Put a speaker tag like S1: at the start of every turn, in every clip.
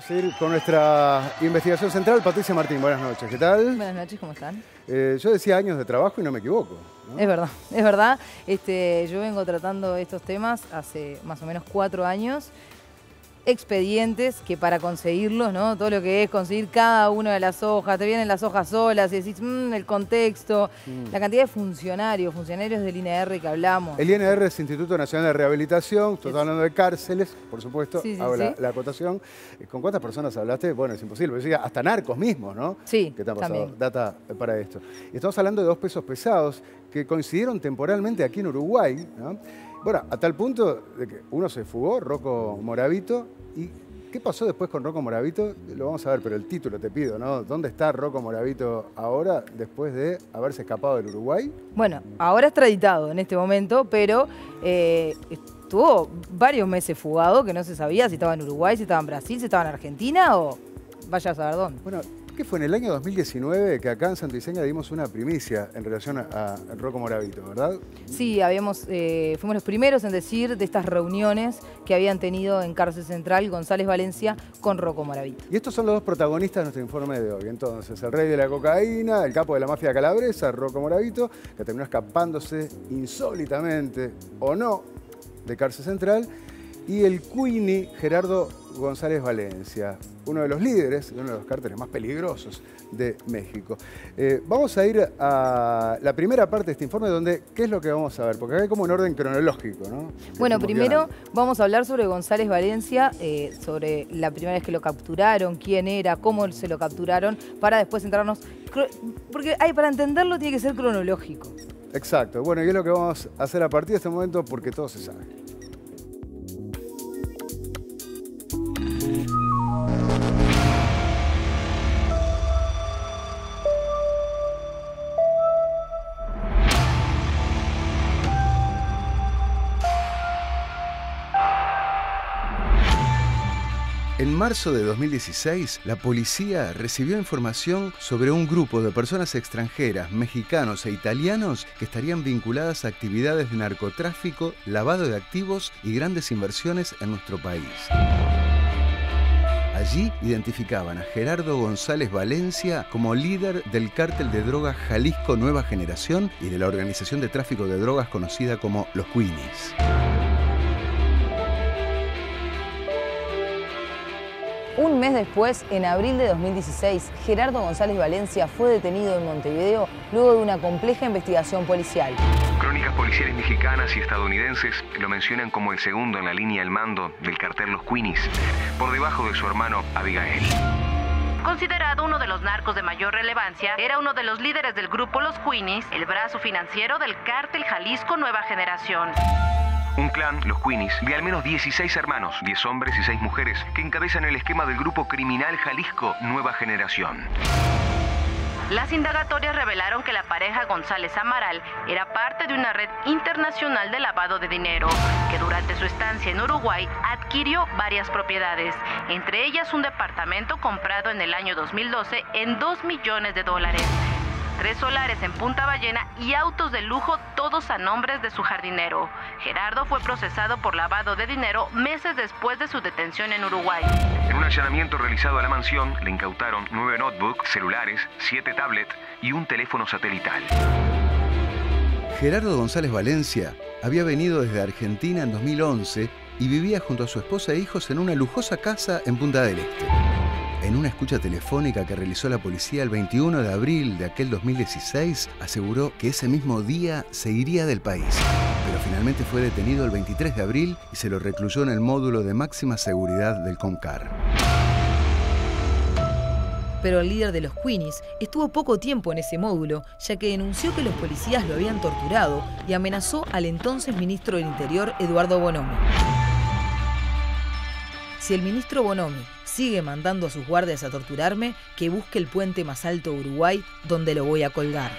S1: Vamos a ir con nuestra investigación central. Patricia Martín, buenas noches. ¿Qué tal?
S2: Buenas noches, ¿cómo están?
S1: Yo decía años de trabajo y no me equivoco, ¿no?
S2: Es verdad, es verdad. Yo vengo tratando estos temas hace más o menos 4 años. Expedientes que para conseguirlos, ¿no? Todo lo que es conseguir cada una de las hojas, te vienen las hojas solas y decís, el contexto, la cantidad de funcionarios del INR que hablamos.
S1: El INR es Instituto Nacional de Rehabilitación, estoy hablando de cárceles, por supuesto, hago la acotación. ¿Con cuántas personas hablaste? Bueno, es imposible, decía, hasta narcos mismos, ¿no?
S2: Sí,
S1: ¿Qué te ha pasado?
S2: también.
S1: Data para esto. Y estamos hablando de 2 pesos pesados que coincidieron temporalmente aquí en Uruguay, ¿no? Bueno, a tal punto de que uno se fugó, Rocco Moravito. ¿Y qué pasó después con Rocco Moravito? Lo vamos a ver, pero el título te pido, ¿no? ¿Dónde está Rocco Moravito ahora, después de haberse escapado del Uruguay?
S2: Bueno, ahora es extraditado en este momento, pero estuvo varios meses fugado, que no se sabía si estaba en Uruguay, si estaba en Brasil, si estaba en Argentina o vaya a saber dónde.
S1: Bueno, ¿qué fue en el año 2019 que acá en Santa Iseña dimos una primicia en relación a Rocco Moravito, verdad?
S2: Sí, fuimos los primeros en decir de estas reuniones que habían tenido en Cárcel Central González Valencia con Rocco Moravito.
S1: Y estos son los 2 protagonistas de nuestro informe de hoy. Entonces, el rey de la cocaína, el capo de la mafia calabresa, Rocco Moravito, que terminó escapándose insólitamente, o no, de Cárcel Central, y el Queenie Gerardo González Valencia, uno de los líderes de uno de los cárteles más peligrosos de México. Vamos a ir a la primera parte de este informe, donde, ¿qué es lo que vamos a ver? Porque acá hay como un orden cronológico, ¿no?
S2: Bueno, primero vamos a hablar sobre González Valencia, sobre la primera vez que lo capturaron, quién era, cómo se lo capturaron, para después centrarnos, porque para entenderlo tiene que ser cronológico.
S1: Exacto, bueno, y es lo que vamos a hacer a partir de este momento, porque todo se sabe. En marzo de 2016, la policía recibió información sobre un grupo de personas extranjeras, mexicanos e italianos que estarían vinculadas a actividades de narcotráfico, lavado de activos y grandes inversiones en nuestro país. Allí identificaban a Gerardo González Valencia como líder del cártel de drogas Jalisco Nueva Generación y de la organización de tráfico de drogas conocida como los Queenies.
S2: Un mes después, en abril de 2016, Gerardo González Valencia fue detenido en Montevideo luego de una compleja investigación policial.
S3: Crónicas policiales mexicanas y estadounidenses lo mencionan como el segundo en la línea del mando del cartel Los Queenies, por debajo de su hermano Abigail.
S4: Considerado uno de los narcos de mayor relevancia, era uno de los líderes del grupo Los Queenies, el brazo financiero del cártel Jalisco Nueva Generación.
S3: Un clan, los Queenies, de al menos 16 hermanos, 10 hombres y 6 mujeres, que encabezan el esquema del grupo criminal Jalisco Nueva Generación.
S4: Las indagatorias revelaron que la pareja González Amaral era parte de una red internacional de lavado de dinero, que durante su estancia en Uruguay adquirió varias propiedades, entre ellas un departamento comprado en el año 2012 en $2 millones, 3 solares en Punta Ballena y autos de lujo, todos a nombres de su jardinero. Gerardo fue procesado por lavado de dinero meses después de su detención en Uruguay.
S3: En un allanamiento realizado a la mansión, le incautaron 9 notebooks, celulares, 7 tablets y un teléfono satelital.
S1: Gerardo González Valencia había venido desde Argentina en 2011 y vivía junto a su esposa e hijos en una lujosa casa en Punta del Este. En una escucha telefónica que realizó la policía el 21 de abril de aquel 2016, aseguró que ese mismo día se iría del país. Pero finalmente fue detenido el 23 de abril y se lo recluyó en el módulo de máxima seguridad del CONCAR.
S5: Pero el líder de los Queenies estuvo poco tiempo en ese módulo, ya que denunció que los policías lo habían torturado y amenazó al entonces ministro del Interior, Eduardo Bonomi. Si el ministro Bonomi sigue mandando a sus guardias a torturarme, que busque el puente más alto de Uruguay, donde lo voy a colgar.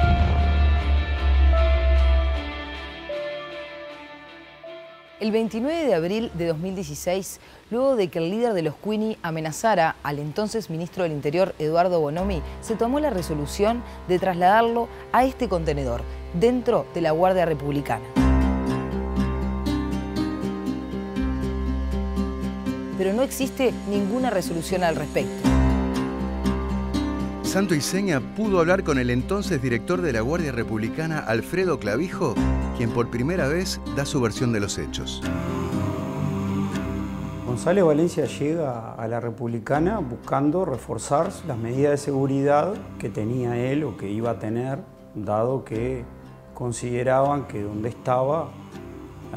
S2: El 29 de abril de 2016, luego de que el líder de los Queenies amenazara al entonces ministro del Interior, Eduardo Bonomi, se tomó la resolución de trasladarlo a este contenedor, dentro de la Guardia Republicana.
S5: pero no existe ninguna resolución al respecto.
S1: Santo y Seña pudo hablar con el entonces director de la Guardia Republicana, Alfredo Clavijo, quien por primera vez da su versión de los hechos.
S6: González Valencia llega a la Republicana buscando reforzar las medidas de seguridad que tenía él o que iba a tener, dado que consideraban que donde estaba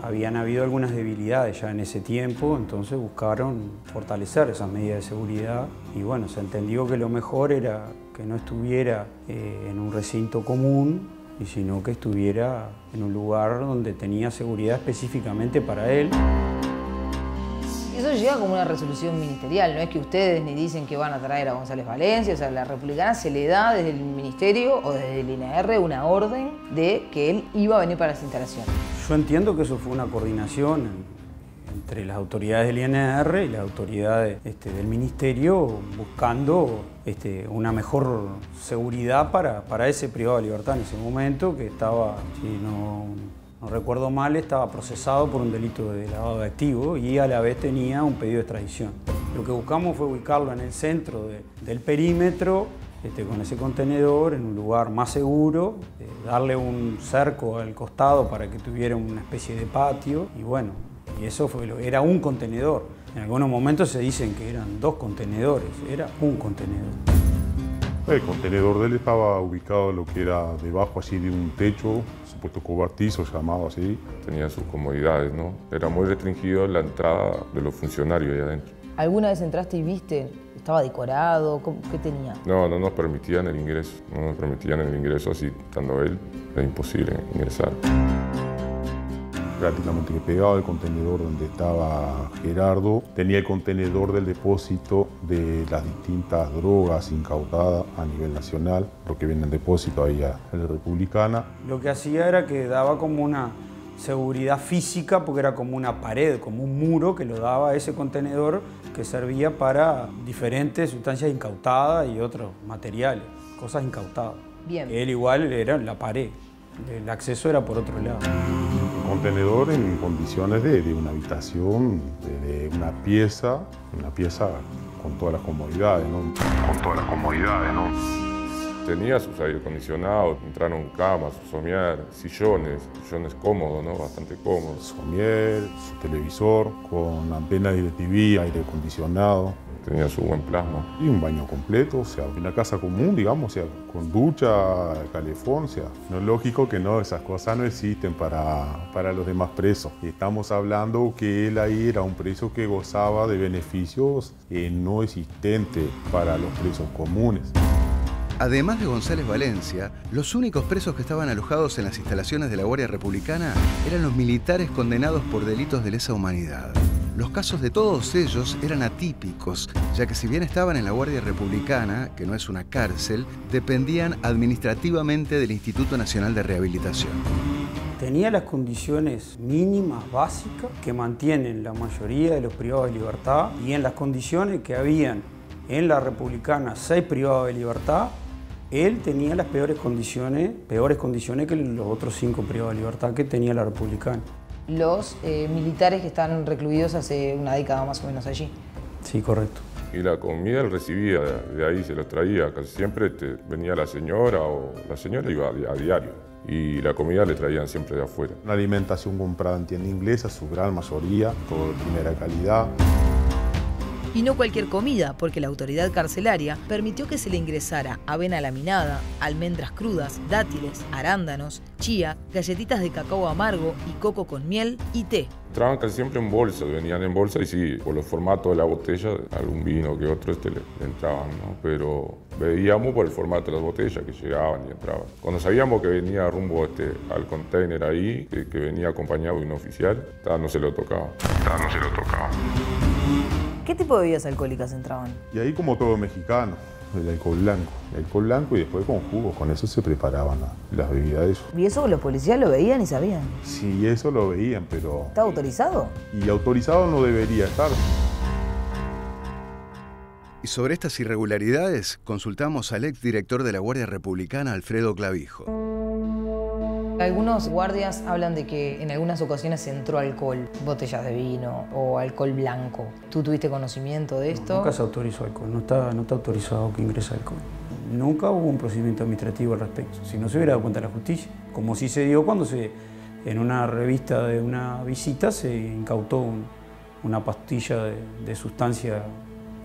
S6: habían habido algunas debilidades ya en ese tiempo, entonces buscaron fortalecer esas medidas de seguridad y bueno, se entendió que lo mejor era que no estuviera en un recinto común, y sino que estuviera en un lugar donde tenía seguridad específicamente para él.
S2: Eso llega como una resolución ministerial, no es que ustedes ni dicen que van a traer a González Valencia, o sea, a la Republicana se le da desde el Ministerio o desde el INR una orden de que él iba a venir para las instalaciones.
S6: Yo entiendo que eso fue una coordinación entre las autoridades del INR y las autoridades del Ministerio buscando una mejor seguridad para ese privado de libertad en ese momento que estaba, si no recuerdo mal, estaba procesado por un delito de lavado de activos y a la vez tenía un pedido de extradición. Lo que buscamos fue ubicarlo en el centro del perímetro con ese contenedor en un lugar más seguro, darle un cerco al costado para que tuviera una especie de patio y bueno, y eso era un contenedor. En algunos momentos se dicen que eran 2 contenedores, era un contenedor.
S7: El contenedor de él estaba ubicado lo que era debajo así de un techo, supuesto cobertizo llamado así.
S8: Tenía sus comodidades, ¿no? Era muy restringido la entrada de los funcionarios ahí adentro.
S5: ¿Alguna vez entraste y viste? ¿Estaba decorado? ¿Qué tenía?
S8: No nos permitían el ingreso. No nos permitían el ingreso, así estando él, era imposible ingresar.
S7: Prácticamente que pegado al contenedor donde estaba Gerardo, tenía el contenedor del depósito de las distintas drogas incautadas a nivel nacional, lo que viene en depósito ahí a la Republicana.
S6: Lo que hacía era que daba como una seguridad física, porque era como una pared, como un muro que lo daba ese contenedor que servía para diferentes sustancias incautadas y otros materiales, cosas incautadas.
S2: Bien.
S6: Él igual era la pared, el acceso era por otro lado.
S7: Contenedor en condiciones de una habitación, de una pieza con todas las comodidades, ¿no?
S8: Con todas las comodidades, ¿no? Tenía sus aire acondicionados, entraron camas, su somier, sillones cómodos, ¿no? Bastante cómodos.
S7: Somier, su televisor, con antena DirecTV, aire acondicionado.
S8: Tenía su buen plasma.
S7: Y un baño completo, o sea, una casa común, digamos, o sea, con ducha, calefón, o sea. No es lógico que no, esas cosas no existen para los demás presos. Estamos hablando que él ahí era un preso que gozaba de beneficios no existentes para los presos comunes.
S1: Además de González Valencia, los únicos presos que estaban alojados en las instalaciones de la Guardia Republicana eran los militares condenados por delitos de lesa humanidad. Los casos de todos ellos eran atípicos, ya que si bien estaban en la Guardia Republicana, que no es una cárcel, dependían administrativamente del Instituto Nacional de Rehabilitación.
S6: Tenía las condiciones mínimas, básicas, que mantienen la mayoría de los privados de libertad, y en las condiciones que habían en la Republicana 6 privados de libertad, él tenía las peores condiciones que los otros 5 privados de libertad que tenía la Republicana.
S2: Los militares que están recluidos hace una década más o menos allí.
S6: Sí, correcto.
S8: Y la comida él recibía, de ahí se los traía. Casi siempre venía la señora o la señora iba a diario. Y la comida le traían siempre de afuera.
S7: Una alimentación comprada en tienda inglesa, su gran mayoría, todo de primera calidad.
S5: Y no cualquier comida, porque la autoridad carcelaria permitió que se le ingresara avena laminada, almendras crudas, dátiles, arándanos, chía, galletitas de cacao amargo y coco con miel y té.
S8: Entraban casi siempre en bolsa, venían en bolsa y sí, por los formatos de la botella, algún vino que otro le entraban, ¿no? Pero veíamos por el formato de las botellas que llegaban y entraban. Cuando sabíamos que venía rumbo al container ahí, que venía acompañado de un oficial, no se lo tocaba.
S2: ¿Qué tipo de bebidas alcohólicas entraban?
S7: Y ahí como todo mexicano, el alcohol blanco y después con jugos, con eso se preparaban las bebidas de ellos.
S2: ¿Y eso los policías lo veían y sabían?
S7: Sí, eso lo veían, pero...
S2: ¿Está autorizado?
S7: Y autorizado no debería estar.
S1: Y sobre estas irregularidades, consultamos al exdirector de la Guardia Republicana, Alfredo Clavijo.
S5: Algunos guardias hablan de que en algunas ocasiones entró alcohol, botellas de vino o alcohol blanco. ¿Tú tuviste conocimiento de esto?
S6: No, nunca se autorizó alcohol, no está autorizado que ingrese alcohol. Nunca hubo un procedimiento administrativo al respecto, si no se hubiera dado cuenta la justicia. Como sí se dio cuando en una revista de una visita se incautó una pastilla de sustancia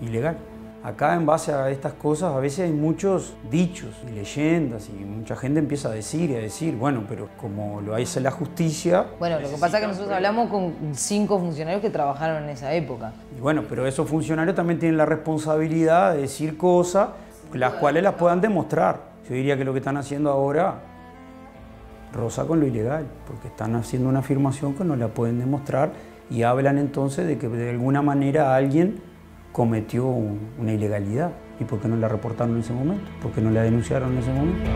S6: ilegal. Acá, en base a estas cosas, a veces hay muchos dichos y leyendas y mucha gente empieza a decir, bueno, pero como lo hace la justicia...
S5: Bueno, lo que pasa es que nosotros hablamos con 5 funcionarios que trabajaron en esa época.
S6: Y bueno, pero esos funcionarios también tienen la responsabilidad de decir cosas las cuales las puedan demostrar. Yo diría que lo que están haciendo ahora roza con lo ilegal, porque están haciendo una afirmación que no la pueden demostrar y hablan entonces de que de alguna manera alguien cometió una ilegalidad. ¿Y por qué no la reportaron en ese momento? ¿Por qué no la denunciaron en ese momento?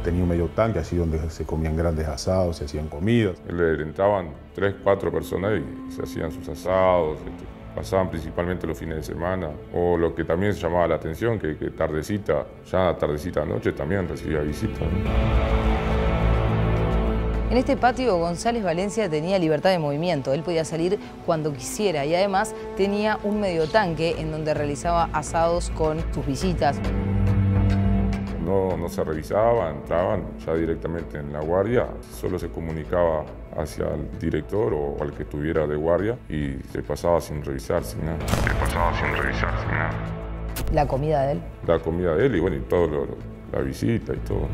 S7: Tenía un medio tanque así donde se comían grandes asados, se hacían comidas.
S8: Entraban 3, 4 personas y se hacían sus asados. Pasaban principalmente los fines de semana. O lo que también se llamaba la atención, que tardecita, ya tardecita noche también recibía visitas, ¿no?
S5: En este patio, González Valencia tenía libertad de movimiento. Él podía salir cuando quisiera y además tenía un medio tanque en donde realizaba asados con sus visitas.
S8: No se revisaba, entraban ya directamente en la guardia. Solo se comunicaba hacia el director o al que estuviera de guardia y se pasaba sin revisar, sin nada.
S5: ¿La comida de él?
S8: La comida de él y bueno, y todo la visita y todo.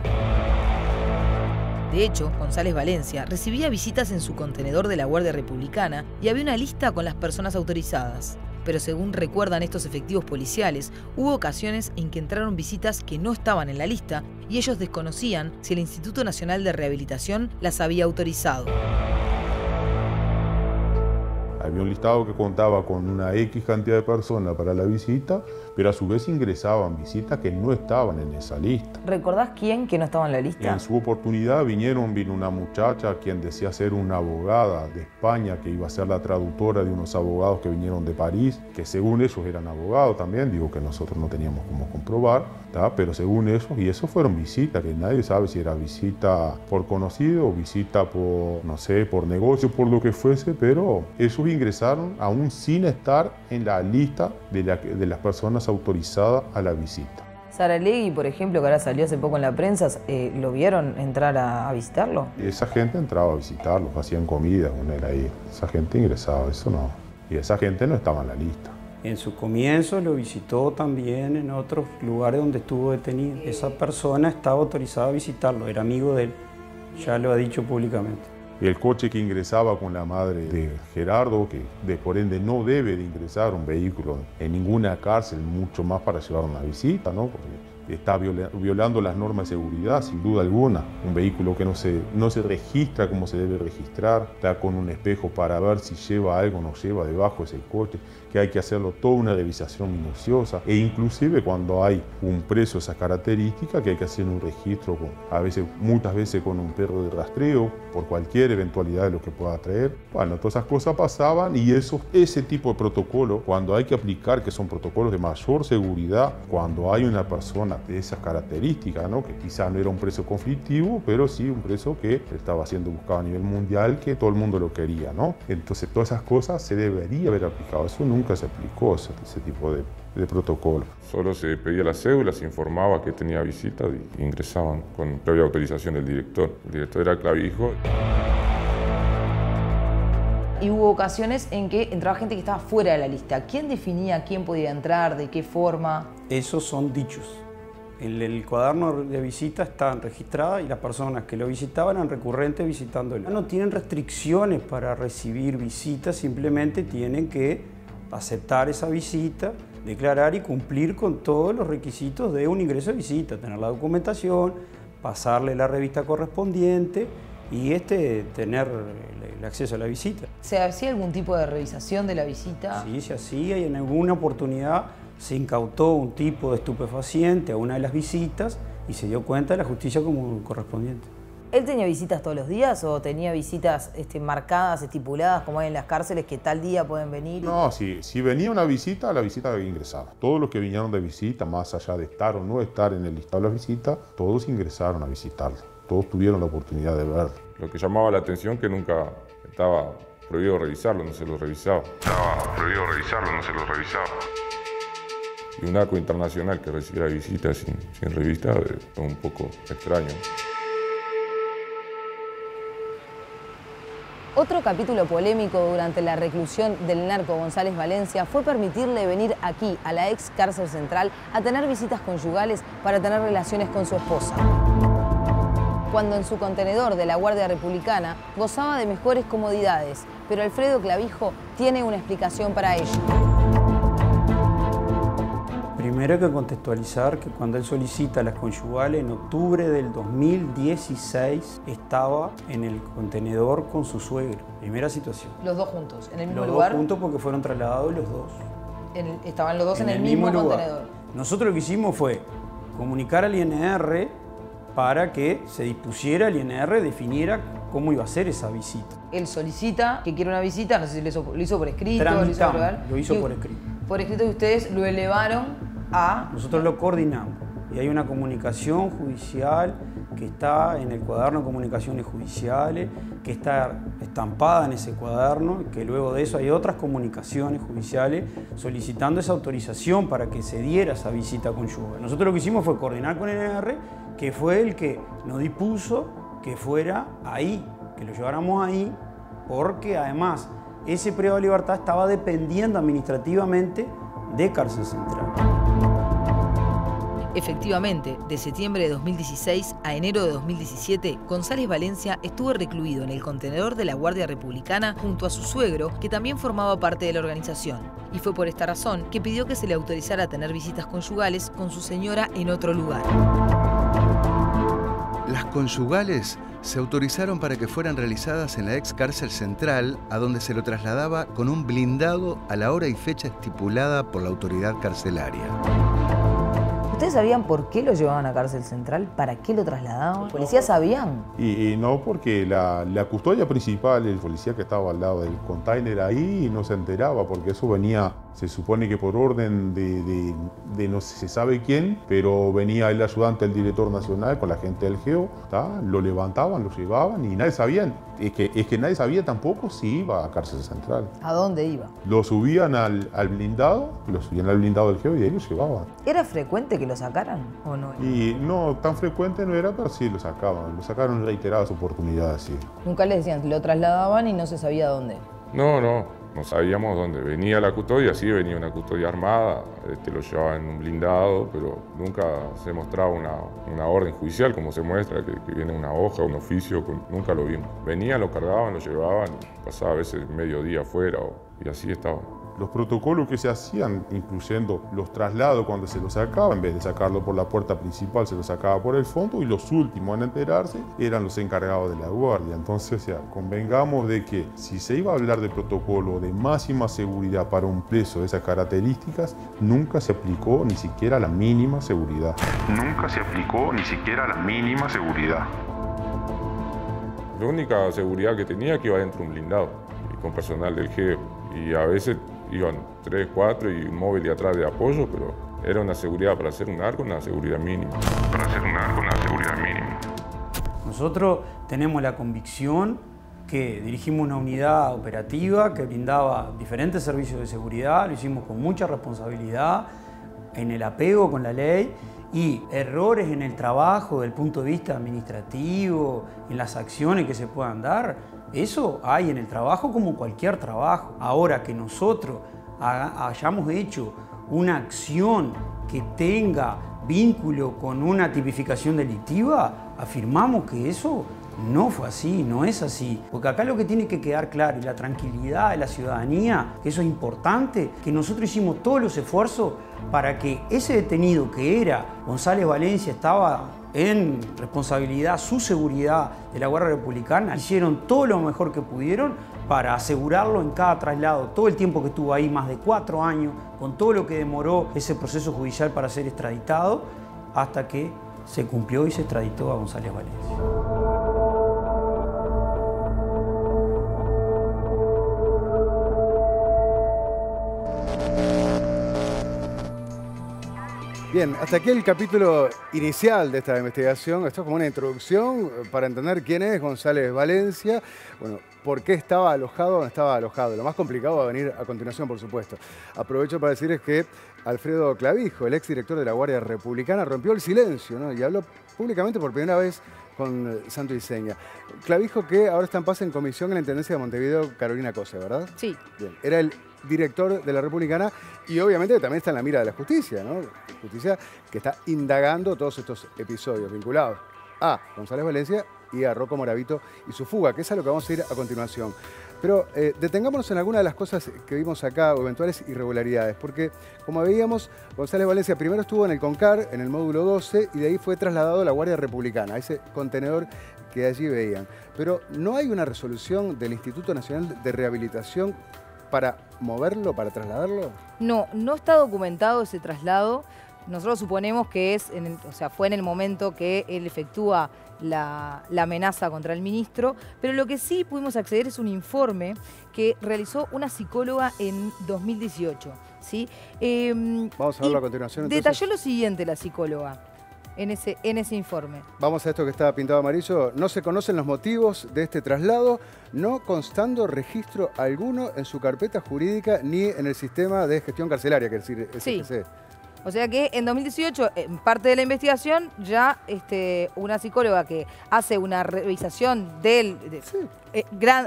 S5: De hecho, González Valencia recibía visitas en su contenedor de la Guardia Republicana y había una lista con las personas autorizadas. Pero según recuerdan estos efectivos policiales, hubo ocasiones en que entraron visitas que no estaban en la lista y ellos desconocían si el Instituto Nacional de Rehabilitación las había autorizado.
S7: Había un listado que contaba con una X cantidad de personas para la visita, pero a su vez ingresaban visitas que no estaban en esa lista.
S5: ¿Recordás quién que no estaba en la lista?
S7: En su oportunidad vino una muchacha quien decía ser una abogada de España, que iba a ser la traductora de unos abogados que vinieron de París, que según ellos eran abogados también, digo que nosotros no teníamos cómo comprobar, pero según ellos, y eso fueron visitas, que nadie sabe si era visita por conocido o visita por, no sé, por negocio, por lo que fuese, pero ellos ingresaron aún sin estar en la lista de las personas autorizadas a la visita.
S5: Saralegui, por ejemplo, que ahora salió hace poco en la prensa, ¿lo vieron entrar a visitarlo?
S7: Esa gente entraba a visitarlos, hacían comida con él ahí. Esa gente ingresaba, eso no. Y esa gente no estaba en la lista.
S6: En su comienzo lo visitó también en otros lugares donde estuvo detenido. Esa persona estaba autorizada a visitarlo, era amigo de él, ya lo ha dicho públicamente.
S7: El coche que ingresaba con la madre de Gerardo, que por ende no debe de ingresar un vehículo en ninguna cárcel, mucho más para llevar una visita, ¿no? Porque está violando las normas de seguridad, sin duda alguna. Un vehículo que no se registra como se debe registrar, está con un espejo para ver si lleva algo o no lleva debajo ese coche, que hay que hacerlo toda una revisación minuciosa, e inclusive cuando hay un preso de esas características, que hay que hacer un registro, muchas veces con un perro de rastreo, por cualquier eventualidad de lo que pueda traer. Bueno, todas esas cosas pasaban y ese tipo de protocolo, cuando hay que aplicar, que son protocolos de mayor seguridad, cuando hay una persona de esas características, ¿no? Que quizás no era un preso conflictivo, pero sí un preso que estaba siendo buscado a nivel mundial, que todo el mundo lo quería, ¿no? Entonces todas esas cosas se debería haber aplicado. Eso nunca se aplicó, ese tipo de protocolo.
S8: Solo se pedía la cédula, se informaba que tenía visitas y ingresaban con previa autorización del director. El director era Clavijo.
S5: Y hubo ocasiones en que entraba gente que estaba fuera de la lista. ¿Quién definía quién podía entrar, de qué forma?
S6: Esos son dichos. El cuaderno de visita está registrado y las personas que lo visitaban eran recurrentes visitándolo. No tienen restricciones para recibir visitas, simplemente tienen que aceptar esa visita, declarar y cumplir con todos los requisitos de un ingreso de visita, tener la documentación, pasarle la revista correspondiente y tener el acceso a la visita.
S5: ¿Se hacía algún tipo de revisación de la visita?
S6: Sí, se hacía y en alguna oportunidad se incautó un tipo de estupefaciente a una de las visitas y se dio cuenta de la justicia como correspondiente.
S5: ¿Él tenía visitas todos los días o tenía visitas marcadas, estipuladas, como hay en las cárceles, que tal día pueden venir?
S7: No, si venía una visita, la visita ingresaba. Todos los que vinieron de visita, más allá de estar o no estar en el listado de la visita, todos ingresaron a visitarlo. Todos tuvieron la oportunidad de verlo.
S8: Lo que llamaba la atención que nunca estaba prohibido revisarlo, no se lo revisaba.
S3: Estaba prohibido revisarlo, no se lo revisaba.
S8: Y un arco internacional que recibiera visitas sin revista es un poco extraño.
S5: Otro capítulo polémico durante la reclusión del narco González Valencia fue permitirle venir aquí, a la ex cárcel central, a tener visitas conyugales para tener relaciones con su esposa. Cuando en su contenedor de la Guardia Republicana gozaba de mejores comodidades, pero Alfredo Clavijo tiene una explicación para ello.
S6: Primero hay que contextualizar que cuando él solicita las conyugales, en octubre del 2016 estaba en el contenedor con su suegro. Primera situación.
S5: Los dos juntos, en el mismo
S6: lugar.
S5: lugar.
S6: Los dos juntos porque fueron trasladados los dos.
S5: Estaban los dos en el mismo
S6: lugar.
S5: Contenedor.
S6: Nosotros lo que hicimos fue comunicar al INR para que se dispusiera, el INR definiera cómo iba a ser esa visita.
S5: Él solicita que quiere una visita, no sé si lo hizo por escrito,
S6: lo hizo por escrito.
S5: Por escrito, y ustedes lo elevaron a...
S6: Nosotros lo coordinamos y hay una comunicación judicial que está en el cuaderno de comunicaciones judiciales, que está estampada en ese cuaderno, y que luego de eso hay otras comunicaciones judiciales solicitando esa autorización para que se diera esa visita conyugal. Nosotros lo que hicimos fue coordinar con el INR, que fue el que nos dispuso que fuera ahí, que lo lleváramos ahí, porque además ese privado de libertad estaba dependiendo administrativamente de Cárcel Central.
S5: Efectivamente, de septiembre de 2016 a enero de 2017, González Valencia estuvo recluido en el contenedor de la Guardia Republicana junto a su suegro, que también formaba parte de la organización. Y fue por esta razón que pidió que se le autorizara a tener visitas conyugales con su señora en otro lugar.
S9: Las conyugales se autorizaron para que fueran realizadas en la ex cárcel central, a donde se lo trasladaba con un blindado a la hora y fecha estipulada por la autoridad carcelaria.
S5: ¿Ustedes sabían por qué lo llevaban a cárcel central? ¿Para qué lo trasladaban? ¿Policías sabían?
S7: Y no, porque la custodia principal, el policía que estaba al lado del container ahí, no se enteraba, porque eso venía, se supone que por orden de no se sabe quién, pero venía el ayudante del director nacional con la gente del GEO, lo levantaban, lo llevaban y nadie sabía. Es que nadie sabía tampoco si iba a cárcel central.
S5: ¿A dónde iba?
S7: Lo subían al blindado, del GEO y ahí lo llevaban.
S5: ¿Era frecuente que lo sacaran o no?
S7: Y no, tan frecuente no era, pero sí lo sacaban. Lo sacaron en reiteradas oportunidades, sí.
S5: Nunca les decían, lo trasladaban y no se sabía dónde.
S8: No sabíamos dónde venía la custodia, sí venía una custodia armada, lo llevaban en un blindado, pero nunca se mostraba una orden judicial como se muestra, que viene una hoja, un oficio, nunca lo vimos. Venían, lo cargaban, lo llevaban, pasaba a veces medio día afuera y así estaba.
S7: Los protocolos que se hacían, incluyendo los traslados cuando se los sacaba, en vez de sacarlo por la puerta principal, se lo sacaba por el fondo y los últimos en enterarse eran los encargados de la guardia. Entonces, convengamos de que si se iba a hablar de protocolo de máxima seguridad para un preso de esas características, nunca se aplicó ni siquiera la mínima seguridad.
S3: Nunca se aplicó ni siquiera la mínima seguridad.
S8: La única seguridad que tenía que iba dentro de un blindado y con personal del GEO. Y a veces iban 3, 4 y un móvil de atrás de apoyo, pero era una seguridad para hacer un arco, una seguridad mínima.
S3: Para hacer un arco, una seguridad mínima.
S6: Nosotros tenemos la convicción que dirigimos una unidad operativa que brindaba diferentes servicios de seguridad, lo hicimos con mucha responsabilidad, en el apego con la ley, y errores en el trabajo desde el punto de vista administrativo, en las acciones que se puedan dar, eso hay en el trabajo como cualquier trabajo. Ahora que nosotros hayamos hecho una acción que tenga vínculo con una tipificación delictiva, afirmamos que eso no fue así, no es así. Porque acá lo que tiene que quedar claro, y la tranquilidad de la ciudadanía, que eso es importante, que nosotros hicimos todos los esfuerzos para que ese detenido que era González Valencia estaba en responsabilidad, su seguridad de la Guardia Republicana, hicieron todo lo mejor que pudieron para asegurarlo en cada traslado, todo el tiempo que estuvo ahí, más de 4 años, con todo lo que demoró ese proceso judicial para ser extraditado, hasta que se cumplió y se extraditó a González Valencia.
S1: Bien, hasta aquí el capítulo inicial de esta investigación. Esto es como una introducción para entender quién es González Valencia. Bueno, por qué estaba alojado donde estaba alojado. Lo más complicado va a venir a continuación, por supuesto. Aprovecho para decirles que Alfredo Clavijo, el exdirector de la Guardia Republicana, rompió el silencio, ¿no? Y habló públicamente por primera vez con Santo Iseña. Clavijo, que ahora está en paz en comisión en la Intendencia de Montevideo, Carolina Cose, ¿verdad?
S2: Sí.
S1: Bien. Era el director de la Republicana y obviamente también está en la mira de la justicia, ¿no? Justicia que está indagando todos estos episodios vinculados a González Valencia y a Rocco Moravito y su fuga, que es a lo que vamos a ir a continuación. Pero detengámonos en algunas de las cosas que vimos acá, o eventuales irregularidades, porque como veíamos, González Valencia primero estuvo en el CONCAR, en el módulo 12, y de ahí fue trasladado a la Guardia Republicana, a ese contenedor que allí veían. Pero no hay una resolución del Instituto Nacional de Rehabilitación para moverlo, para trasladarlo.
S2: No, no está documentado ese traslado. Nosotros suponemos que fue en el momento que él efectúa la amenaza contra el ministro, pero lo que sí pudimos acceder es un informe que realizó una psicóloga en 2018. ¿Sí?
S1: Vamos a verlo a continuación. Entonces,
S2: detalló lo siguiente la psicóloga en ese informe.
S1: Vamos a esto que está pintado amarillo. No se conocen los motivos de este traslado, no constando registro alguno en su carpeta jurídica ni en el sistema de gestión carcelaria, que es decir, SGC.
S2: Sí. O sea que en 2018, en parte de la investigación, ya una psicóloga que hace una revisación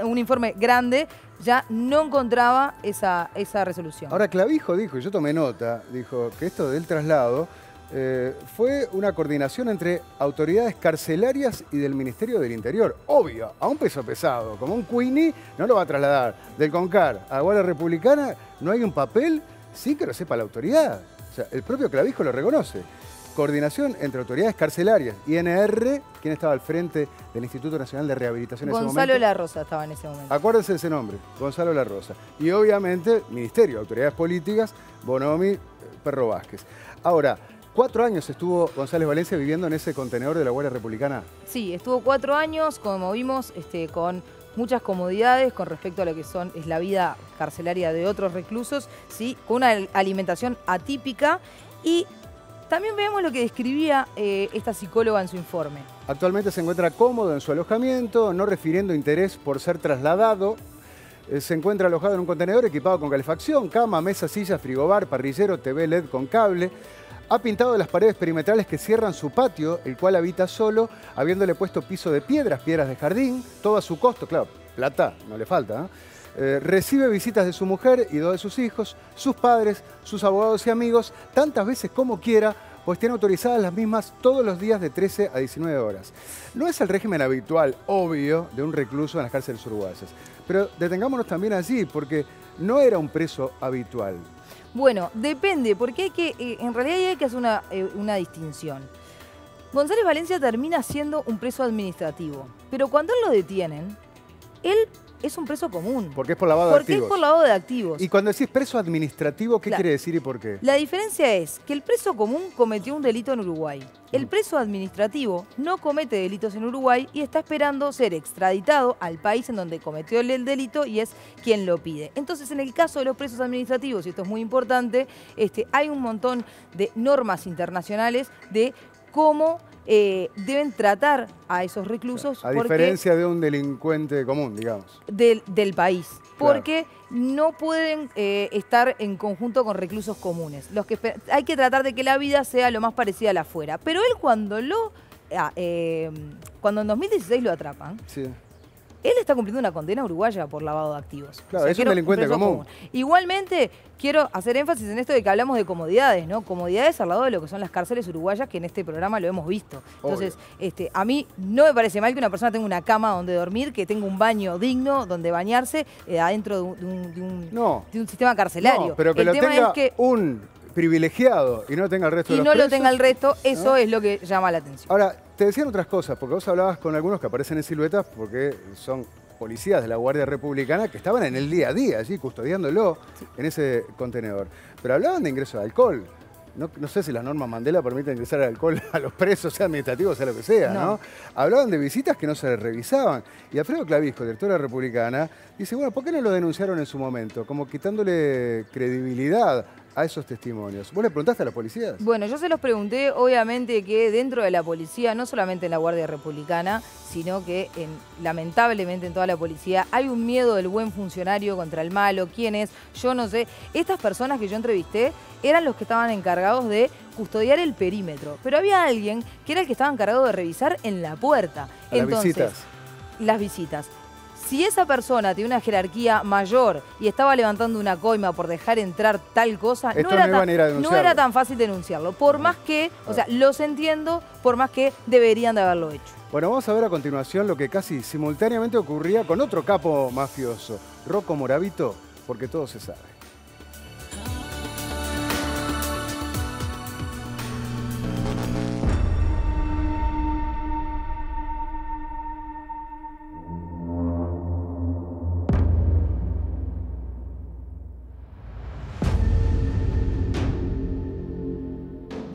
S2: un informe grande, ya no encontraba esa resolución.
S1: Ahora Clavijo dijo, y yo tomé nota, dijo que esto del traslado fue una coordinación entre autoridades carcelarias y del Ministerio del Interior. Obvio, a un peso pesado, como un Queenie, no lo va a trasladar. Del CONCAR a la Guardia Republicana no hay un papel, sí que lo sepa la autoridad. O sea, el propio Clavijo lo reconoce. Coordinación entre autoridades carcelarias, INR, ¿quién estaba al frente del Instituto Nacional de Rehabilitación en ese momento?
S2: Gonzalo La Rosa estaba en ese momento.
S1: Acuérdense de ese nombre, Gonzalo La Rosa. Y obviamente, Ministerio, autoridades políticas, Bonomi, Perro Vázquez. Ahora, 4 años estuvo González Valencia viviendo en ese contenedor de la Guardia Republicana.
S2: Sí, estuvo 4 años, como vimos, con muchas comodidades con respecto a lo que es la vida carcelaria de otros reclusos, ¿sí? Con una alimentación atípica y también vemos lo que describía esta psicóloga en su informe.
S1: Actualmente se encuentra cómodo en su alojamiento, no refiriendo interés por ser trasladado. Se encuentra alojado en un contenedor equipado con calefacción, cama, mesa, silla, frigobar, parrillero, TV LED con cable. Ha pintado las paredes perimetrales que cierran su patio, el cual habita solo, habiéndole puesto piso de piedras de jardín, todo a su costo, claro, plata no le falta, ¿eh? Recibe visitas de su mujer y 2 de sus hijos, sus padres, sus abogados y amigos, tantas veces como quiera, pues tiene autorizadas las mismas todos los días de 13 a 19 horas. No es el régimen habitual, obvio, de un recluso en las cárceles uruguayas, pero detengámonos también allí, porque no era un preso habitual.
S2: Bueno, depende, porque en realidad hay que hacer una distinción. González Valencia termina siendo un preso administrativo, pero cuando él lo detienen, él es un preso común.
S1: Porque es por lavado de activos.
S2: Porque es por lavado de activos.
S1: Y cuando decís preso administrativo, ¿qué quiere decir y por qué?
S2: La diferencia es que el preso común cometió un delito en Uruguay. El preso administrativo no comete delitos en Uruguay y está esperando ser extraditado al país en donde cometió el delito y es quien lo pide. Entonces, en el caso de los presos administrativos, y esto es muy importante, hay un montón de normas internacionales de cómo deben tratar a esos reclusos.
S1: A diferencia de un delincuente común, digamos.
S2: Del país.
S1: Claro.
S2: Porque no pueden estar en conjunto con reclusos comunes. Hay que tratar de que la vida sea lo más parecida a la afuera. Pero él cuando en 2016 lo atrapan,
S1: sí,
S2: él está cumpliendo una condena uruguaya por lavado de activos.
S1: Claro, es un delincuente común.
S2: Igualmente, quiero hacer énfasis en esto de que hablamos de comodidades, ¿no? Comodidades al lado de lo que son las cárceles uruguayas, que en este programa lo hemos visto. Entonces, a mí no me parece mal que una persona tenga una cama donde dormir, que tenga un baño digno donde bañarse adentro de un sistema carcelario.
S1: No, pero que
S2: el
S1: lo
S2: tema
S1: tenga
S2: es que
S1: un privilegiado y no tenga el resto de los
S2: presos. Y no lo
S1: presos,
S2: tenga el resto, eso
S1: ¿no?
S2: es lo que llama la atención.
S1: Ahora, te decían otras cosas, porque vos hablabas con algunos que aparecen en siluetas porque son policías de la Guardia Republicana que estaban en el día a día allí custodiándolo en ese contenedor. Pero hablaban de ingreso de alcohol. No sé si las normas Mandela permiten ingresar el alcohol a los presos, sea administrativos, sea lo que sea, ¿no? Hablaban de visitas que no se revisaban. Y Alfredo Clavijo, director de la Republicana, dice, bueno, ¿por qué no lo denunciaron en su momento? Como quitándole credibilidad a esos testimonios. ¿Vos le preguntaste a la policía?
S2: Bueno, yo se los pregunté, obviamente que dentro de la policía, no solamente en la Guardia Republicana, sino que lamentablemente en toda la policía hay un miedo del buen funcionario contra el malo. ¿Quién es? Yo no sé. Estas personas que yo entrevisté eran los que estaban encargados de custodiar el perímetro. Pero había alguien que era el que estaba encargado de revisar en la puerta. Entonces, las visitas. Si esa persona tiene una jerarquía mayor y estaba levantando una coima por dejar entrar tal cosa, no era tan fácil denunciarlo. Por más que, o sea, los entiendo, por más que deberían de haberlo hecho.
S1: Bueno, vamos a ver a continuación lo que casi simultáneamente ocurría con otro capo mafioso, Rocco Moravito, porque todo se sabe.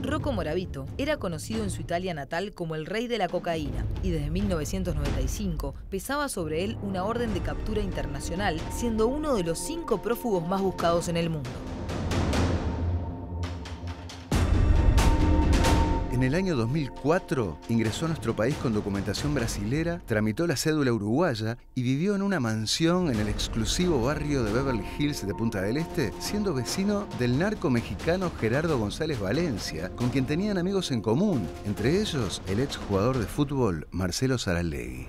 S5: Rocco Moravito era conocido en su Italia natal como el rey de la cocaína y desde 1995 pesaba sobre él una orden de captura internacional, siendo uno de los 5 prófugos más buscados en el mundo.
S9: En el año 2004 ingresó a nuestro país con documentación brasilera, tramitó la cédula uruguaya y vivió en una mansión en el exclusivo barrio de Beverly Hills de Punta del Este, siendo vecino del narco mexicano Gerardo González Valencia, con quien tenían amigos en común, entre ellos el exjugador de fútbol Marcelo Saralegui.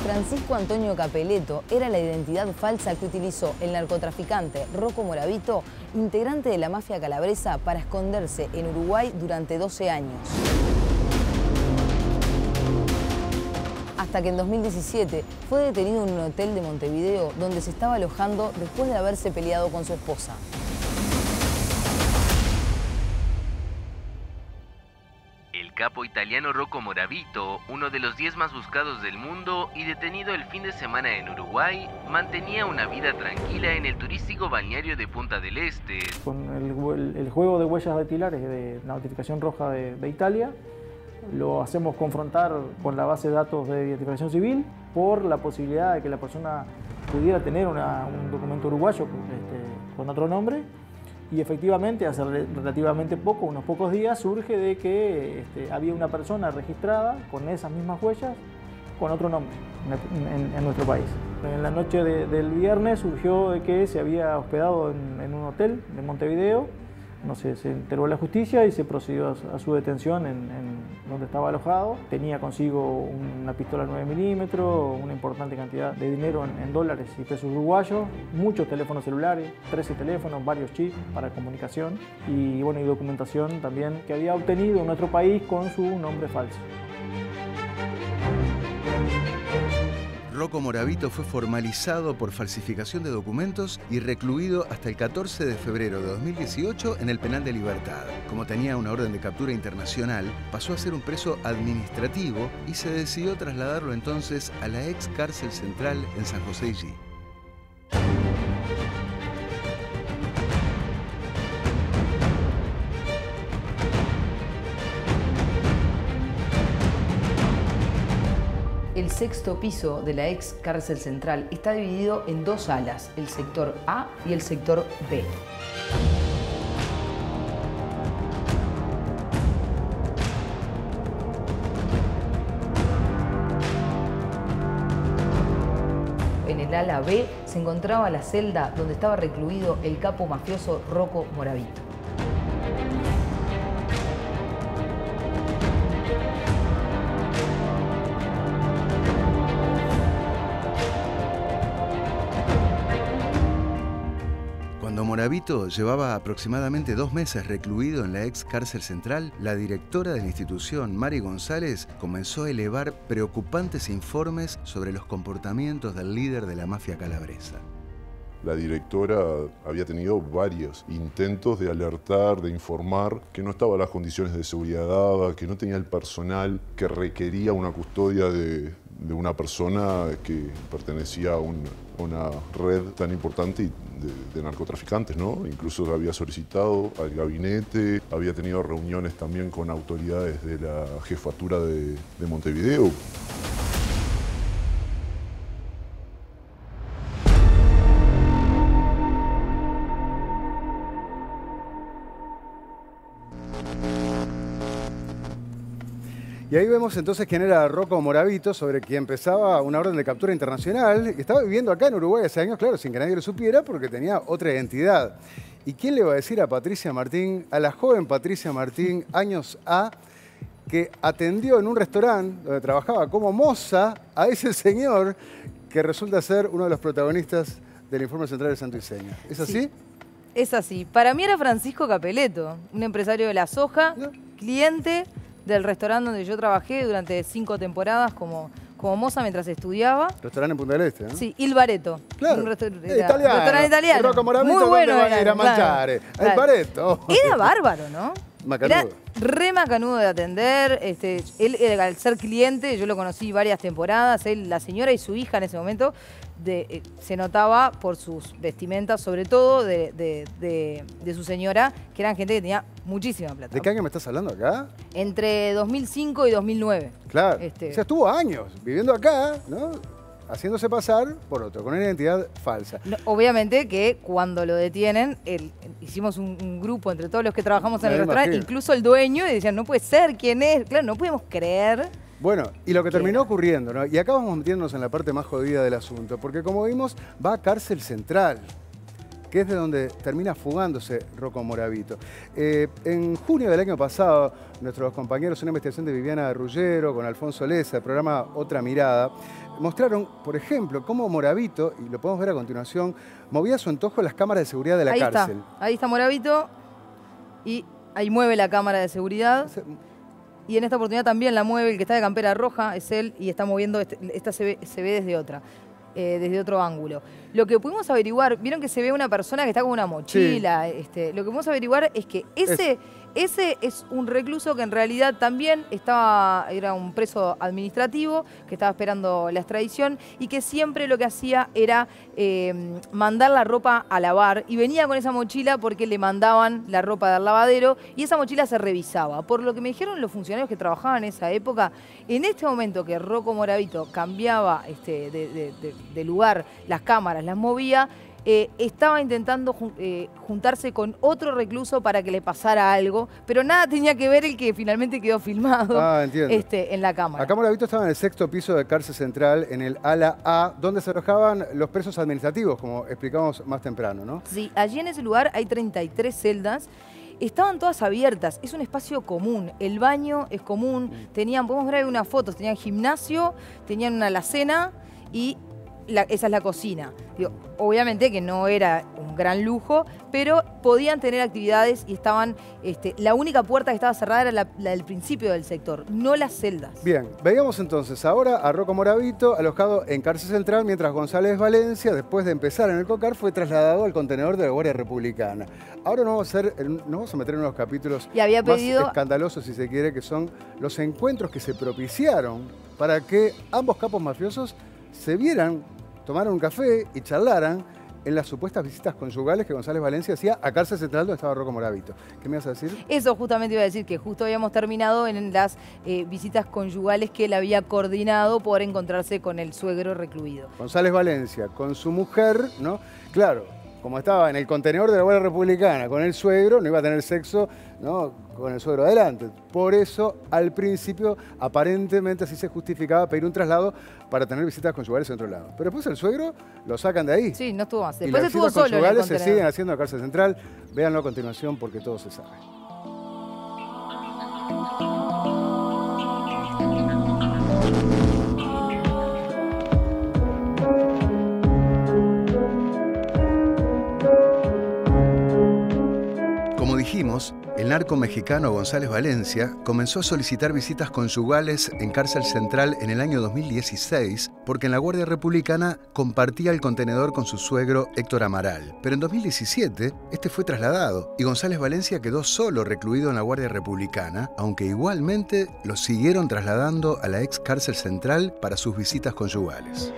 S5: Francisco Antonio Capeleto era la identidad falsa que utilizó el narcotraficante Rocco Moravito, integrante de la mafia calabresa, para esconderse en Uruguay durante 12 años. Hasta que en 2017 fue detenido en un hotel de Montevideo donde se estaba alojando después de haberse peleado con su esposa.
S10: El capo italiano Rocco Moravito, uno de los 10 más buscados del mundo y detenido el fin de semana en Uruguay, mantenía una vida tranquila en el turístico balneario de Punta del Este.
S11: Con el juego de huellas dactilares de la notificación roja de Italia, lo hacemos confrontar con la base de datos de identificación civil por la posibilidad de que la persona pudiera tener un documento uruguayo con otro nombre. Y efectivamente, hace relativamente poco, unos pocos días, surge de que había una persona registrada con esas mismas huellas, con otro nombre en nuestro país. En la noche del viernes surgió de que se había hospedado en un hotel de Montevideo. No sé, se enteró la justicia y se procedió a su detención en donde estaba alojado. Tenía consigo una pistola 9 milímetros, una importante cantidad de dinero en dólares y pesos uruguayos, muchos teléfonos celulares, 13 teléfonos, varios chips para comunicación y, bueno, y documentación también que había obtenido en nuestro país con su nombre falso.
S9: Rocco Moravito fue formalizado por falsificación de documentos y recluido hasta el 14 de febrero de 2018 en el Penal de Libertad. Como tenía una orden de captura internacional, pasó a ser un preso administrativo y se decidió trasladarlo entonces a la ex cárcel central en San José Iji.
S5: El sexto piso de la ex cárcel central está dividido en 2 salas, el sector A y el sector B. En el ala B se encontraba la celda donde estaba recluido el capo mafioso Rocco Moravito.
S9: Cuando Moravito llevaba aproximadamente 2 meses recluido en la ex cárcel central, la directora de la institución, Mari González, comenzó a elevar preocupantes informes sobre los comportamientos del líder de la mafia calabresa.
S7: La directora había tenido varios intentos de alertar, de informar que no estaban las condiciones de seguridad dadas, que no tenía el personal que requería una custodia de una persona que pertenecía a una red tan importante de narcotraficantes, ¿no? Incluso había solicitado al gabinete, había tenido reuniones también con autoridades de la jefatura de Montevideo.
S1: Y ahí vemos entonces quién era Rocco Moravito, sobre quien empezaba una orden de captura internacional, y estaba viviendo acá en Uruguay hace años, claro, sin que nadie lo supiera, porque tenía otra identidad. ¿Y quién le va a decir a Patricia Martín, a la joven Patricia Martín, años A, que atendió en un restaurante donde trabajaba como moza a ese señor que resulta ser uno de los protagonistas del Informe Central de Santuiseña? ¿Es así?
S2: Sí, es así. Para mí era Francisco Capeleto, un empresario de la soja, cliente del restaurante donde yo trabajé durante 5 temporadas como moza mientras estudiaba.
S1: Restaurante en Punta del Este, ¿no?
S2: Sí, Il Baretto.
S1: Claro.
S2: Un
S1: italiano.
S2: Restaurante italiano.
S1: Rocco Moravito,
S2: muy bueno.
S1: ¿dónde van a ir a manchar?
S2: Claro.
S1: El Baretto.
S2: Era bárbaro, ¿no?
S1: Macanudo.
S2: Era re macanudo de atender. Él, al ser cliente, yo lo conocí varias temporadas. Él, la señora y su hija en ese momento, se notaba por sus vestimentas, sobre todo de su señora, que eran gente que tenía muchísima plata.
S1: ¿De qué año me estás hablando acá?
S2: Entre 2005 y 2009.
S1: Claro. O sea, estuvo años viviendo acá, ¿no? Haciéndose pasar por otro, con una identidad falsa.
S2: No, obviamente que cuando lo detienen, hicimos un grupo entre todos los que trabajamos en el restaurante, incluso el dueño, y decían, no puede ser, ¿quién es? Claro, no podemos creer.
S1: Bueno, y lo que terminó ocurriendo, ¿no? Y acá vamos metiéndonos en la parte más jodida del asunto, porque como vimos, va a cárcel central, que es de donde termina fugándose Rocco Moravito. En junio del año pasado, nuestros compañeros, una investigación de Viviana Ruggero con Alfonso Leza, el programa Otra Mirada, mostraron, por ejemplo, cómo Moravito, y lo podemos ver a continuación, movía a su antojo las cámaras de seguridad de la cárcel.
S2: Ahí está Moravito, y ahí mueve la cámara de seguridad. Y en esta oportunidad también la mueve el que está de campera roja, es él, y está moviendo, esta se ve desde otro ángulo. Lo que pudimos averiguar, vieron que se ve una persona que está con una mochila. Sí. Lo que pudimos averiguar es que ese es un recluso que en realidad también era un preso administrativo que estaba esperando la extradición y que siempre lo que hacía era mandar la ropa a lavar, y venía con esa mochila porque le mandaban la ropa del lavadero y esa mochila se revisaba. Por lo que me dijeron los funcionarios que trabajaban en esa época, en este momento que Rocco Moravito cambiaba de lugar las cámaras, las movía, estaba intentando juntarse con otro recluso para que le pasara algo, pero nada tenía que ver el que finalmente quedó filmado en la cámara.
S1: Acá Moravito estaba en el 6º piso de cárcel central, en el ala A, donde se alojaban los presos administrativos, como explicamos más temprano, ¿no?
S2: Sí, allí en ese lugar hay 33 celdas. Estaban todas abiertas, es un espacio común, el baño es común, podemos ver ahí unas fotos, tenían gimnasio, tenían una alacena y esa es la cocina. Digo, obviamente que no era un gran lujo, pero podían tener actividades y estaban... la única puerta que estaba cerrada era la del principio del sector, no las celdas.
S1: Bien, veíamos entonces ahora a Rocco Moravito alojado en cárcel central, mientras González Valencia, después de empezar en el COCAR, fue trasladado al contenedor de la Guardia Republicana. Ahora nos vamos a meter en unos capítulos más escandalosos, si se quiere, que son los encuentros que se propiciaron para que ambos capos mafiosos se vieran, tomaran un café y charlaran en las supuestas visitas conyugales que González Valencia hacía a cárcel central donde estaba Rocco Moravito. ¿Qué me vas a decir?
S2: Eso justamente iba a decir, que justo habíamos terminado en las visitas conyugales que él había coordinado por encontrarse con el suegro recluido.
S1: González Valencia con su mujer, ¿no? Claro, como estaba en el contenedor de la Guardia Republicana con el suegro, no iba a tener sexo, ¿no?, con el suegro adelante. Por eso, al principio, aparentemente así se justificaba pedir un traslado para tener visitas conyugales en otro lado. Pero después el suegro lo sacan de ahí.
S2: Sí, no estuvo más.
S1: Después estuvo solo en el contenedor. Las visitas conyugales se siguen haciendo en la cárcel central. Véanlo a continuación porque todo se sabe.
S9: Como dijimos, el narco mexicano González Valencia comenzó a solicitar visitas conyugales en cárcel central en el año 2016 porque en la Guardia Republicana compartía el contenedor con su suegro Héctor Amaral. Pero en 2017 este fue trasladado y González Valencia quedó solo recluido en la Guardia Republicana, aunque igualmente lo siguieron trasladando a la ex cárcel central para sus visitas conyugales.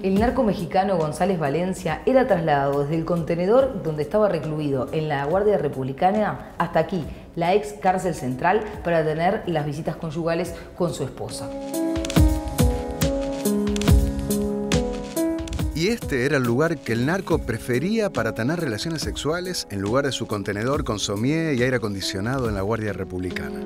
S5: El narco mexicano González Valencia era trasladado desde el contenedor donde estaba recluido en la Guardia Republicana hasta aquí, la ex cárcel central, para tener las visitas conyugales con su esposa.
S9: Y Y este era el lugar que el narco prefería para tener relaciones sexuales en lugar de su contenedor con somier y aire acondicionado en la Guardia Republicana.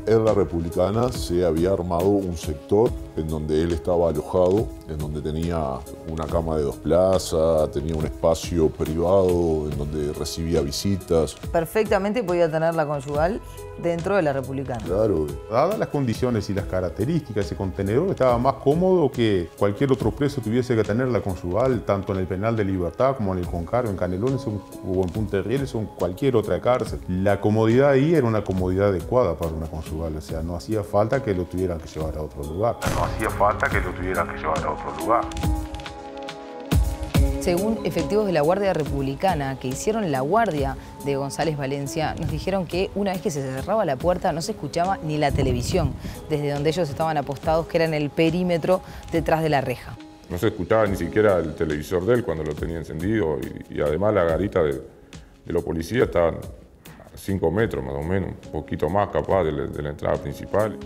S7: En la Republicana se había armado un sector en donde él estaba alojado, en donde tenía una cama de 2 plazas, tenía un espacio privado en donde recibía visitas.
S2: Perfectamente podía tener la conyugal dentro de la Republicana.
S7: Claro. Dadas las condiciones y las características, ese contenedor estaba más cómodo que cualquier otro preso tuviese que tener la conyugal, tanto en el penal de Libertad como en el Concargo, en Canelones o en Punta de Rieles o en cualquier otra cárcel. La comodidad ahí era una comodidad adecuada para una conyugal, o sea, no hacía falta que lo tuvieran que llevar a otro lugar.
S2: Según efectivos de la Guardia Republicana que hicieron la guardia de González Valencia, nos dijeron que una vez que se cerraba la puerta no se escuchaba ni la televisión, desde donde ellos estaban apostados, que era en el perímetro detrás de la reja.
S8: No se escuchaba ni siquiera el televisor de él cuando lo tenía encendido y además la garita de los policías estaban a 5 metros más o menos, un poquito más capaz de la entrada principal.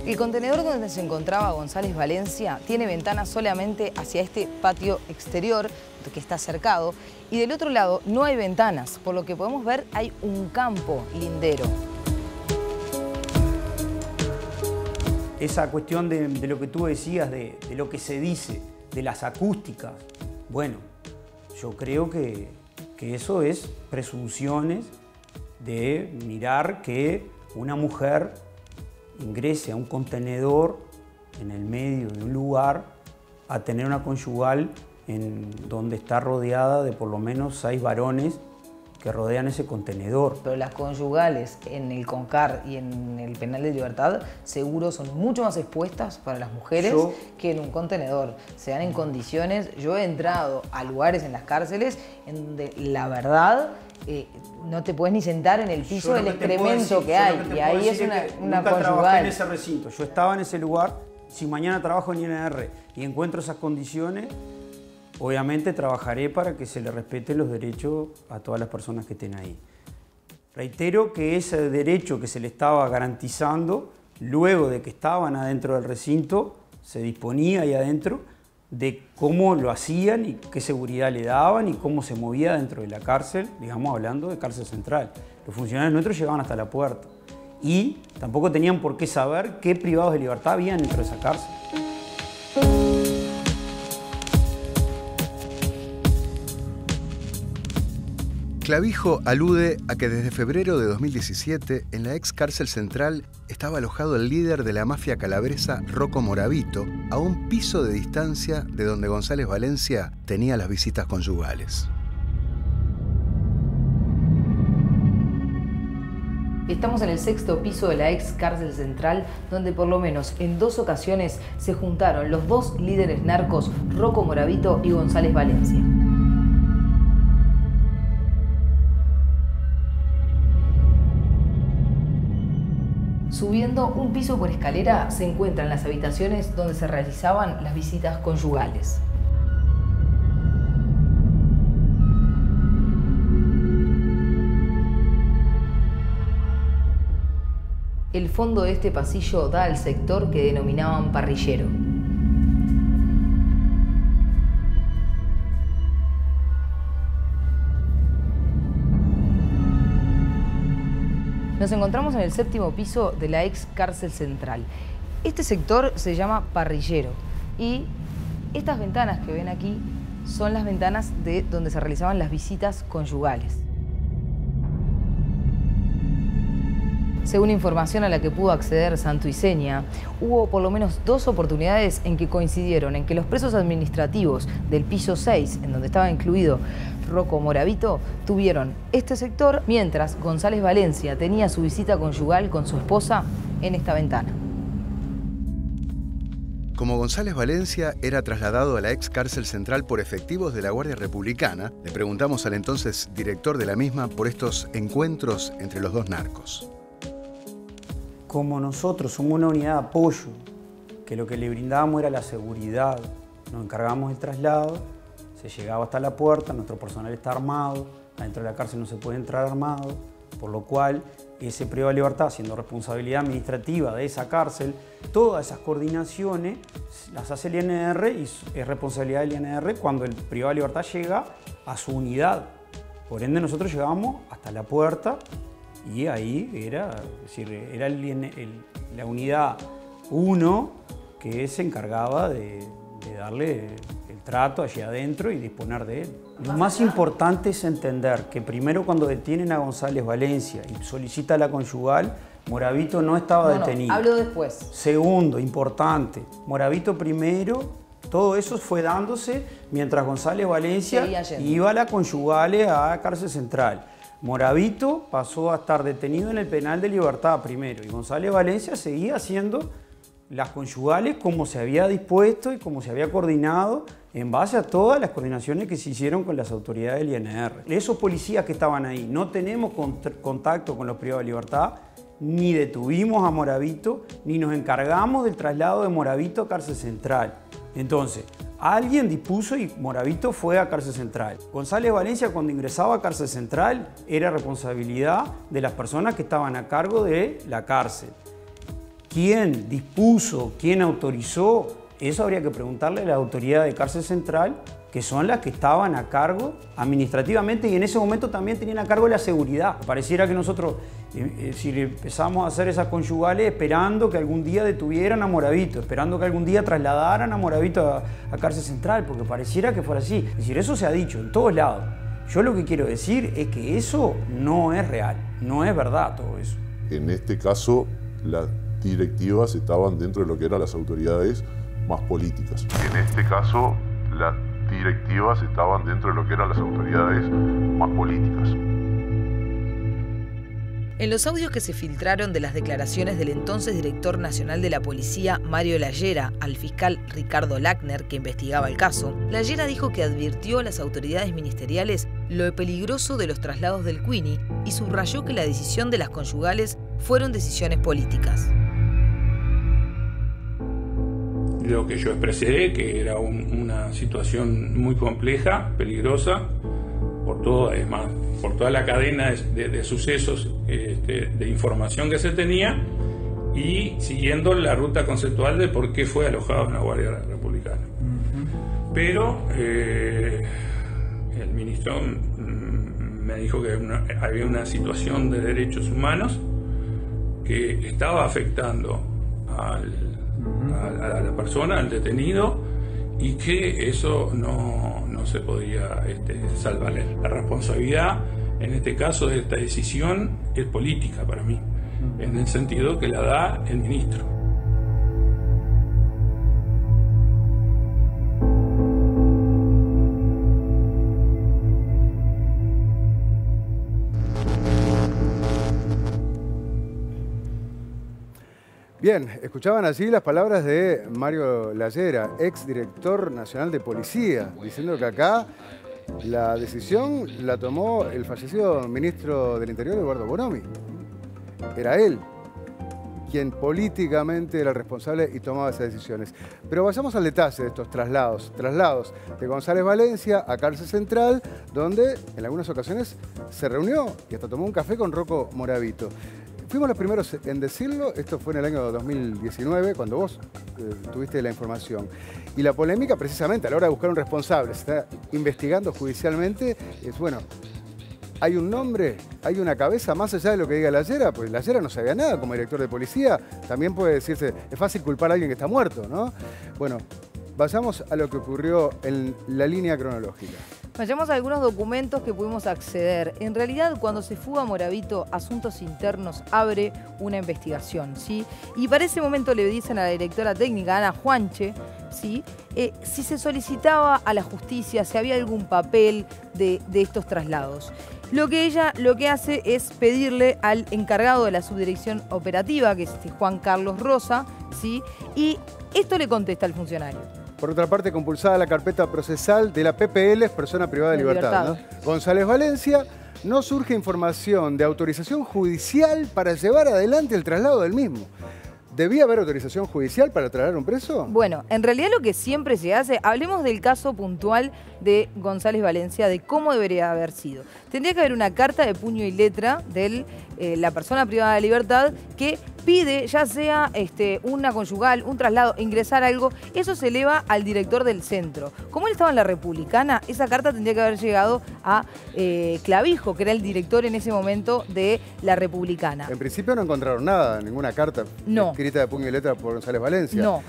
S2: El contenedor donde se encontraba González Valencia tiene ventanas solamente hacia este patio exterior que está cercado y del otro lado no hay ventanas, por lo que podemos ver hay un campo lindero.
S6: Esa cuestión de lo que tú decías, de lo que se dice, de las acústicas, bueno, yo creo que eso es presunciones de mirar que una mujer ingrese a un contenedor en el medio de un lugar a tener una conyugal en donde está rodeada de por lo menos 6 varones que rodean ese contenedor.
S2: Pero las conyugales en el CONCAR y en el penal de Libertad seguro son mucho más expuestas para las mujeres que en un contenedor. Se dan en condiciones, yo he entrado a lugares en las cárceles en donde la verdad no te puedes ni sentar en el piso del excremento que hay. Y ahí es una
S6: nunca trabajé
S2: conyugal.
S6: en ese recinto. Yo estaba en ese lugar. Si mañana trabajo en INR y encuentro esas condiciones, obviamente trabajaré para que se le respeten los derechos a todas las personas que estén ahí. Reitero que ese derecho que se le estaba garantizando, luego de que estaban adentro del recinto, se disponía ahí adentro de cómo lo hacían y qué seguridad le daban y cómo se movía dentro de la cárcel, digamos hablando de cárcel central. Los funcionarios nuestros llegaban hasta la puerta y tampoco tenían por qué saber qué privados de libertad habían dentro de esa cárcel.
S9: Clavijo alude a que desde febrero de 2017 en la ex cárcel central estaba alojado el líder de la mafia calabresa Rocco Moravito a un piso de distancia de donde González Valencia tenía las visitas conyugales.
S2: Estamos en el 6º piso de la ex cárcel central, donde por lo menos en 2 ocasiones se juntaron los 2 líderes narcos, Rocco Moravito y González Valencia. Subiendo un piso por escalera se encuentran las habitaciones donde se realizaban las visitas conyugales. El fondo de este pasillo da al sector que denominaban parrillero. Nos encontramos en el 7º piso de la ex cárcel central. Este sector se llama parrillero y estas ventanas que ven aquí son las ventanas de donde se realizaban las visitas conyugales. Según información a la que pudo acceder Santuiseña, hubo por lo menos 2 oportunidades en que coincidieron en que los presos administrativos del piso 6, en donde estaba incluido Rocco Moravito, tuvieron este sector, mientras González Valencia tenía su visita conyugal con su esposa en esta ventana.
S9: Como González Valencia era trasladado a la ex cárcel central por efectivos de la Guardia Republicana, le preguntamos al entonces director de la misma por estos encuentros entre los 2 narcos.
S6: Como nosotros somos una unidad de apoyo, que lo que le brindábamos era la seguridad, nos encargamos del traslado, se llegaba hasta la puerta, nuestro personal está armado, adentro de la cárcel no se puede entrar armado, por lo cual ese privado de libertad siendo responsabilidad administrativa de esa cárcel, todas esas coordinaciones las hace el INR y es responsabilidad del INR cuando el privado de libertad llega a su unidad. Por ende nosotros llegamos hasta la puerta y ahí era, es decir, era la unidad 1 que se encargaba de darle el trato allí adentro y disponer de él. Lo más importante es entender que primero cuando detienen a González Valencia y solicita la conyugal, Moravito no estaba detenido.
S2: No, hablo después.
S6: Segundo, importante, Moravito primero, todo eso fue dándose mientras González Valencia iba a la conyugal a cárcel central. Moravito pasó a estar detenido en el penal de Libertad primero y González Valencia seguía haciendo las conyugales como se había dispuesto y como se había coordinado en base a todas las coordinaciones que se hicieron con las autoridades del INR. Esos policías que estaban ahí, no tenemos contacto con los privados de libertad, ni detuvimos a Moravito, ni nos encargamos del traslado de Moravito a cárcel central. Entonces, alguien dispuso y Moravito fue a cárcel central. González Valencia cuando ingresaba a cárcel central era responsabilidad de las personas que estaban a cargo de la cárcel. ¿Quién dispuso, quién autorizó? Eso habría que preguntarle a la autoridad de cárcel central, que son las que estaban a cargo administrativamente y en ese momento también tenían a cargo la seguridad. Pareciera que nosotros si empezamos a hacer esas conyugales esperando que algún día detuvieran a Moravito, esperando que algún día trasladaran a Moravito a cárcel central, porque pareciera que fuera así. Es decir, eso se ha dicho en todos lados. Yo lo que quiero decir es que eso no es real, no es verdad todo eso.
S7: En este caso, las directivas estaban dentro de lo que eran las autoridades más políticas. En este caso, las directivas estaban dentro de lo que eran las autoridades más políticas.
S5: En los audios que se filtraron de las declaraciones del entonces director nacional de la policía, Mario Lallera, al fiscal Ricardo Lackner, que investigaba el caso, Lallera dijo que advirtió a las autoridades ministeriales lo peligroso de los traslados del Queenie y subrayó que la decisión de las conyugales fueron decisiones políticas.
S12: Lo que yo expresé, que era una situación muy compleja, peligrosa, por todo, además, por toda la cadena de sucesos, de información que se tenía y siguiendo la ruta conceptual de por qué fue alojado en la Guardia Republicana. Pero el ministro me dijo que había una situación de derechos humanos que estaba afectando a la persona, al detenido, y que eso no se podía salvar. La responsabilidad, en este caso, de esta decisión es política para mí, en el sentido que la da el ministro.
S1: Bien, escuchaban allí las palabras de Mario Lallera, ex director nacional de policía, diciendo que acá la decisión la tomó el fallecido ministro del Interior, Eduardo Bonomi. Era él quien políticamente era el responsable y tomaba esas decisiones. Pero vayamos al detalle de estos traslados. Traslados de González Valencia a cárcel central, donde en algunas ocasiones se reunió y hasta tomó un café con Rocco Moravito. Fuimos los primeros en decirlo, esto fue en el año 2019, cuando vos tuviste la información. Y la polémica, precisamente, a la hora de buscar un responsable, se está investigando judicialmente, es bueno, hay un nombre, hay una cabeza, más allá de lo que diga Lallera, pues Lallera no sabía nada como director de policía, también puede decirse, es fácil culpar a alguien que está muerto, ¿no? Bueno, vayamos a lo que ocurrió en la línea cronológica.
S2: Vayamos a algunos documentos que pudimos acceder. En realidad, cuando se fuga Moravito, Asuntos Internos abre una investigación, ¿sí? Y para ese momento le dicen a la directora técnica, Ana Juanche, ¿sí? Si se solicitaba a la justicia, si había algún papel de estos traslados. Lo que hace es pedirle al encargado de la subdirección operativa, que es Juan Carlos Rosa, ¿sí? Y esto le contesta al funcionario.
S1: Por otra parte, compulsada la carpeta procesal de la PPL, persona privada de libertad, ¿no? González Valencia, no surge información de autorización judicial para llevar adelante el traslado del mismo. ¿Debía haber autorización judicial para trasladar un preso?
S2: Bueno, en realidad lo que siempre se hace, hablemos del caso puntual de González Valencia, de cómo debería haber sido. Tendría que haber una carta de puño y letra de la persona privada de libertad que pide, ya sea una conyugal, un traslado, ingresar algo, eso se eleva al director del centro. Como él estaba en la Republicana, esa carta tendría que haber llegado a Clavijo, que era el director en ese momento de la Republicana.
S1: En principio no encontraron nada, ninguna carta escrita de puño y letra por González Valencia.
S2: No.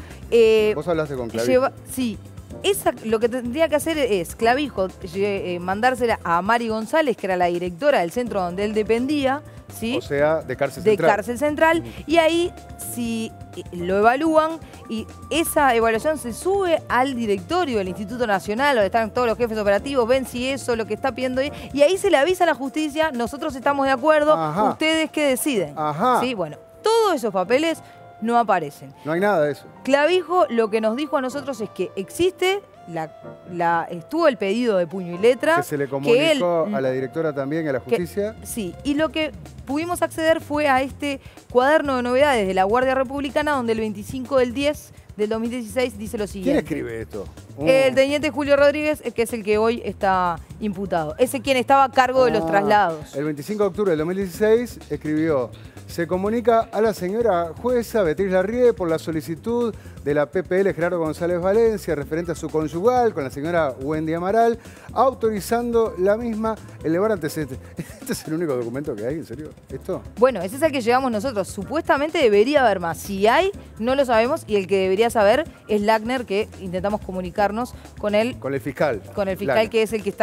S1: Vos hablaste con Clavijo.
S2: Sí. Lo que tendría que hacer es Clavijo mandársela a Mari González, que era la directora del centro donde él dependía, ¿sí?
S1: O sea, de Cárcel Central.
S2: De Cárcel Central. Y ahí, si lo evalúan, y esa evaluación se sube al directorio del Instituto Nacional, donde están todos los jefes operativos, ven si eso, lo que está pidiendo, y ahí se le avisa a la justicia, nosotros estamos de acuerdo, ustedes qué deciden. ¿Sí? Bueno, todos esos papeles no aparecen.
S1: No hay nada de eso.
S2: Clavijo lo que nos dijo a nosotros es que existe, estuvo el pedido de puño y letra. Que
S1: se le comunicó a la directora también y a la justicia.
S2: Sí, y lo que pudimos acceder fue a este cuaderno de novedades de la Guardia Republicana, donde el 25 del 10 del 2016 dice lo siguiente.
S1: ¿Quién escribe esto?
S2: El teniente Julio Rodríguez, que es el que hoy está imputado. Ese quien estaba a cargo de los traslados.
S1: El 25 de octubre del 2016 escribió: se comunica a la señora jueza Beatriz Larrié por la solicitud de la PPL Gerardo González Valencia referente a su conyugal con la señora Wendy Amaral, autorizando la misma elevar antecedentes. ¿Este es el único documento que hay, en serio? ¿Esto?
S2: Bueno, ese es el que llevamos nosotros. Supuestamente debería haber más. Si hay, no lo sabemos, y el que debería saber es Lackner, que intentamos comunicarnos con él.
S1: Con el fiscal.
S2: Con el fiscal, Lackner, que es el que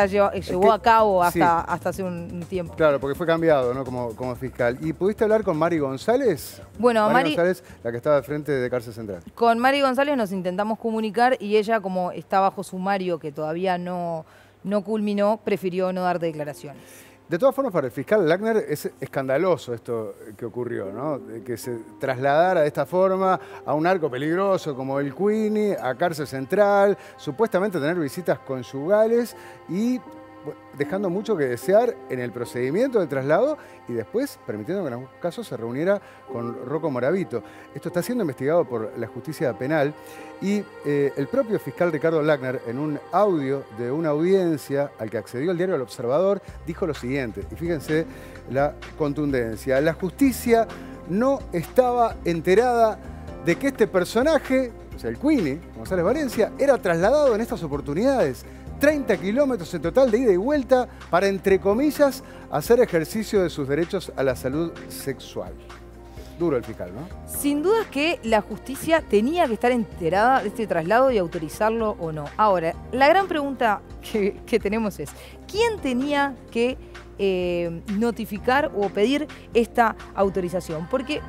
S2: llevó a cabo hasta hace un tiempo.
S1: Claro, porque fue cambiado, ¿no? Como fiscal. ¿Y pudiste hablar con Mari González?
S2: Bueno,
S1: Mari González, la que estaba al frente de Cárcel Central.
S2: Con Mari González nos intentamos comunicar y ella, como está bajo sumario que todavía no culminó, prefirió no dar declaraciones.
S1: De todas formas, para el fiscal Lackner es escandaloso esto que ocurrió, ¿no? Que se trasladara de esta forma a un arco peligroso como el Queenie, a Cárcel Central, supuestamente tener visitas conyugales y dejando mucho que desear en el procedimiento del traslado y después permitiendo que en algunos casos se reuniera con Rocco Moravito. Esto está siendo investigado por la justicia penal y el propio fiscal Ricardo Lackner, en un audio de una audiencia al que accedió el diario El Observador, dijo lo siguiente, y fíjense la contundencia: la justicia no estaba enterada de que este personaje, o sea, el Queenie, González Valencia, era trasladado en estas oportunidades. 30 kilómetros en total de ida y vuelta para, entre comillas, hacer ejercicio de sus derechos a la salud sexual. Duro el fiscal, ¿no?
S2: Sin duda que la justicia tenía que estar enterada de este traslado y autorizarlo o no. Ahora, la gran pregunta que tenemos es, ¿quién tenía que notificar o pedir esta autorización? Porque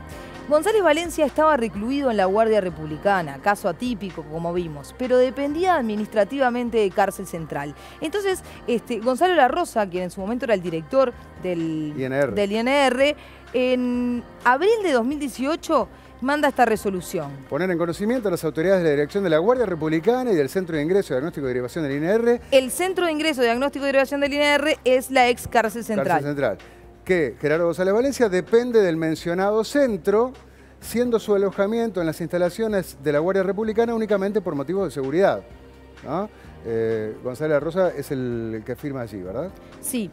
S2: González Valencia estaba recluido en la Guardia Republicana, caso atípico como vimos, pero dependía administrativamente de Cárcel Central. Entonces, Gonzalo La Rosa, quien en su momento era el director del INR, en abril de 2018 manda esta resolución.
S1: Poner en conocimiento a las autoridades de la dirección de la Guardia Republicana y del Centro de Ingreso, Diagnóstico y Derivación del INR.
S2: El Centro de Ingreso, Diagnóstico y Derivación del INR es la ex Cárcel Central.
S1: Cárcel Central. Que Gerardo González Valencia depende del mencionado centro, siendo su alojamiento en las instalaciones de la Guardia Republicana únicamente por motivos de seguridad, ¿no? González Rosa es el que firma allí, ¿verdad?
S2: Sí.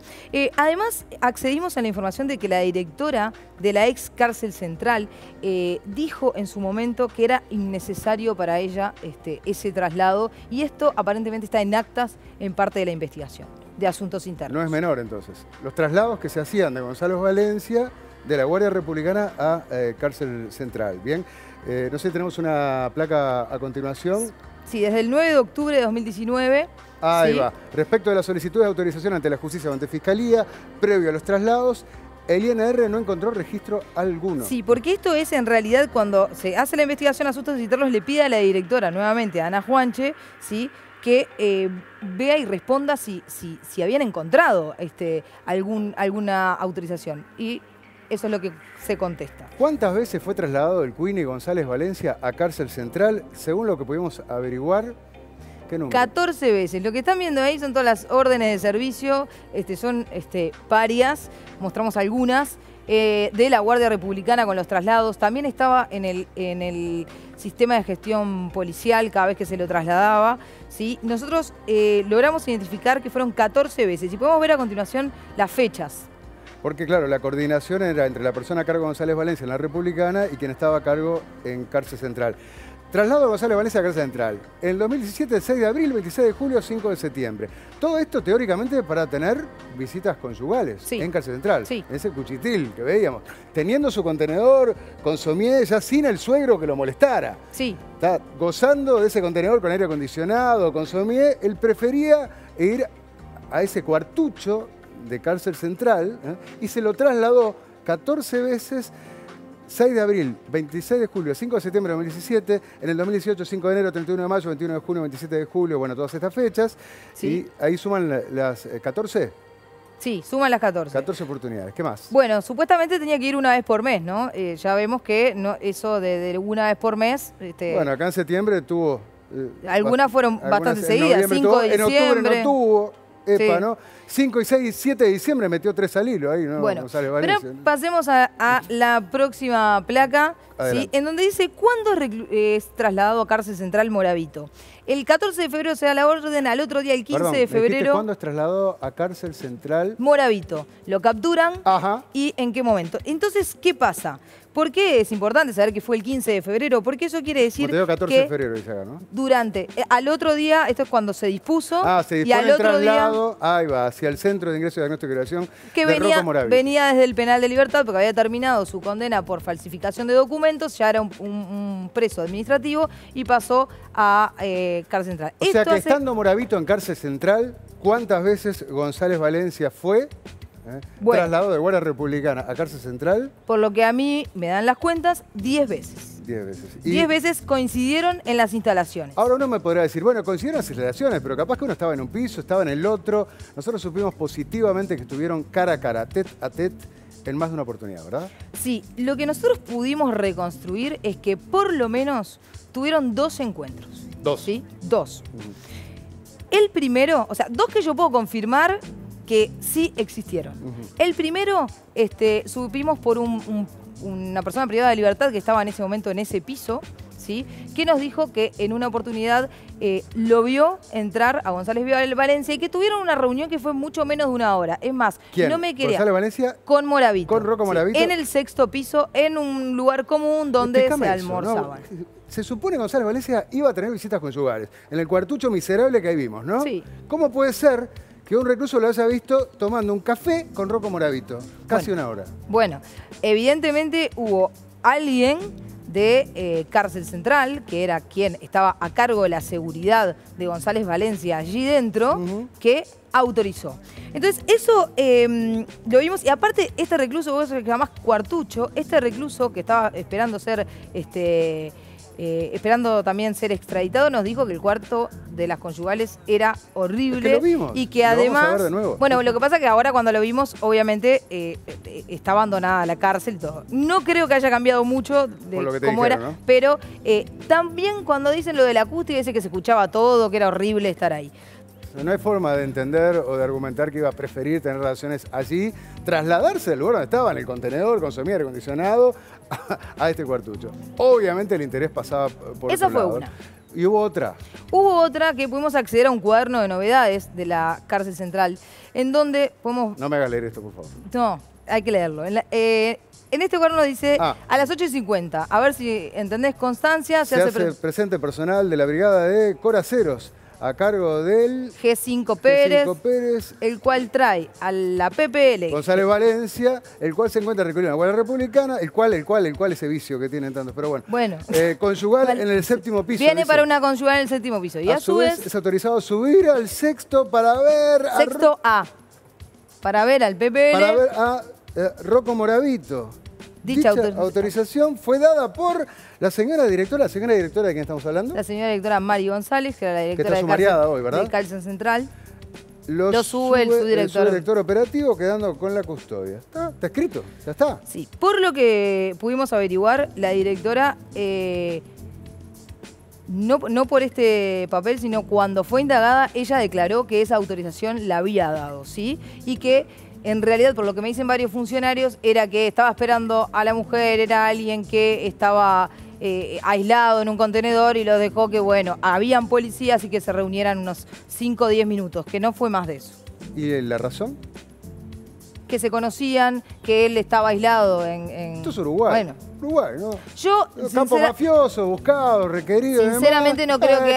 S2: Además, accedimos a la información de que la directora de la ex Cárcel Central dijo en su momento que era innecesario para ella ese traslado, y esto aparentemente está en actas en parte de la investigación de asuntos internos.
S1: No es menor, entonces. Los traslados que se hacían de González Valencia de la Guardia Republicana a Cárcel Central. Bien, no sé, tenemos una placa a continuación.
S2: Sí, desde el 9 de octubre de 2019.
S1: Ahí va. Respecto de la solicitud de autorización ante la justicia o ante Fiscalía, previo a los traslados, el INR no encontró registro alguno.
S2: Sí, porque esto es en realidad cuando se hace la investigación a asuntos internos, le pide a la directora, nuevamente a Ana Juanche, ¿sí?, que vea y responda si habían encontrado alguna autorización. Y eso es lo que se contesta.
S1: ¿Cuántas veces fue trasladado el Queenie González Valencia a Cárcel Central? Según lo que pudimos averiguar, ¿qué número?
S2: 14 veces. Lo que están viendo ahí son todas las órdenes de servicio, son varias, mostramos algunas. de la Guardia Republicana con los traslados, también estaba en el sistema de gestión policial cada vez que se lo trasladaba, ¿sí? Nosotros logramos identificar que fueron 14 veces y podemos ver a continuación las fechas.
S1: Porque claro, la coordinación era entre la persona a cargo de González Valencia en la Republicana y quien estaba a cargo en Cárcel Central. Traslado de González Valencia a Cárcel Central. En el 2017, 6 de abril, 26 de julio, 5 de septiembre. Todo esto teóricamente para tener visitas conyugales en Cárcel Central.
S2: Sí.
S1: Ese cuchitril que veíamos. Teniendo su contenedor con somier, ya sin el suegro que lo molestara.
S2: Sí.
S1: Está gozando de ese contenedor con aire acondicionado, con somier. Él prefería ir a ese cuartucho de Cárcel Central y se lo trasladó 14 veces. 6 de abril, 26 de julio, 5 de septiembre de 2017, en el 2018, 5 de enero, 31 de mayo, 21 de junio, 27 de julio, bueno, todas estas fechas. Sí. Y ahí suman las 14.
S2: Sí, suman las 14.
S1: 14 oportunidades. ¿Qué más?
S2: Bueno, supuestamente tenía que ir una vez por mes, ¿no? Ya vemos que eso de una vez por mes...
S1: Bueno, acá en septiembre tuvo...
S2: algunas fueron bastante seguidas, 5 de diciembre...
S1: En octubre no tuvo... Epa,
S2: sí.
S1: ¿no? 5 y 6 y 7 de diciembre metió 3 al hilo ahí, ¿no?
S2: Bueno,
S1: González Valencia,
S2: pero
S1: ¿no?
S2: pasemos a la próxima placa, ¿sí? En donde dice cuándo es trasladado a Cárcel Central Moravito. El 14 de febrero se da la orden, al otro día, el 15 de febrero...
S1: ¿Cuándo es trasladado a Cárcel Central?
S2: Moravito. Lo capturan.
S1: Ajá.
S2: ¿Y en qué momento? Entonces, ¿qué pasa? ¿Por qué es importante saber que fue el 15 de febrero? Porque eso quiere decir
S1: 14
S2: que
S1: de febrero dice acá, ¿no?
S2: durante, al otro día, esto es cuando se dispuso,
S1: se dispone
S2: y al otro
S1: el traslado,
S2: día,
S1: ahí va, hacia el Centro de Ingreso, Diagnóstico y Creación
S2: que
S1: de Rocco Moravito.
S2: venía desde el penal de Libertad porque había terminado su condena por falsificación de documentos, ya era un preso administrativo y pasó a Cárcel Central.
S1: O sea que estando Moravito en Cárcel Central, ¿cuántas veces González Valencia fue trasladado de Guardia Republicana a Cárcel Central?
S2: Por lo que a mí me dan las cuentas, 10 veces.
S1: 10 veces.
S2: 10 veces coincidieron en las instalaciones.
S1: Ahora uno me podrá decir, bueno, coincidieron las instalaciones, pero capaz que uno estaba en un piso, estaba en el otro. Nosotros supimos positivamente que estuvieron cara a cara, tete a tete, en más de una oportunidad, ¿verdad?
S2: Sí, lo que nosotros pudimos reconstruir es que por lo menos tuvieron 2 encuentros.
S1: 2.
S2: ¿Sí? 2. El primero, o sea, 2 que yo puedo confirmar que sí existieron. El primero, supimos por una persona privada de libertad que estaba en ese momento en ese piso, ¿sí? Que nos dijo que en una oportunidad lo vio entrar a González Valencia y que tuvieron una reunión que fue mucho menos de una hora. Es más,
S1: ¿quién?
S2: No me quería.
S1: ¿González Valencia?
S2: Con Moravito.
S1: Con Rocco Moravito.
S2: Sí, en el 6º piso, en un lugar común donde
S1: Explícame
S2: se
S1: eso,
S2: almorzaban.
S1: ¿no? Se supone que González Valencia iba a tener visitas conyugales, en el cuartucho miserable que ahí vimos, ¿no?
S2: Sí.
S1: ¿Cómo puede ser que un recluso lo haya visto tomando un café con Rocco Moravito? Casi una hora.
S2: Bueno, evidentemente hubo alguien de Cárcel Central, que era quien estaba a cargo de la seguridad de González Valencia allí dentro, que autorizó. Entonces, eso lo vimos. Y aparte, este recluso, vos que llamás cuartucho, este recluso que estaba esperando ser esperando también ser extraditado, nos dijo que el cuarto de las conyugales era horrible.
S1: Es que lo vimos,
S2: y que
S1: lo vamos
S2: además,
S1: a ver de nuevo.
S2: Bueno, lo que pasa es que ahora cuando lo vimos, obviamente está abandonada la cárcel y todo. No creo que haya cambiado mucho de
S1: lo que te
S2: cómo
S1: dijeron,
S2: era,
S1: ¿no?
S2: pero también cuando dicen lo de la acústica, dice que se escuchaba todo, que era horrible estar ahí.
S1: No hay forma de entender o de argumentar que iba a preferir tener relaciones allí, trasladarse del lugar donde estaba, en el contenedor, con su aire acondicionado, a este cuartucho. Obviamente el interés pasaba por
S2: Esa
S1: otro
S2: fue
S1: lado.
S2: una.
S1: Y hubo otra.
S2: Hubo otra que pudimos acceder a un cuaderno de novedades de la Cárcel Central, en donde podemos...
S1: No me hagas leer esto, por favor.
S2: No, hay que leerlo. En este cuaderno dice, a las 8:50, a ver si entendés, Constancia,
S1: Se hace presente personal de la brigada de Coraceros, a cargo del
S2: G5 Pérez,
S1: G5 Pérez,
S2: el cual trae a la PPL
S1: González Valencia, el cual se encuentra recluido en la Guardia Republicana, el cual ese vicio que tienen tantos, pero bueno. Conyugal en el 7º piso.
S2: Viene para una conyugal en el 7º piso. Y
S1: a su vez es autorizado subir al 6º para ver...
S2: Sexto A. Para ver al PPL.
S1: Para ver a Rocco Moravito. Dicha autorización fue dada por la señora directora. ¿La señora directora de quién estamos hablando?
S2: La señora directora Mari González, que era la directora
S1: de sumariada hoy, ¿verdad?
S2: De Cárcel Central.
S1: Lo sube el
S2: subdirector.
S1: El subdirector operativo quedando con la custodia. Está escrito, ya está.
S2: Sí, por lo que pudimos averiguar, la directora, no por este papel, sino cuando fue indagada, ella declaró que esa autorización la había dado, ¿sí? Y que en realidad, por lo que me dicen varios funcionarios, era que estaba esperando a la mujer, era alguien que estaba aislado en un contenedor y los dejó que, bueno, habían policías y que se reunieran unos 5 o 10 minutos, que no fue más de eso.
S1: ¿Y la razón?
S2: Que se conocían, que él estaba aislado en...
S1: Esto es Uruguay.
S2: Bueno.
S1: Uruguay, ¿no?
S2: Yo,
S1: campos mafiosos, buscados, requeridos.
S2: Sinceramente no creo que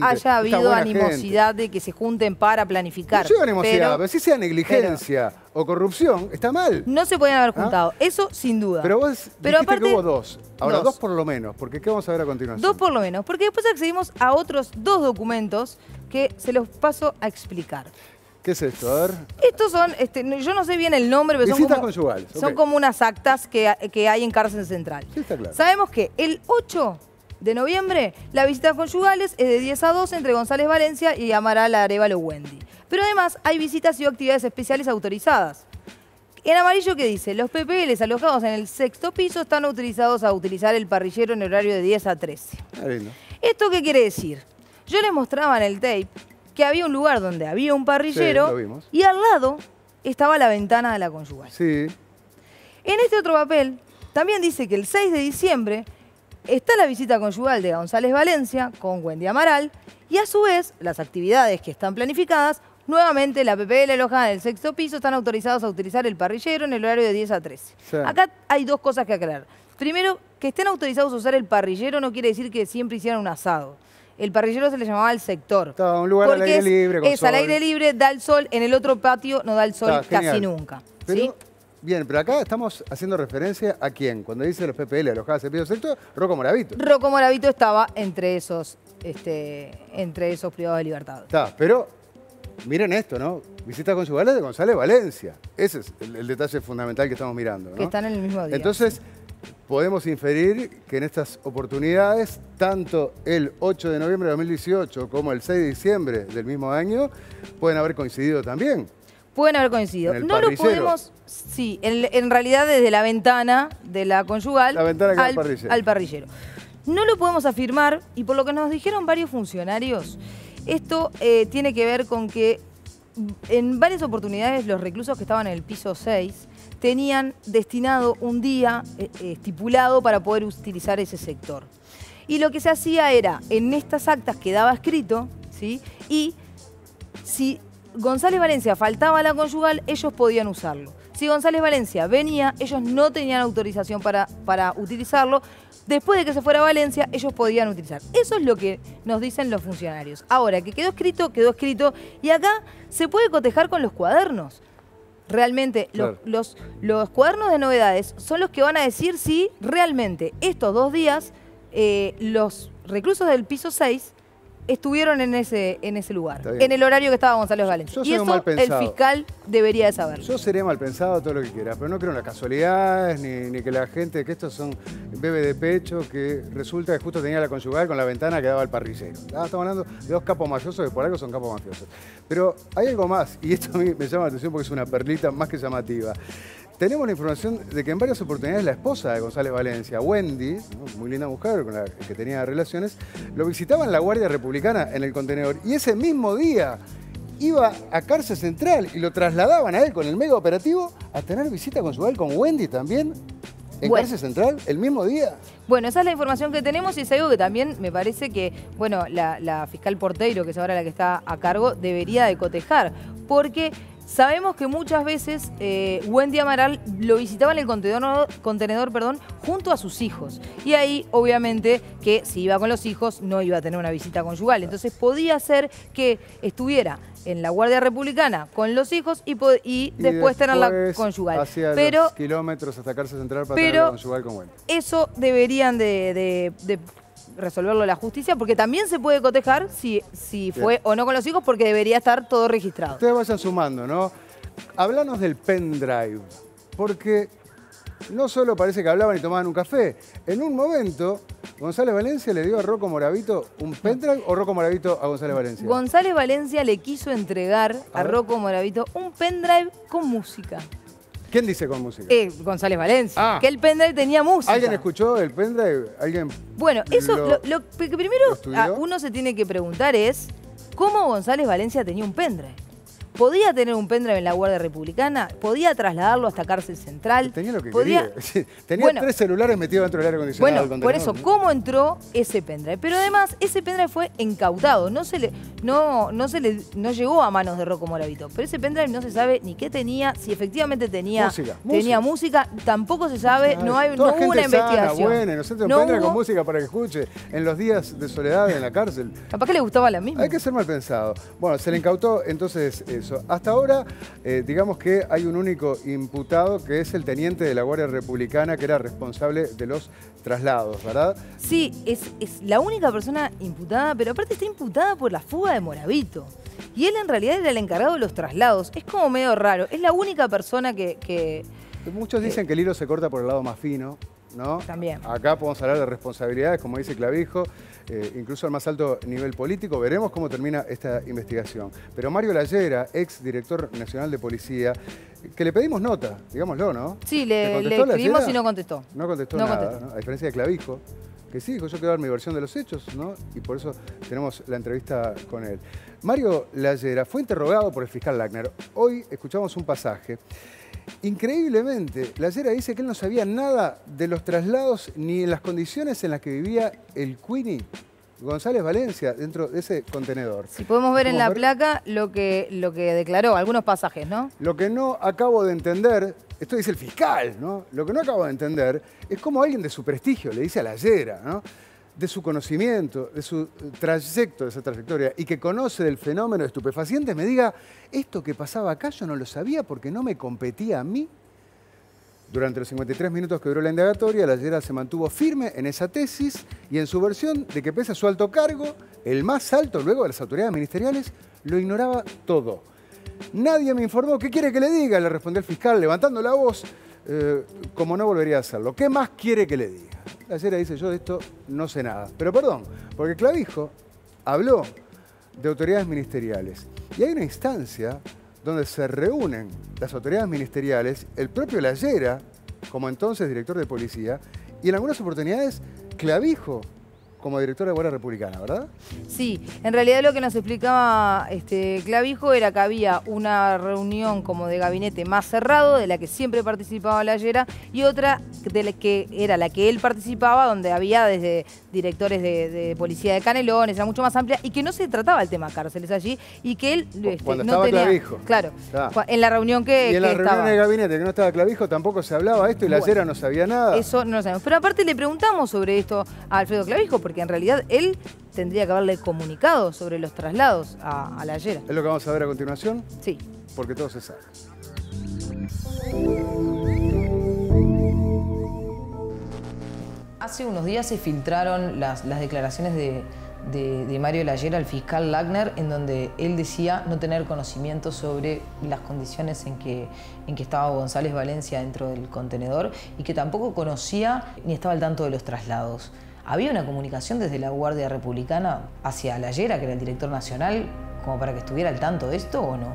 S2: haya habido animosidad de que se junten para planificar.
S1: No sea animosidad, pero si sea negligencia o corrupción, está mal.
S2: No se podían haber juntado, eso sin duda.
S1: Pero vos dijiste que hubo dos. Ahora, dos por lo menos, porque ¿qué vamos a ver a continuación?
S2: Dos por lo menos, porque después accedimos a otros 2 documentos que se los paso a explicar.
S1: ¿Qué es esto? A ver.
S2: Estos son, yo no sé bien el nombre, pero
S1: Visitas conjugales.
S2: Son como unas actas que hay en Cárcel Central.
S1: Sí, está claro.
S2: Sabemos que el 8 de noviembre la visita conjugales es de 10 a 12 entre González Valencia y Amaral Arévalo Wendy. Pero además hay visitas y actividades especiales autorizadas. En amarillo, ¿qué dice? Los PPLs alojados en el 6º piso están autorizados a utilizar el parrillero en horario de 10 a 13. ¿Esto qué quiere decir? Yo les mostraba en el tape que había un lugar donde había un parrillero y al lado estaba la ventana de la conjugal.
S1: Sí.
S2: En este otro papel también dice que el 6 de diciembre está la visita conjugal de González Valencia con Wendy Amaral y a su vez las actividades que están planificadas, nuevamente la PPL alojada en el 6º piso están autorizados a utilizar el parrillero en el horario de 10 a 13. Sí. Acá hay 2 cosas que aclarar. Primero, que estén autorizados a usar el parrillero no quiere decir que siempre hicieran un asado. El parrillero se le llamaba el sector.
S1: Estaba un lugar al aire libre, con sol.
S2: Al aire libre, da el sol. En el otro patio no da el sol casi nunca.
S1: Pero,
S2: ¿sí?
S1: Bien, pero acá estamos haciendo referencia a quién. Cuando dice los PPL alojadas en el piso sector, Rocco Moravito.
S2: Rocco Moravito estaba entre esos privados de libertad.
S1: Está, pero miren esto, ¿no? Visitas conjugales de González Valencia. Ese es el detalle fundamental que estamos mirando, ¿no?
S2: Que están en el mismo día.
S1: Entonces, podemos inferir que en estas oportunidades, tanto el 8 de noviembre de 2018 como el 6 de diciembre del mismo año, pueden haber coincidido también.
S2: Pueden haber coincidido. No lo podemos, sí, en realidad desde la ventana de la conjugal al parrillero. No lo podemos afirmar y por lo que nos dijeron varios funcionarios, esto tiene que ver con que en varias oportunidades los reclusos que estaban en el piso 6 tenían destinado un día estipulado para poder utilizar ese sector. Y lo que se hacía era, en estas actas quedaba escrito, ¿sí? Y si González Valencia faltaba a la conjugal, ellos podían usarlo. Si González Valencia venía, ellos no tenían autorización para utilizarlo. Después de que se fuera a Valencia, ellos podían utilizar. Eso es lo que nos dicen los funcionarios. Ahora, que quedó escrito, quedó escrito. Y acá se puede cotejar con los cuadernos. Realmente, claro, los cuadernos de novedades son los que van a decir si realmente estos 2 días los reclusos del piso 6 estuvieron en ese lugar, en el horario que estaba González Valencia. Y eso el fiscal debería de saber.
S1: Yo sería mal pensado, todo lo que quieras, pero no creo en las casualidades, ni que la gente, que estos son bebé de pecho, que resulta que justo tenía la conjugal con la ventana que daba al parrillero. Estamos hablando de 2 capos mafiosos que por algo son capos mafiosos. Pero hay algo más, y esto a mí me llama la atención porque es una perlita más que llamativa. Tenemos la información de que en varias oportunidades la esposa de González Valencia, Wendy, ¿no?, muy linda mujer con la que tenía relaciones, lo visitaba en la Guardia Republicana en el contenedor y ese mismo día iba a Cárcel Central y lo trasladaban a él con el mega operativo a tener visita conjugal con Wendy también en Cárcel Central el mismo día.
S2: Bueno, esa es la información que tenemos y es algo que también me parece que, bueno, la fiscal Porteiro, que es ahora la que está a cargo, debería de cotejar, porque sabemos que muchas veces Wendy Amaral lo visitaba en el contenedor, junto a sus hijos. Y ahí, obviamente, que si iba con los hijos, no iba a tener una visita conjugal. Entonces, podía ser que estuviera en la Guardia Republicana con los hijos y después tener la conjugal.
S1: Hacia los kilómetros hasta Cárcel Central para tener la conjugal con Wendy.
S2: Eso deberían de resolverlo la justicia, porque también se puede cotejar si fue o no con los hijos, porque debería estar todo registrado.
S1: Ustedes vayan sumando, ¿no? Háblanos del pendrive, porque no solo parece que hablaban y tomaban un café. En un momento, González Valencia le dio a Rocco Moravito un pendrive o Rocco Moravito a González Valencia.
S2: González Valencia le quiso entregar a Rocco Moravito un pendrive con música.
S1: ¿Quién dice con música?
S2: González Valencia. Que el pendrive tenía música.
S1: ¿Alguien escuchó el pendrive? ¿Alguien?
S2: Bueno, eso lo que primero uno se tiene que preguntar es ¿cómo González Valencia tenía un pendrive? podía tener un pendrive en la Guardia Republicana, podía trasladarlo hasta Cárcel Central.
S1: Tenía lo que quería. Tenía 3 celulares metidos dentro del aire acondicionado.
S2: Bueno, por eso, ¿cómo entró ese pendrive? Pero además, ese pendrive fue incautado. No llegó a manos de Rocco Moravito. Pero ese pendrive no se sabe ni qué tenía, si efectivamente tenía música, tampoco se sabe, no hubo una investigación.
S1: Buena, inocente, un pendrive con música para que escuche en los días de soledad en la cárcel.
S2: Capaz que le gustaba la misma.
S1: Hay que ser mal pensado. Bueno, se le incautó entonces eso. Hasta ahora, digamos que hay un único imputado que es el teniente de la Guardia Republicana que era responsable de los traslados, ¿verdad?
S2: Sí, es la única persona imputada, pero aparte está imputada por la fuga de Moravito. Y él en realidad era el encargado de los traslados. Es como medio raro. Es la única persona que
S1: muchos dicen que el hilo se corta por el lado más fino, ¿no?
S2: También.
S1: Acá podemos hablar de responsabilidades, como dice Clavijo, incluso al más alto nivel político. Veremos cómo termina esta investigación. Pero Mario Lallera, ex director nacional de policía, que le pedimos nota, digámoslo, ¿no?
S2: Sí, le escribimos y no contestó.
S1: No contestó nada, ¿no? A diferencia de Clavijo, que sí dijo, yo quiero dar mi versión de los hechos, ¿no? Y por eso tenemos la entrevista con él. Mario Lallera fue interrogado por el fiscal Lackner. Hoy escuchamos un pasaje. Increíblemente, Lallera dice que él no sabía nada de los traslados ni en las condiciones en las que vivía el Queenie González Valencia dentro de ese contenedor.
S2: Si podemos ver en la placa lo que declaró, algunos pasajes, ¿no?
S1: Lo que no acabo de entender, esto dice el fiscal, ¿no? Lo que no acabo de entender es cómo alguien de su prestigio le dice a Lallera, ¿no? De su conocimiento, de su trayecto, de esa trayectoria, y que conoce del fenómeno de estupefacientes, me diga, esto que pasaba acá yo no lo sabía porque no me competía a mí. Durante los 53 minutos que duró la indagatoria, Lallera se mantuvo firme en esa tesis y en su versión de que pese a su alto cargo, el más alto luego de las autoridades ministeriales, lo ignoraba todo. Nadie me informó, ¿qué quiere que le diga?, le respondió el fiscal levantando la voz, como no volvería a hacerlo. ¿Qué más quiere que le diga? Lallera dice, yo de esto no sé nada. Pero perdón, porque Clavijo habló de autoridades ministeriales. Y hay una instancia donde se reúnen las autoridades ministeriales, el propio Lallera, como entonces director de policía, y en algunas oportunidades Clavijo, como director de Guardia Republicana, ¿verdad?
S2: Sí, en realidad lo que nos explicaba Clavijo era que había una reunión como de gabinete más cerrado, de la que siempre participaba Lallera, y otra de la que era la que él participaba, donde había desde directores de policía de Canelones, era mucho más amplia, y que no se trataba el tema cárceles allí, y que él
S1: cuando
S2: no
S1: estaba
S2: tenía...
S1: Clavijo.
S2: Claro, en la reunión que
S1: y en la reunión
S2: estaba.
S1: de gabinete que no estaba Clavijo tampoco se hablaba esto y Lallera no sabía nada.
S2: Eso no lo sabemos. Pero aparte le preguntamos sobre esto a Alfredo Clavijo, porque en realidad él tendría que haberle comunicado sobre los traslados a Lallera.
S1: ¿Es lo que vamos a ver a continuación?
S2: Sí.
S1: Porque todo se sabe.
S5: Hace unos días se filtraron las declaraciones de Mario Lallera al fiscal Lackner, en donde él decía no tener conocimiento sobre las condiciones en que estaba González Valencia dentro del contenedor y que tampoco conocía ni estaba al tanto de los traslados. ¿Había una comunicación desde la Guardia Republicana hacia Lallera, que era el director nacional, como para que estuviera al tanto de esto o no?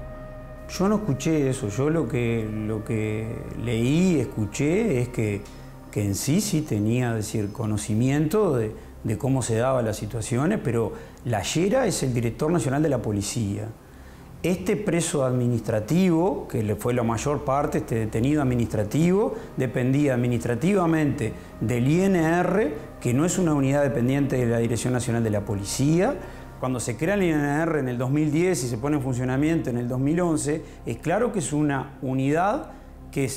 S6: Yo no escuché eso. Yo lo que leí, escuché, es que en sí tenía, decir, conocimiento de cómo se daban las situaciones, pero Lallera es el director nacional de la policía. Este preso administrativo, que le fue la mayor parte, este detenido administrativo, dependía administrativamente del INR, que no es una unidad dependiente de la Dirección Nacional de la Policía. Cuando se crea el INR en el 2010 y se pone en funcionamiento en el 2011, es claro que es una unidad que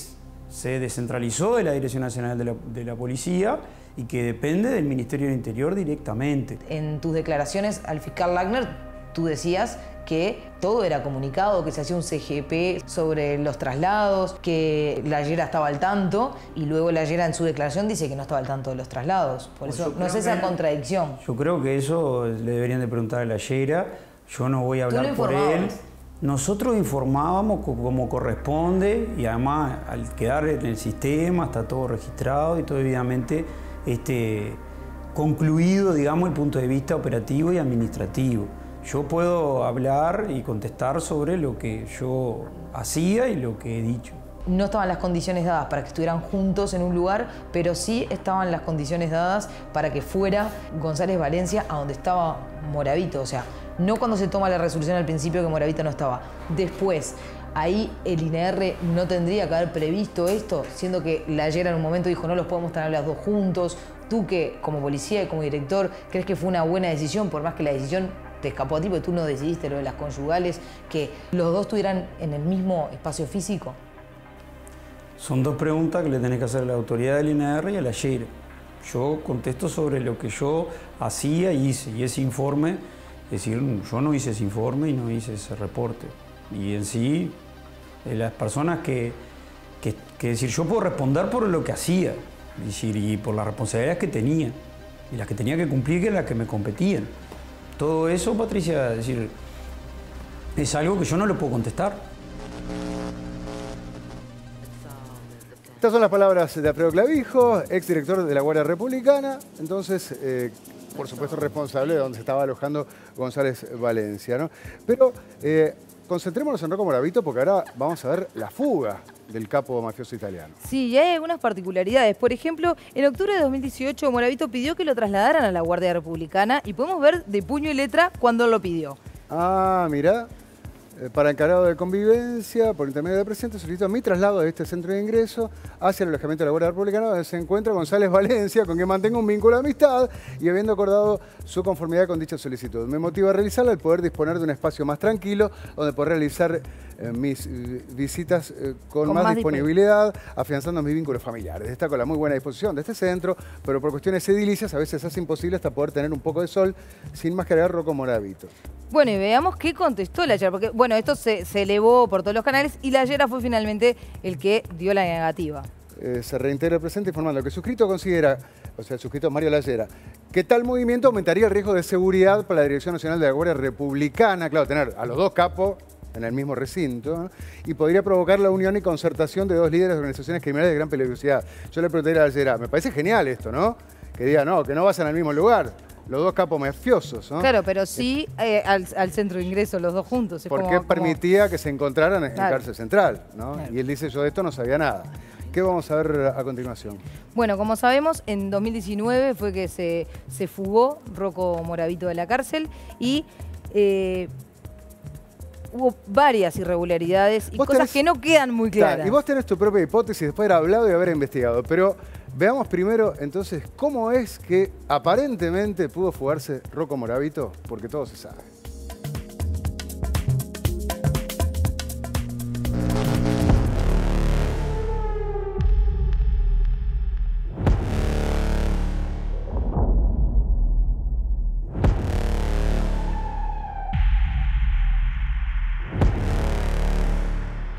S6: se descentralizó de la Dirección Nacional de la Policía y que depende del Ministerio del Interior directamente.
S5: En tus declaraciones al fiscal Lackner, tú decías que todo era comunicado, que se hacía un CGP sobre los traslados, que Lallera estaba al tanto, y luego Lallera en su declaración dice que no estaba al tanto de los traslados. Por eso no es esa contradicción.
S6: Yo creo que eso le deberían de preguntar a Lallera. Yo no voy a hablar por él. Nosotros informábamos como corresponde y además al quedar en el sistema está todo registrado y todo debidamente concluido, digamos, el punto de vista operativo y administrativo. Yo puedo hablar y contestar sobre lo que yo hacía y lo que he dicho.
S5: No estaban las condiciones dadas para que estuvieran juntos en un lugar, pero sí estaban las condiciones dadas para que fuera González Valencia a donde estaba Moravito. O sea, no cuando se toma la resolución al principio que Moravito no estaba. Después, ahí el INR no tendría que haber previsto esto, siendo que la Llera en un momento dijo no los podemos tener las dos juntos. Tú que como policía y como director, ¿crees que fue una buena decisión, por más que la decisión te escapó a ti, porque tú no decidiste lo de las conyugales, que los dos estuvieran en el mismo espacio físico?
S6: Son dos preguntas que le tenés que hacer a la autoridad del INR y a la Llera. Yo contesto sobre lo que yo hacía y hice, y ese informe, es decir, yo no hice ese informe y no hice ese reporte. Y en sí, las personas que decir, yo puedo responder por lo que hacía, es decir, y por las responsabilidades que tenía, y las que tenía que cumplir, que las que me competían. Todo eso, Patricia, es decir, es algo que yo no lo puedo contestar.
S1: Estas son las palabras de Alfredo Clavijo, exdirector de la Guardia Republicana, entonces, por supuesto, responsable de donde se estaba alojando González Valencia, ¿no? Pero concentrémonos en Rocco Moravito porque ahora vamos a ver la fuga del capo mafioso italiano.
S2: Sí, y hay algunas particularidades. Por ejemplo, en octubre de 2018, Moravito pidió que lo trasladaran a la Guardia Republicana y podemos ver de puño y letra cuándo lo pidió.
S1: Ah, mirá. Para encargado de convivencia, por intermedio del presidente, solicito mi traslado de este centro de ingreso hacia el alojamiento de la Guardia Republicana, donde se encuentra González Valencia, con quien mantengo un vínculo de amistad y habiendo acordado su conformidad con dicha solicitud. Me motiva a realizarla el poder disponer de un espacio más tranquilo, donde poder realizar mis visitas con más disponibilidad, afianzando mis vínculos familiares. Destaco la muy buena disposición de este centro, pero por cuestiones edilicias a veces hace imposible hasta poder tener un poco de sol, sin más que agregar Rocco Moravito.
S2: Bueno, y veamos qué contestó la Llera, porque bueno, esto se elevó por todos los canales y la Llera fue finalmente el que dio la negativa.
S1: Se reintegra el presente informando que el suscrito considera, o sea, el suscrito Mario La Llera, que tal movimiento aumentaría el riesgo de seguridad para la Dirección Nacional de la Guardia Republicana, claro, tener a los dos capos en el mismo recinto, ¿no? Y podría provocar la unión y concertación de dos líderes de organizaciones criminales de gran peligrosidad. Yo le pregunté a La Llera, me parece genial esto, ¿no? Que diga, no, que no vayan al mismo lugar. Los dos capos mafiosos, ¿no?
S2: Claro, pero sí al centro de ingreso, los dos juntos.
S1: ¿Por qué permitía que se encontraran en cárcel central, ¿no? Claro. Y él dice, yo de esto no sabía nada. ¿Qué vamos a ver a continuación?
S2: Bueno, como sabemos, en 2019 fue que se fugó Rocco Moravito de la cárcel y hubo varias irregularidades y cosas que no quedan muy claras.
S1: Claro, y vos tenés tu propia hipótesis después de haber hablado y haber investigado, pero veamos primero entonces cómo es que aparentemente pudo fugarse Rocco Moravito, porque todo se sabe.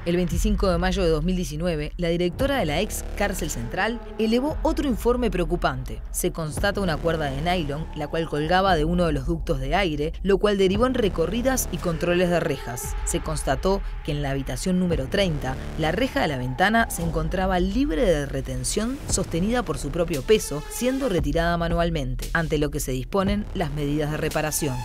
S5: El 25 de mayo de 2019, la directora de la ex cárcel central elevó otro informe preocupante. Se constata una cuerda de nylon, la cual colgaba de uno de los ductos de aire, lo cual derivó en recorridas y controles de rejas. Se constató que en la habitación número 30, la reja de la ventana se encontraba libre de retención sostenida por su propio peso, siendo retirada manualmente, ante lo que se disponen las medidas de reparación.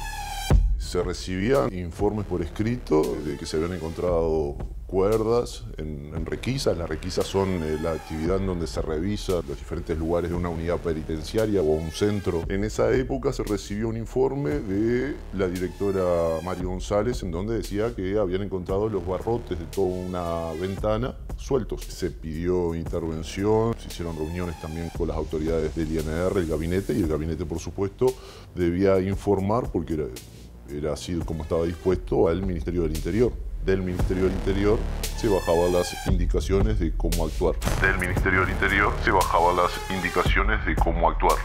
S7: Se recibían informes por escrito de que se habían encontrado cuerdas en requisas. Las requisas son la actividad en donde se revisa los diferentes lugares de una unidad penitenciaria o un centro. En esa época se recibió un informe de la directora Mario González en donde decía que habían encontrado los barrotes de toda una ventana sueltos. Se pidió intervención, se hicieron reuniones también con las autoridades del INR, el gabinete, y el gabinete, por supuesto, debía informar porque era así como estaba dispuesto al Ministerio del Interior. Del Ministerio del Interior se bajaban las indicaciones de cómo actuar. Del Ministerio del Interior se bajaban las indicaciones de cómo actuar.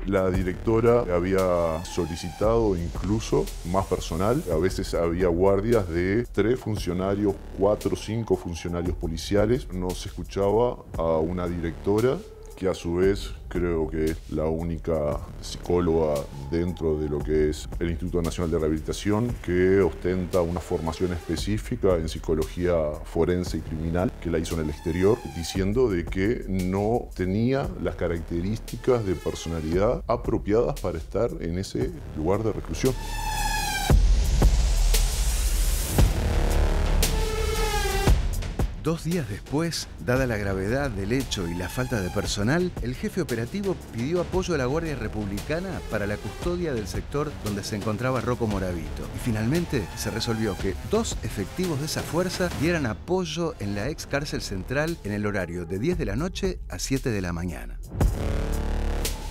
S7: La directora había solicitado incluso más personal. A veces había guardias de 3 funcionarios, 4 o 5 funcionarios policiales. No se escuchaba a una directora que a su vez creo que es la única psicóloga dentro de lo que es el Instituto Nacional de Rehabilitación que ostenta una formación específica en psicología forense y criminal, que la hizo en el exterior, diciendo de que no tenía las características de personalidad apropiadas para estar en ese lugar de reclusión.
S9: 2 días después, dada la gravedad del hecho y la falta de personal, el jefe operativo pidió apoyo a la Guardia Republicana para la custodia del sector donde se encontraba Rocco Moravito. Y finalmente se resolvió que 2 efectivos de esa fuerza dieran apoyo en la ex cárcel central en el horario de 10 de la noche a 7 de la mañana.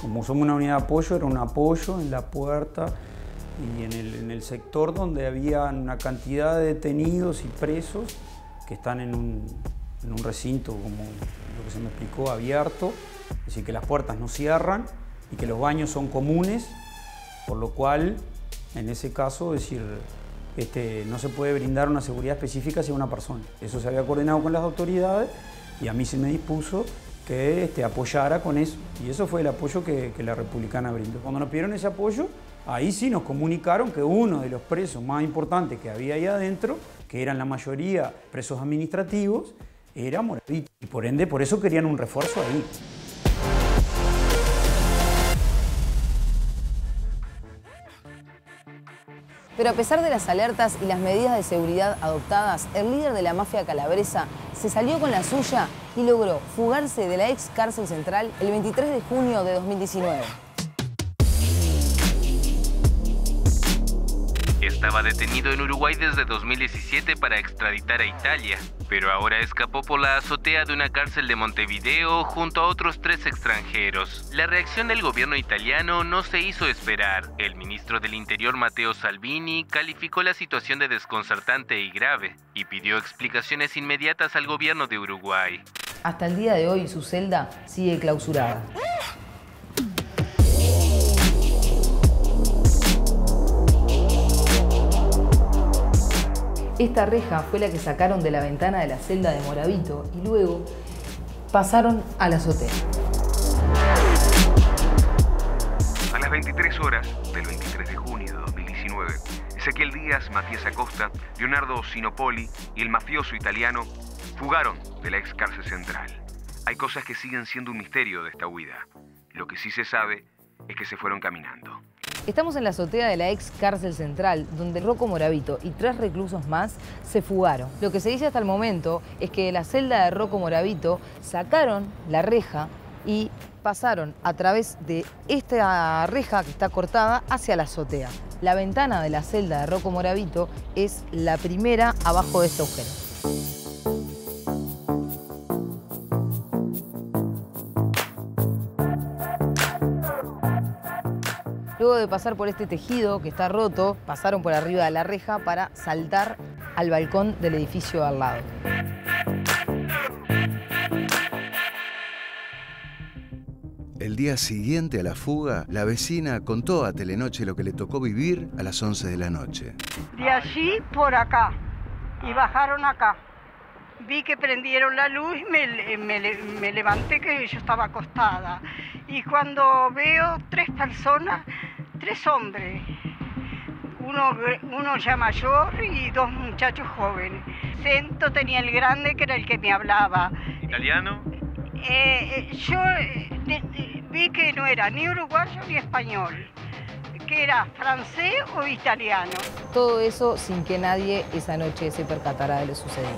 S6: Como somos una unidad de apoyo, era un apoyo en la puerta y en el sector donde había una cantidad de detenidos y presos que están en un recinto, como lo que se me explicó, abierto, es decir, que las puertas no cierran y que los baños son comunes, por lo cual, en ese caso, es decir, no se puede brindar una seguridad específica hacia una persona. Eso se había coordinado con las autoridades y a mí se me dispuso que apoyara con eso. Y eso fue el apoyo que la Republicana brindó. Cuando nos pidieron ese apoyo, ahí sí nos comunicaron que uno de los presos más importantes que había ahí adentro, que eran la mayoría presos administrativos, era Moravito. Y por ende, por eso querían un refuerzo ahí.
S5: Pero a pesar de las alertas y las medidas de seguridad adoptadas, el líder de la mafia calabresa se salió con la suya y logró fugarse de la ex cárcel central el 23 de junio de 2019.
S10: Estaba detenido en Uruguay desde 2017 para extraditar a Italia, pero ahora escapó por la azotea de una cárcel de Montevideo junto a otros 3 extranjeros. La reacción del gobierno italiano no se hizo esperar. El ministro del Interior, Matteo Salvini, calificó la situación de desconcertante y grave y pidió explicaciones inmediatas al gobierno de Uruguay.
S5: Hasta el día de hoy su celda sigue clausurada. Esta reja fue la que sacaron de la ventana de la celda de Moravito y luego pasaron a la azotea.
S3: A las 23 horas del 23 de junio de 2019, Ezequiel Díaz, Matías Acosta, Leonardo Sinopoli y el mafioso italiano fugaron de la ex cárcel central. Hay cosas que siguen siendo un misterio de esta huida. Lo que sí se sabe es que se fueron caminando.
S5: Estamos en la azotea de la ex cárcel central, donde Rocco Moravito y 3 reclusos más se fugaron. Lo que se dice hasta el momento es que de la celda de Rocco Moravito sacaron la reja y pasaron a través de esta reja que está cortada hacia la azotea. La ventana de la celda de Rocco Moravito es la primera abajo de este agujero. Luego de pasar por este tejido que está roto, pasaron por arriba de la reja para saltar al balcón del edificio al lado.
S9: El día siguiente a la fuga, la vecina contó a Telenoche lo que le tocó vivir a las 11 de la noche.
S13: De allí por acá, y bajaron acá. Vi que prendieron la luz y me levanté, que yo estaba acostada. Y cuando veo 3 personas, 3 hombres, uno ya mayor y 2 muchachos jóvenes. Acento tenía el grande, que era el que me hablaba.
S3: ¿Italiano?
S13: Yo vi que no era ni uruguayo ni español, que era francés o italiano.
S5: Todo eso sin que nadie esa noche se percatara de lo sucedido.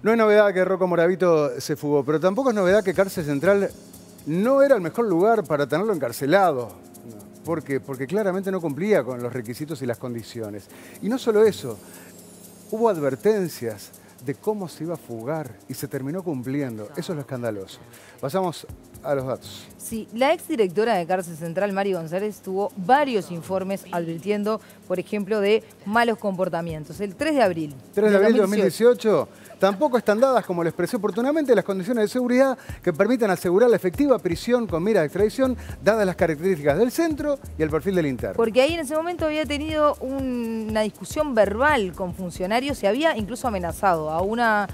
S1: No es novedad que Rocco Moravito se fugó, pero tampoco es novedad que Cárcel Central no era el mejor lugar para tenerlo encarcelado. ¿Por qué? Porque claramente no cumplía con los requisitos y las condiciones. Y no solo eso, hubo advertencias de cómo se iba a fugar y se terminó cumpliendo. Eso es lo escandaloso. Pasamos a los datos.
S2: Sí, la exdirectora de Cárcel Central, Mari González, tuvo varios informes advirtiendo, por ejemplo, de malos comportamientos. El 3 de abril.
S1: 3 de abril de 2018. Tampoco están dadas, como le expresé oportunamente, las condiciones de seguridad que permitan asegurar la efectiva prisión con mira de extradición, dadas las características del centro y el perfil del interno.
S2: Porque ahí en ese momento había tenido una discusión verbal con funcionarios y había incluso amenazado. A una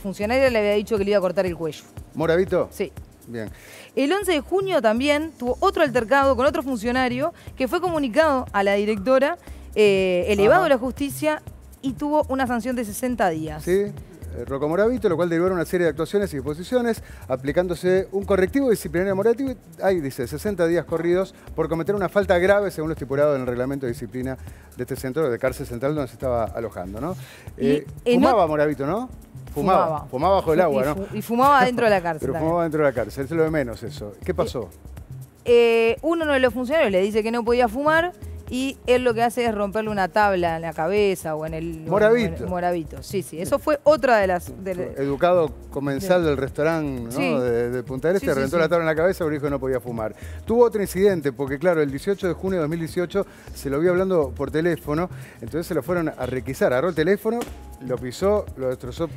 S2: funcionaria le había dicho que le iba a cortar el cuello.
S1: ¿Moravito?
S2: Sí.
S1: Bien.
S2: El 11 de junio también tuvo otro altercado con otro funcionario que fue comunicado a la directora, elevado a la justicia y tuvo una sanción de 60 días.
S1: ¿Sí? Rocco Moravito, lo cual derivó una serie de actuaciones y disposiciones, aplicándose un correctivo disciplinario morativo, ahí dice, 60 días corridos por cometer una falta grave según lo estipulado en el reglamento de disciplina de este centro de cárcel central donde se estaba alojando, ¿no? Fumaba Moravito, ¿no? Fumaba bajo el agua, ¿no?
S2: Y fumaba dentro de la cárcel.
S1: Pero fumaba dentro de la cárcel, es lo de menos eso. ¿Qué pasó?
S2: Uno de los funcionarios le dice que no podía fumar y él lo que hace es romperle una tabla en la cabeza o en el...
S1: Moravito.
S2: Moravito, sí. Eso fue otra de las...
S1: Educado comensal del restaurante, ¿no?
S2: Sí.
S1: de Punta del Este, reventó la tabla en la cabeza porque dijo que no podía fumar. Tuvo otro incidente, porque claro, el 18 de junio de 2018 se lo vio hablando por teléfono, entonces se lo fueron a requisar, agarró el teléfono, lo pisó, lo destrozó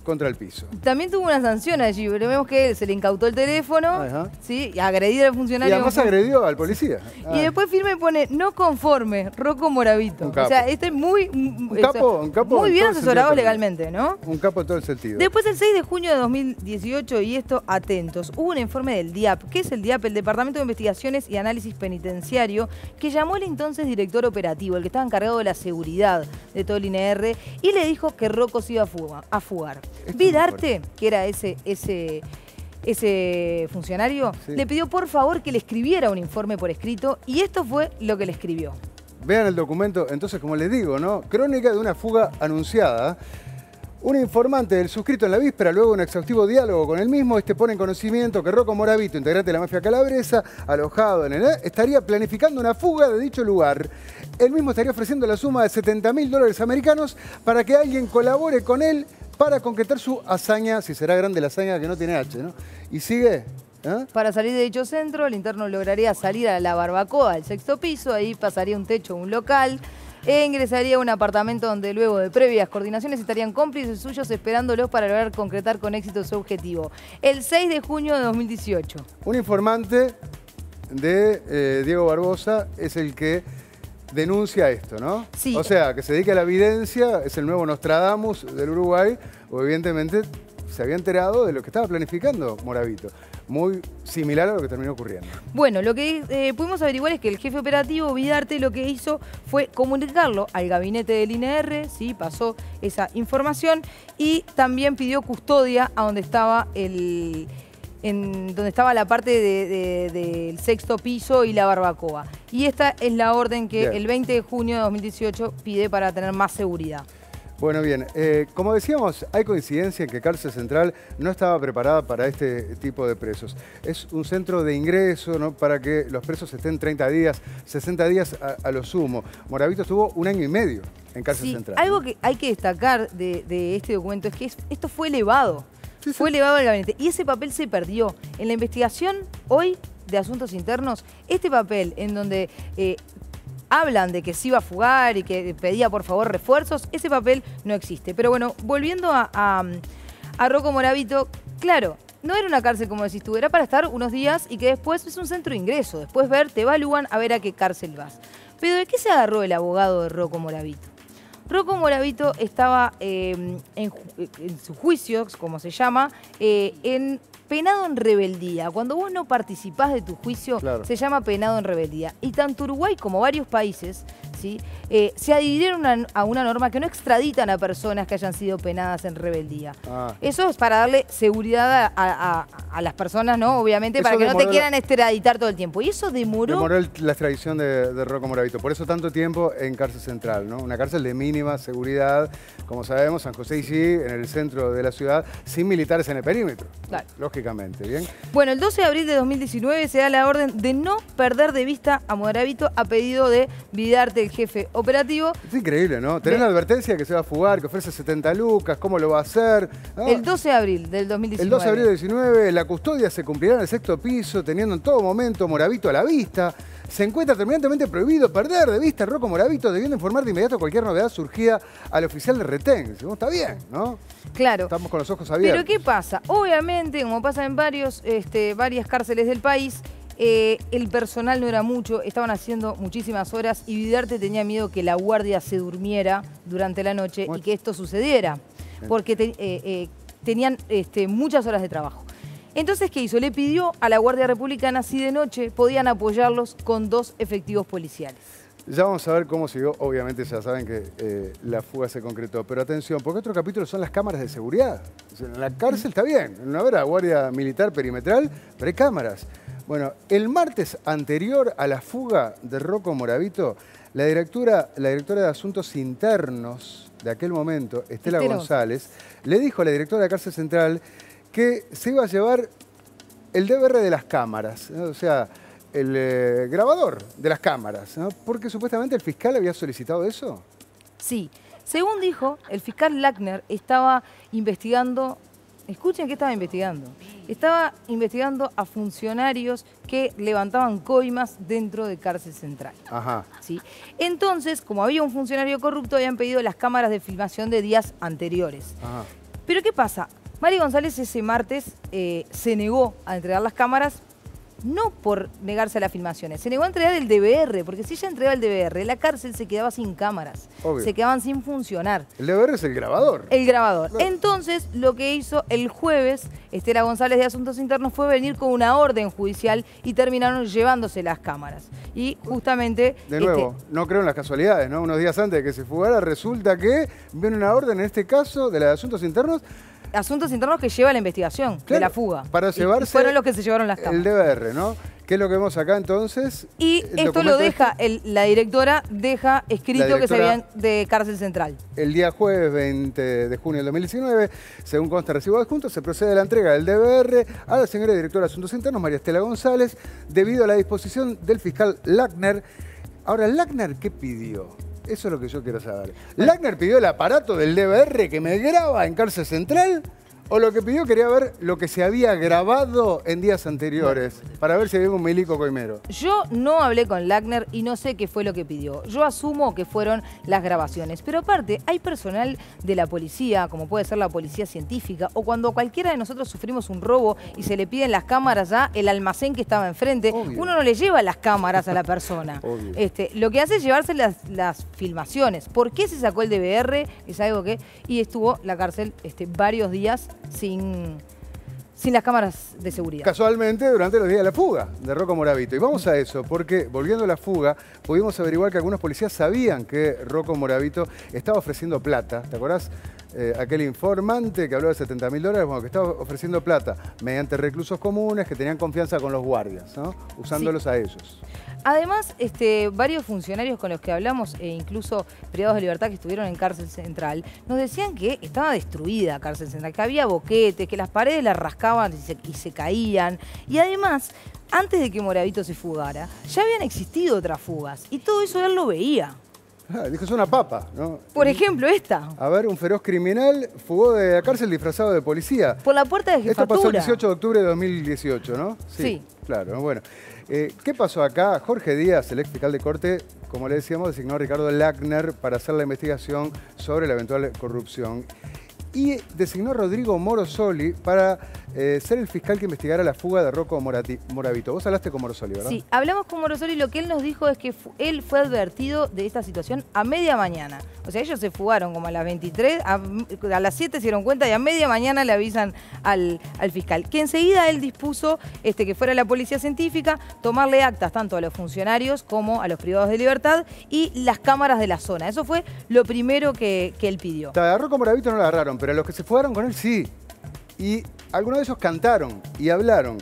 S1: contra el piso.
S2: También tuvo una sanción allí, pero vemos que se le incautó el teléfono, ¿sí? Y agredió al funcionario.
S1: Y además agredió al policía.
S2: Y después firma y pone, no conforme, Rocco Moravito.
S1: O
S2: sea, este es muy...
S1: Un capo
S2: muy bien asesorado legalmente, ¿no?
S1: Un capo en todo el sentido.
S2: Después, el 6 de junio de 2018, y esto, atentos, hubo un informe del DIAP. ¿Qué es el DIAP? El Departamento de Investigaciones y Análisis Penitenciario, que llamó al entonces director operativo, el que estaba encargado de la seguridad de todo el INR, y le dijo que Rocco se iba a fugar. Vidarte, que era ese funcionario, le pidió por favor que le escribiera un informe por escrito, y esto fue lo que le escribió.
S1: Vean el documento, entonces, como les digo, ¿no? Crónica de una fuga anunciada. Un informante del suscrito en la víspera, luego de un exhaustivo diálogo con él mismo, pone en conocimiento que Rocco Moravito, integrante de la mafia calabresa, alojado en el estaría planificando una fuga de dicho lugar. Él mismo estaría ofreciendo la suma de $70.000 americanos para que alguien colabore con él para concretar su hazaña, si será grande la hazaña que no tiene H, ¿no? Y sigue...
S2: Para salir de dicho centro, el interno lograría salir a la barbacoa del 6º piso, ahí pasaría un techo a un local, e ingresaría a un apartamento donde luego de previas coordinaciones estarían cómplices suyos esperándolos para lograr concretar con éxito su objetivo. El 6 de junio de 2018.
S1: Un informante de Diego Barbosa es el que denuncia esto, ¿no?
S2: Sí.
S1: O sea, que se dedica a la evidencia, es el nuevo Nostradamus del Uruguay, o evidentemente se había enterado de lo que estaba planificando Moravito. Muy similar a lo que terminó ocurriendo.
S2: Bueno, lo que pudimos averiguar es que el jefe operativo, Vidarte, lo que hizo fue comunicarlo al gabinete del INR, ¿sí? Pasó esa información y también pidió custodia a donde estaba donde estaba la parte del 6º piso y la barbacoa. Y esta es la orden que el 20 de junio de 2018 pide para tener más seguridad.
S1: Bueno, bien, como decíamos, hay coincidencia en que Cárcel Central no estaba preparada para este tipo de presos. Es un centro de ingreso, ¿no? Para que los presos estén 30 días, 60 días a lo sumo. Moravito estuvo 1 año y medio en Cárcel Central.
S2: Algo que hay que destacar de este documento es que esto fue elevado. Fue elevado al gabinete y ese papel se perdió. En la investigación hoy de Asuntos Internos, este papel en donde... hablan de que se iba a fugar y que pedía por favor refuerzos, ese papel no existe. Pero bueno, volviendo a Rocco Moravito, claro, no era una cárcel como decís tú, era para estar unos días y que después es un centro de ingreso, después te evalúan a ver a qué cárcel vas. Pero ¿de qué se agarró el abogado de Rocco Moravito? Rocco Moravito estaba en su juicio, como se llama, penado en rebeldía. Cuando vos no participás de tu juicio, se llama penado en rebeldía. Y tanto Uruguay como varios países, ¿sí? Se adhirieron a una norma que no extraditan a personas que hayan sido penadas en rebeldía. Eso es para darle seguridad a las personas, ¿no? Obviamente, para que no te quieran extraditar todo el tiempo. Y eso demoró
S1: la extradición de Rocco Moravito. Por eso tanto tiempo en Cárcel Central, ¿no? Una cárcel de mínima seguridad, como sabemos, San José Ixí, en el centro de la ciudad, sin militares en el perímetro. Claro. Lógicamente, ¿bien?
S2: Bueno, el 12 de abril de 2019 se da la orden de no perder de vista a Moravito a pedido de Vidarte, el jefe operativo.
S1: Es increíble, ¿no? Tenés la advertencia que se va a fugar, que ofrece 70 lucas, cómo lo va a hacer. ¿No?
S2: El 12 de abril del 2019.
S1: El 12 de abril del 2019, la custodia se cumplirá en el 6º piso, teniendo en todo momento Moravito a la vista. Se encuentra terminantemente prohibido perder de vista a Rocco Moravito, debiendo informar de inmediato cualquier novedad surgida al oficial de retén. Está bien, ¿no?
S2: Claro.
S1: Estamos con los ojos abiertos.
S2: Pero ¿qué pasa? Obviamente, como pasa en varias cárceles del país, el personal no era mucho, estaban haciendo muchísimas horas y Vidarte tenía miedo que la guardia se durmiera durante la noche y que esto sucediera, porque tenían muchas horas de trabajo. Entonces, ¿qué hizo? Le pidió a la Guardia Republicana si de noche podían apoyarlos con 2 efectivos policiales.
S1: Ya vamos a ver cómo siguió. Obviamente ya saben que la fuga se concretó. Pero atención, porque otro capítulo son las cámaras de seguridad. O sea, en la cárcel está bien, no habrá guardia militar perimetral, pero hay cámaras. Bueno, el martes anterior a la fuga de Rocco Moravito, la directora de Asuntos Internos de aquel momento, Estela González, le dijo a la directora de la cárcel central que se iba a llevar el DVR de las cámaras, ¿no? O sea, el grabador de las cámaras, ¿no? Porque supuestamente el fiscal había solicitado eso.
S2: Sí. Según dijo, el fiscal Lackner estaba investigando. Escuchen qué estaba investigando. Estaba investigando a funcionarios que levantaban coimas dentro de cárcel central.
S1: Ajá.
S2: ¿Sí? Entonces, como había un funcionario corrupto, habían pedido las cámaras de filmación de días anteriores.
S1: Ajá.
S2: Pero ¿qué pasa? Mari González ese martes se negó a entregar las cámaras, no por negarse a las filmaciones, se negó a entregar el DVR, porque si ella entregaba el DVR, la cárcel se quedaba sin cámaras,
S1: obvio,
S2: se quedaban sin funcionar.
S1: El DVR es el grabador.
S2: El grabador.
S1: Claro.
S2: Entonces, lo que hizo el jueves Estela González de Asuntos Internos fue venir con una orden judicial y terminaron llevándose las cámaras. Y justamente...
S1: De nuevo, no creo en las casualidades, ¿no? Unos días antes de que se fugara, resulta que viene una orden, en este caso, de la de Asuntos Internos.
S2: Asuntos Internos que lleva la investigación de la fuga.
S1: Para llevarse
S2: y fueron los que se llevaron las cámaras.
S1: El DVR, ¿no? ¿Qué es lo que vemos acá entonces?
S2: Y esto lo deja, la directora deja escrito que se vean de cárcel central.
S1: El día jueves 20 de junio del 2019, según consta recibo adjunto, se procede a la entrega del DVR a la señora directora de Asuntos Internos, María Estela González, debido a la disposición del fiscal Lackner. Ahora, ¿Lackner qué pidió? Eso es lo que yo quiero saber. ¿Lackner pidió el aparato del DVR que me graba en cárcel central? ¿O lo que pidió quería ver lo que se había grabado en días anteriores? Para ver si había un milico coimero.
S2: Yo no hablé con Lackner y no sé qué fue lo que pidió. Yo asumo que fueron las grabaciones. Pero aparte, hay personal de la policía, como puede ser la policía científica, o cuando cualquiera de nosotros sufrimos un robo y se le piden las cámaras ya, el almacén que estaba enfrente, obvio, uno no le lleva las cámaras a la persona. Lo que hace es llevarse las filmaciones. ¿Por qué se sacó el DVR? Es algo que... Y estuvo la cárcel varios días sin las cámaras de seguridad.
S1: Casualmente durante los días de la fuga de Rocco Moravito. Y vamos a eso, porque volviendo a la fuga, pudimos averiguar que algunos policías sabían que Rocco Moravito estaba ofreciendo plata. ¿Te acordás? Aquel informante que habló de $70.000, bueno, que estaba ofreciendo plata mediante reclusos comunes que tenían confianza con los guardias, ¿no? Usándolos a ellos.
S2: Además, varios funcionarios con los que hablamos, e incluso privados de libertad que estuvieron en cárcel central, nos decían que estaba destruida cárcel central, que había boquetes, que las paredes las rascaban y se caían. Y además, antes de que Moravito se fugara, ya habían existido otras fugas. Y todo eso él lo veía.
S1: Ah, dijo, es una papa, ¿no?
S2: Por ejemplo, esta.
S1: A ver, un feroz criminal fugó de la cárcel disfrazado de policía.
S2: Por la puerta de jefatura.
S1: Esto pasó el 18 de octubre de 2018, ¿no?
S2: Sí.
S1: Claro, bueno. ¿Qué pasó acá? Jorge Díaz, el ex fiscal de corte, como le decíamos, designó a Ricardo Lackner para hacer la investigación sobre la eventual corrupción. Y designó a Rodrigo Morosoli para ser el fiscal que investigara la fuga de Rocco Moravito. Vos hablaste con Morosoli, ¿verdad?
S2: Sí, hablamos con Morosoli y lo que él nos dijo es que él fue advertido de esta situación a media mañana. O sea, ellos se fugaron como a las 23, a las 7 se dieron cuenta y a media mañana le avisan al fiscal. Que enseguida él dispuso que fuera la policía científica, tomarle actas tanto a los funcionarios como a los privados de libertad y las cámaras de la zona. Eso fue lo primero que él pidió.
S1: A Rocco Moravito no lo agarraron, pero a los que se fugaron con él sí. Y algunos de ellos cantaron y hablaron.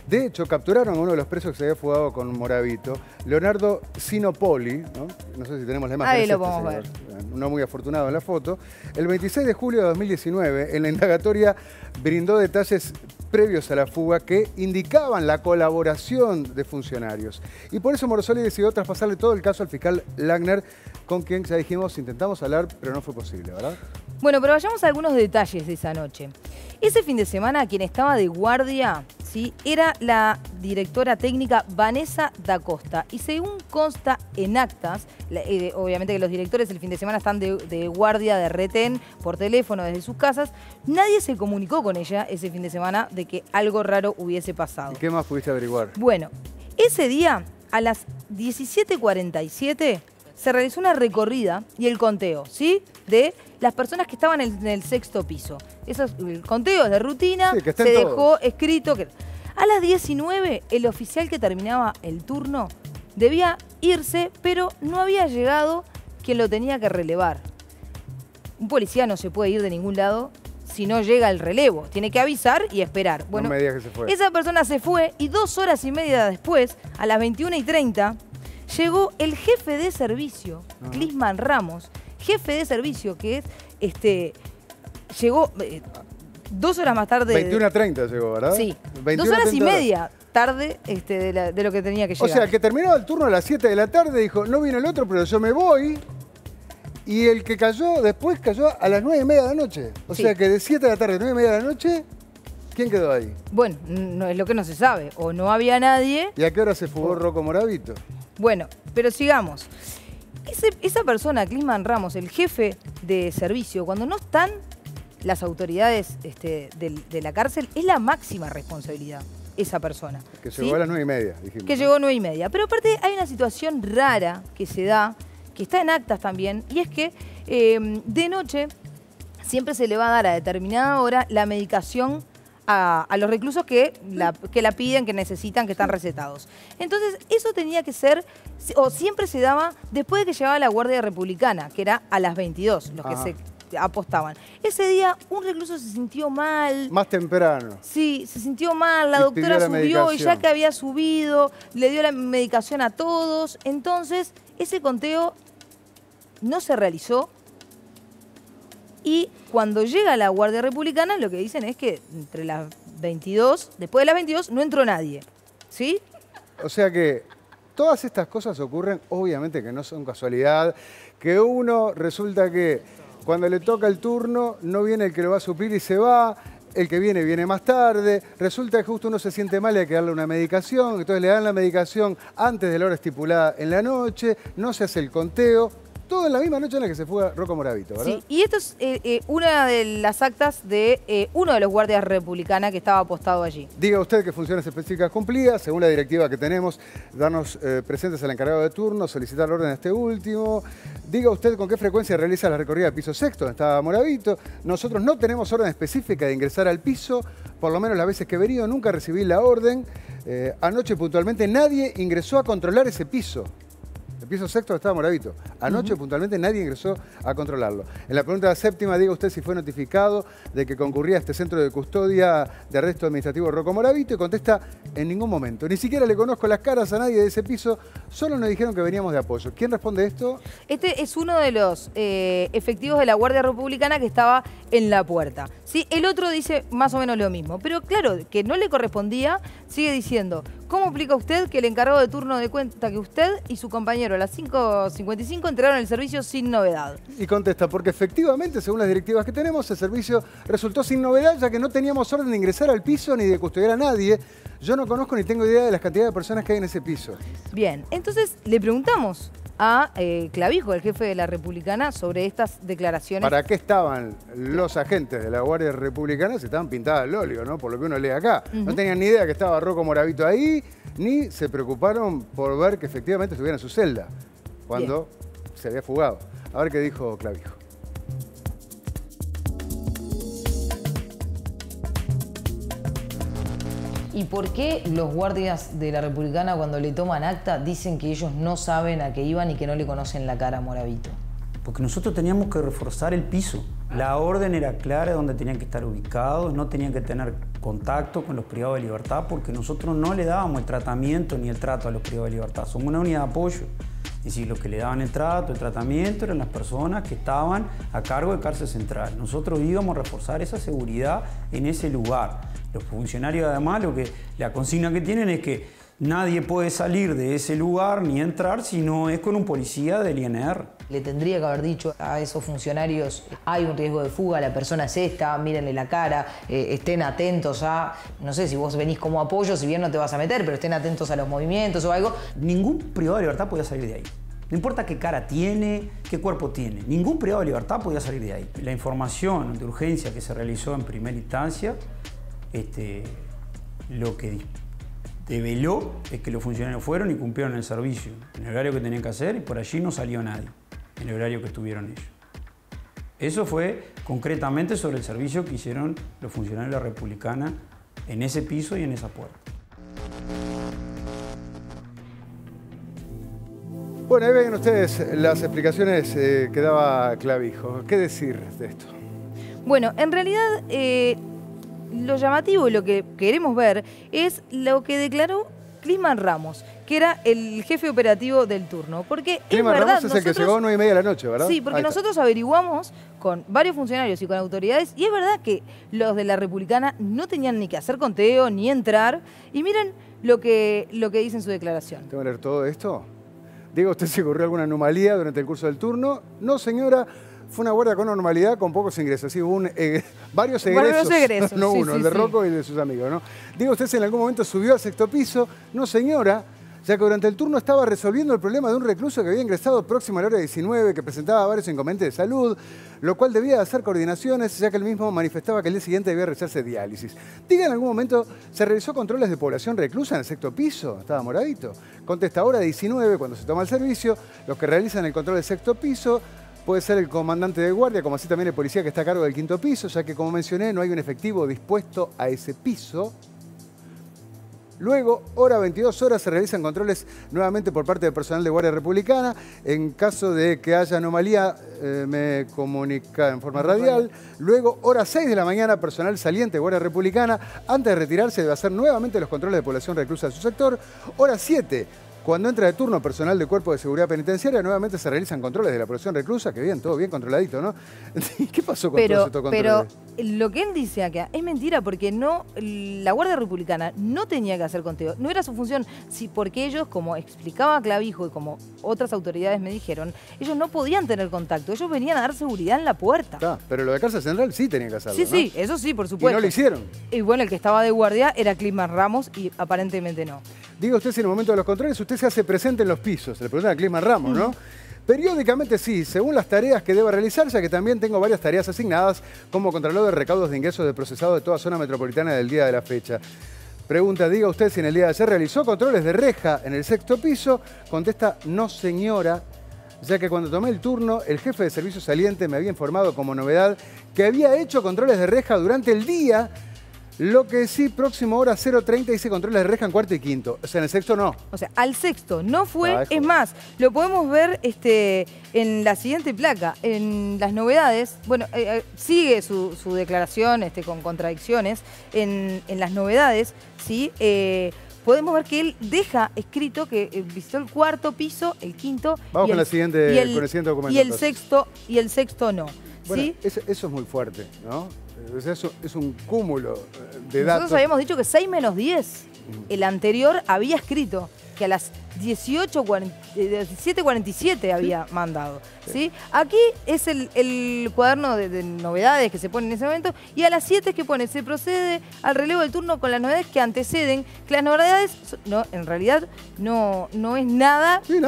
S1: De hecho, capturaron a uno de los presos que se había fugado con Moravito, Leonardo Sinopoli, no sé si tenemos la imagen.
S2: Ahí lo podemos ver.
S1: No muy afortunado en la foto. El 26 de julio de 2019, en la indagatoria, brindó detalles previos a la fuga que indicaban la colaboración de funcionarios. Y por eso Morosoli decidió traspasarle todo el caso al fiscal Lackner, con quien, ya dijimos, intentamos hablar, pero no fue posible, ¿verdad?
S2: Bueno, pero vayamos a algunos detalles de esa noche. Ese fin de semana, quien estaba de guardia, ¿sí?, era la directora técnica Vanessa da Costa. Y según consta en actas, obviamente que los directores el fin de semana están de guardia, de retén, por teléfono desde sus casas, nadie se comunicó con ella ese fin de semana de que algo raro hubiese pasado.
S1: ¿Y qué más pudiste averiguar?
S2: Bueno, ese día, a las 17:47, se realizó una recorrida y el conteo, ¿sí?, de las personas que estaban en el sexto piso. El conteo es de rutina,
S1: sí,
S2: se dejó escrito que... A las 19, el oficial que terminaba el turno debía irse, pero no había llegado quien lo tenía que relevar. Un policía no se puede ir de ningún lado si no llega el relevo. Tiene que avisar y esperar. Bueno,
S1: no me digas que se fue.
S2: Esa persona se fue y 2 horas y media después, a las 21:30, llegó el jefe de servicio, Clisman Ramos, jefe de servicio, que es, llegó 2 horas más tarde.
S1: 21:30 llegó, ¿verdad?
S2: Sí, 2 horas y media tarde de lo que tenía que llegar.
S1: O sea, que terminaba el turno a las 7 de la tarde, dijo, no vino el otro, pero yo me voy. Y el que cayó, después cayó a las 9:30 de la noche. O sea que de 7 de la tarde a 9:30 de la noche, ¿quién quedó ahí?
S2: Bueno, no es lo que no se sabe. O no había nadie.
S1: ¿Y a qué hora se fugó Rocco Moravito?
S2: Bueno, pero sigamos. Esa persona, Clisman Ramos, el jefe de servicio, cuando no están las autoridades de la cárcel, es la máxima responsabilidad esa persona.
S1: Que llegó a las 9:30, dijimos.
S2: Que llegó a 9:30. Pero aparte hay una situación rara que se da, que está en actas también, y es que de noche siempre se le va a dar a determinada hora la medicación a los reclusos que la piden, que necesitan, que están recetados. Entonces, eso tenía que ser, o siempre se daba después de que llegaba la Guardia Republicana, que era a las 22, los que se apostaban. Ese día un recluso se sintió mal.
S1: Más temprano.
S2: Sí, se sintió mal, la doctora subió y ya que había subido, le dio la medicación a todos. Entonces, ese conteo no se realizó. Y cuando llega la Guardia Republicana, lo que dicen es que entre las 22, después de las 22, no entró nadie. ¿Sí?
S1: O sea que todas estas cosas ocurren, obviamente que no son casualidad, que uno resulta que cuando le toca el turno no viene el que lo va a suplir y se va, el que viene más tarde, resulta que justo uno se siente mal y hay que darle una medicación, entonces le dan la medicación antes de la hora estipulada en la noche, no se hace el conteo. Todo en la misma noche en la que se fuga Rocco Moravito, ¿verdad?
S2: Sí, y esto es una de las actas de uno de los guardias republicanos que estaba apostado allí.
S1: Diga usted que funciones específicas cumplidas, según la directiva que tenemos, darnos presentes al encargado de turno, solicitar orden a este último. Diga usted con qué frecuencia realiza la recorrida del piso sexto, donde estaba Moravito. Nosotros no tenemos orden específica de ingresar al piso, por lo menos las veces que he venido, nunca recibí la orden. Anoche puntualmente nadie ingresó a controlar ese piso. El piso sexto estaba Moravito. Anoche puntualmente nadie ingresó a controlarlo. En la pregunta séptima, diga usted si fue notificado de que concurría a este centro de custodia de arresto administrativo Rocco Moravito y contesta en ningún momento. Ni siquiera le conozco las caras a nadie de ese piso, solo nos dijeron que veníamos de apoyo. ¿Quién responde esto?
S2: Este es uno de los efectivos de la Guardia Republicana que estaba en la puerta. ¿Sí? El otro dice más o menos lo mismo, pero claro, que no le correspondía, sigue diciendo, ¿cómo explica usted que el encargado de turno de cuenta que usted y su compañero a las 5:55 entregaron el servicio sin novedad?
S1: Y contesta, porque efectivamente, según las directivas que tenemos, el servicio resultó sin novedad, ya que no teníamos orden de ingresar al piso ni de custodiar a nadie. Yo no conozco ni tengo idea de las cantidades de personas que hay en ese piso.
S2: Bien, entonces le preguntamos a Clavijo, el jefe de la Republicana, sobre estas declaraciones.
S1: ¿Para qué estaban los agentes de la Guardia Republicana? Se estaban pintadas al óleo, ¿no? Por lo que uno lee acá. No tenían ni idea que estaba Rocco Moravito ahí, ni se preocuparon por ver que efectivamente estuviera en su celda cuando se había fugado. A ver qué dijo Clavijo.
S5: ¿Y por qué los guardias de la Republicana, cuando le toman acta, dicen que ellos no saben a qué iban y que no le conocen la cara a Moravito?
S6: Porque nosotros teníamos que reforzar el piso. La orden era clara de dónde tenían que estar ubicados, no tenían que tener contacto con los privados de libertad, porque nosotros no le dábamos el tratamiento ni el trato a los privados de libertad. Somos una unidad de apoyo. Es decir, los que le daban el trato, el tratamiento, eran las personas que estaban a cargo de Cárcel Central. Nosotros íbamos a reforzar esa seguridad en ese lugar. Los funcionarios, además, la consigna que tienen es que nadie puede salir de ese lugar ni entrar si no es con un policía del INR.
S5: Le tendría que haber dicho a esos funcionarios, hay un riesgo de fuga, la persona es esta, mírenle la cara, estén atentos a, no sé, si vos venís como apoyo, si bien no te vas a meter, pero estén atentos a los movimientos o algo.
S6: Ningún privado de libertad podía salir de ahí. No importa qué cara tiene, qué cuerpo tiene, ningún privado de libertad podía salir de ahí. La información de urgencia que se realizó en primera instancia, lo que develó es que los funcionarios fueron y cumplieron el servicio en el horario que tenían que hacer y por allí no salió nadie en el horario que estuvieron ellos. Eso fue concretamente sobre el servicio que hicieron los funcionarios de la Republicana en ese piso y en esa puerta.
S1: Bueno, ahí ven ustedes las explicaciones que daba Clavijo. ¿Qué decir de esto?
S2: Bueno, en realidad lo llamativo y lo que queremos ver es lo que declaró Clisman Ramos, que era el jefe operativo del turno. Porque
S1: Clisman
S2: es verdad,
S1: Ramos es el que llegó a 9:30 de la noche, ¿verdad?
S2: Sí, porque nosotros averiguamos con varios funcionarios y con autoridades, y es verdad que los de la Republicana no tenían ni que hacer conteo, ni entrar. Y miren lo que dice en su declaración.
S1: ¿Tengo que leer todo esto? Diga, ¿usted se ocurrió alguna anomalía durante el curso del turno? No, señora. Fue una guardia con normalidad, con pocos ingresos. Sí, hubo varios egresos. No
S2: sí,
S1: uno,
S2: sí,
S1: el de
S2: sí.
S1: Rocco y el de sus amigos, ¿no? Digo, ¿usted en algún momento subió al 6º piso? No, señora, ya que durante el turno estaba resolviendo el problema de un recluso que había ingresado próximo a la hora 19, que presentaba varios inconvenientes de salud, lo cual debía hacer coordinaciones, ya que él mismo manifestaba que el día siguiente debía realizarse diálisis. Diga, ¿en algún momento se realizó controles de población reclusa en el 6º piso? Estaba moradito. Contesta, hora 19, cuando se toma el servicio, los que realizan el control del 6º piso puede ser el comandante de guardia, como así también el policía que está a cargo del 5º piso, ya que, como mencioné, no hay un efectivo dispuesto a ese piso. Luego, hora 22 horas, se realizan controles nuevamente por parte del personal de Guardia Republicana. En caso de que haya anomalía, me comunica en forma radial. Luego, hora 6 de la mañana, personal saliente de Guardia Republicana. Antes de retirarse, debe hacer nuevamente los controles de población reclusa de su sector. Hora 7. Cuando entra de turno personal del Cuerpo de Seguridad Penitenciaria, nuevamente se realizan controles de la población reclusa, que bien, todo bien controladito, ¿no? ¿Qué pasó con todos estos controles?
S2: Pero lo que él dice acá es mentira, porque la Guardia Republicana no tenía que hacer conteo, no era su función, porque ellos, como explicaba Clavijo y como otras autoridades me dijeron, ellos no podían tener contacto, ellos venían a dar seguridad en la puerta.
S1: Pero lo de Cárcel Central sí tenían que hacerlo,
S2: Sí,
S1: ¿no?
S2: sí, eso sí, por supuesto.
S1: Y no lo hicieron.
S2: Y bueno, el que estaba de guardia era Clisman Ramos y aparentemente no.
S1: Diga usted, si en el momento de los controles usted se hace presente en los pisos, le preguntan a Clisman Ramos, ¿no? Periódicamente sí, según las tareas que deba realizar, ya que también tengo varias tareas asignadas como Contralor de Recaudos de Ingresos de Procesado de toda zona metropolitana del día de la fecha. Pregunta, diga usted si en el día de ayer realizó controles de reja en el 6º piso. Contesta, no señora, ya que cuando tomé el turno, el jefe de servicio saliente me había informado como novedad que había hecho controles de reja durante el día. Lo que sí, próximo hora 0:30 hice controles de reja en 4º y 5º. O sea, en el 6º no.
S2: O sea, al 6º no fue. Es más, lo podemos ver en la siguiente placa. En las novedades, bueno, sigue su declaración con contradicciones. En las novedades, ¿sí? Podemos ver que él deja escrito que visitó el 4º piso, el 5º.
S1: Vamos con el siguiente documento.
S2: Y el 6º no.
S1: Bueno,
S2: ¿sí?
S1: eso es muy fuerte, ¿no? Es un cúmulo de datos.
S2: Nosotros habíamos dicho que 6 menos 10. El anterior había escrito que a las 17:47 había mandado. ¿Sí? Aquí es el cuaderno de novedades que se pone en ese momento, y a las 7 es que pone, se procede al relevo del turno con las novedades que anteceden, que las novedades, no, en realidad, no es nada que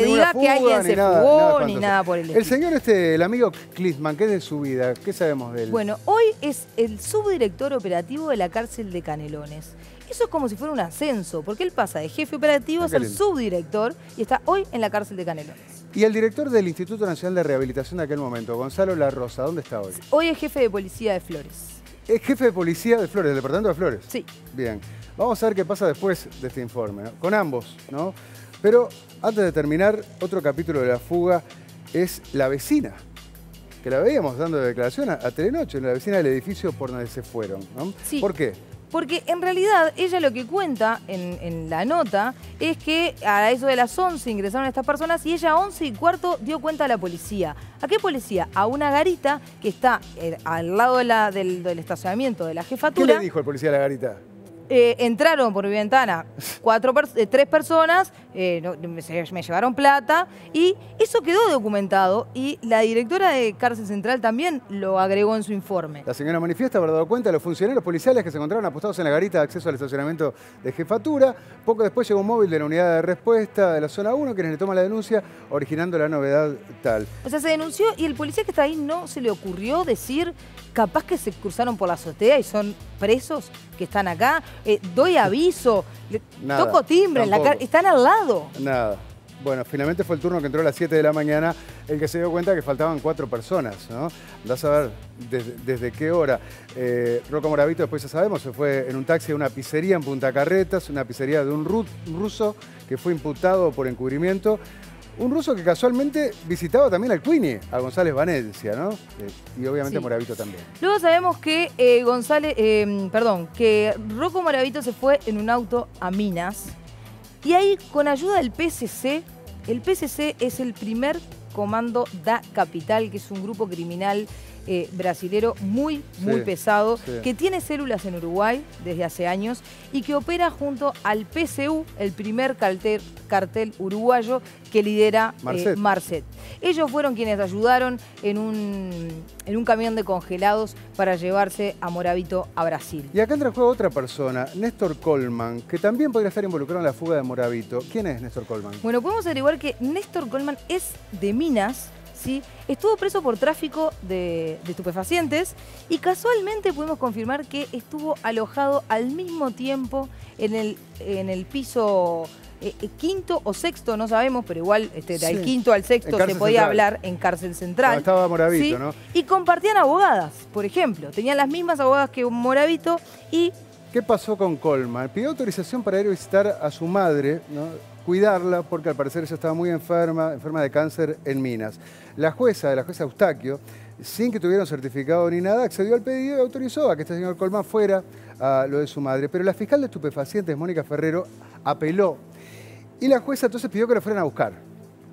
S2: diga que alguien se fugó, ni nada por el estilo.
S1: El señor el amigo Clisman, ¿qué es de su vida? ¿Qué sabemos de él?
S2: Bueno, hoy es el subdirector operativo de la cárcel de Canelones. Eso es como si fuera un ascenso, porque él pasa de jefe operativo a ser subdirector y está hoy en la cárcel de Canelones.
S1: ¿Y el director del Instituto Nacional de Rehabilitación de aquel momento, Gonzalo La Rosa, dónde está hoy?
S2: Hoy es jefe de policía de Flores.
S1: ¿Es jefe de policía de Flores, del departamento de Flores?
S2: Sí.
S1: Bien. Vamos a ver qué pasa después de este informe, ¿no? Con ambos, ¿no? Pero antes de terminar, otro capítulo de la fuga es la vecina, que la veíamos dando declaración a Telenoche, la vecina del edificio por donde se fueron, ¿no?
S2: Sí.
S1: ¿Por qué?
S2: Porque en realidad ella lo que cuenta en la nota es que a eso de las 11 ingresaron estas personas y ella a 11:15 dio cuenta a la policía. ¿A qué policía? A una garita que está al lado del estacionamiento de la jefatura.
S1: ¿Qué le dijo el policía a la garita?
S2: Entraron por mi ventana 3 personas, me llevaron plata y eso quedó documentado y la directora de Cárcel Central también lo agregó en su informe.
S1: La señora manifiesta haber dado cuenta de los funcionarios policiales que se encontraron apostados en la garita de acceso al estacionamiento de jefatura. Poco después llegó un móvil de la unidad de respuesta de la zona 1, quienes le toman la denuncia, originando la novedad tal.
S2: O sea, se denunció y el policía que está ahí no se le ocurrió decir, capaz que se cruzaron por la azotea y son presos que están acá. Doy aviso,
S1: Nada,
S2: toco timbre, están al lado.
S1: Nada. Bueno, finalmente fue el turno que entró a las 7 de la mañana el que se dio cuenta que faltaban 4 personas, ¿no? Andás a ver desde qué hora. Rocco Moravito, después ya sabemos, se fue en un taxi a una pizzería en Punta Carretas, una pizzería de un ruso que fue imputado por encubrimiento. Un ruso que casualmente visitaba también al Queenie, a González Valencia, ¿no? Y obviamente a Moravito también.
S2: Luego sabemos que que Rocco Moravito se fue en un auto a Minas. Y ahí, con ayuda del PCC, el PCC es el primer comando da Capital, que es un grupo criminal brasilero muy pesado, que tiene células en Uruguay desde hace años y que opera junto al PCU, el primer cartel uruguayo que lidera Marcet. Ellos fueron quienes ayudaron en un camión de congelados para llevarse a Moravito a Brasil.
S1: Y acá entra en juego otra persona, Néstor Coleman, que también podría estar involucrado en la fuga de Moravito. ¿Quién es Néstor Coleman?
S2: Bueno, podemos averiguar que Néstor Coleman es de Minas, ¿sí? Estuvo preso por tráfico de estupefacientes y casualmente pudimos confirmar que estuvo alojado al mismo tiempo en el piso quinto o sexto, no sabemos, pero igual del quinto al sexto se podía hablar en cárcel central.
S1: Cuando estaba Moravito, ¿sí? ¿No?
S2: Y compartían abogadas, por ejemplo. Tenían las mismas abogadas que Moravito y...
S1: ¿Qué pasó con Coleman? Pidió autorización para ir a visitar a su madre, ¿no? Cuidarla, porque al parecer ella estaba muy enferma de cáncer en Minas. La jueza Eustaquio, sin que tuviera un certificado ni nada, accedió al pedido y autorizó a que este señor Coleman fuera a lo de su madre. Pero la fiscal de estupefacientes, Mónica Ferrero, apeló. Y la jueza entonces pidió que lo fueran a buscar,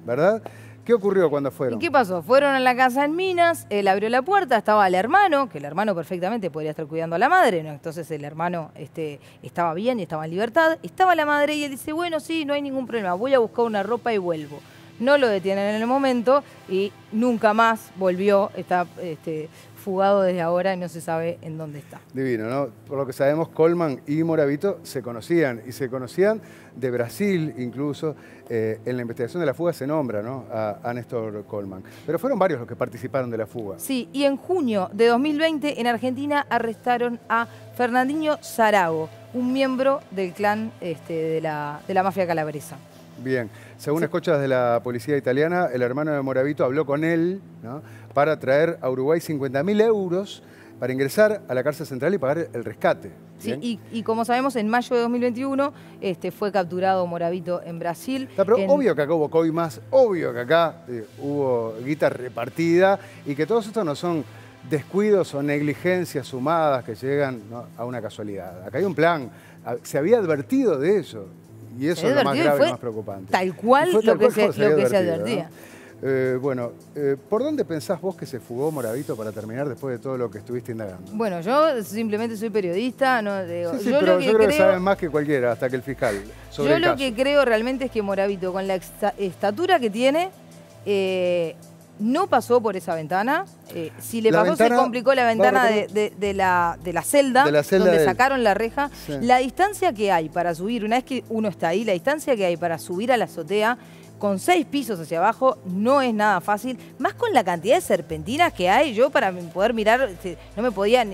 S1: ¿verdad? ¿Qué ocurrió cuando fueron?
S2: ¿Y qué pasó? Fueron a la casa en Minas, él abrió la puerta, estaba el hermano, que el hermano perfectamente podría estar cuidando a la madre, ¿no? Entonces el hermano estaba bien y estaba en libertad. Estaba la madre y él dice, bueno, sí, no hay ningún problema, voy a buscar una ropa y vuelvo. No lo detienen en el momento y nunca más volvió, está fugado desde ahora y no se sabe en dónde está.
S1: Divino, ¿no? Por lo que sabemos, Coleman y Moravito se conocían de Brasil incluso. En la investigación de la fuga se nombra, ¿no? a Néstor Coleman. Pero fueron varios los que participaron de la fuga.
S2: Sí, y en junio de 2020 en Argentina arrestaron a Fernandinho Zarago, un miembro del clan de la mafia calabresa.
S1: Bien, según escuchas de la policía italiana, el hermano de Moravito habló con él, ¿no? Para traer a Uruguay 50.000 euros para ingresar a la cárcel central y pagar el rescate.
S2: Sí, y como sabemos, en mayo de 2021 fue capturado Moravito en Brasil.
S1: Pero obvio que acá hubo coimas, obvio que acá hubo guita repartida y que todos estos no son descuidos o negligencias sumadas que llegan, ¿no? a una casualidad. Acá hay un plan, se había advertido de eso. Y eso es lo más grave y más preocupante.
S2: Tal cual lo que se advertía.
S1: ¿No? Bueno, ¿por dónde pensás vos que se fugó Moravito para terminar después de todo lo que estuviste indagando?
S2: Bueno, yo simplemente soy periodista. No,
S1: yo creo que saben más que cualquiera, hasta que el fiscal.
S2: Yo lo que creo realmente es que Moravito, con la estatura que tiene, no pasó por esa ventana. Si le pasó, se complicó la ventana de la celda donde sacaron la reja. Sí. La distancia que hay para subir, una vez que uno está ahí, la distancia que hay para subir a la azotea, con 6 pisos hacia abajo, no es nada fácil. Más con la cantidad de serpentinas que hay, yo para poder mirar, no me podía...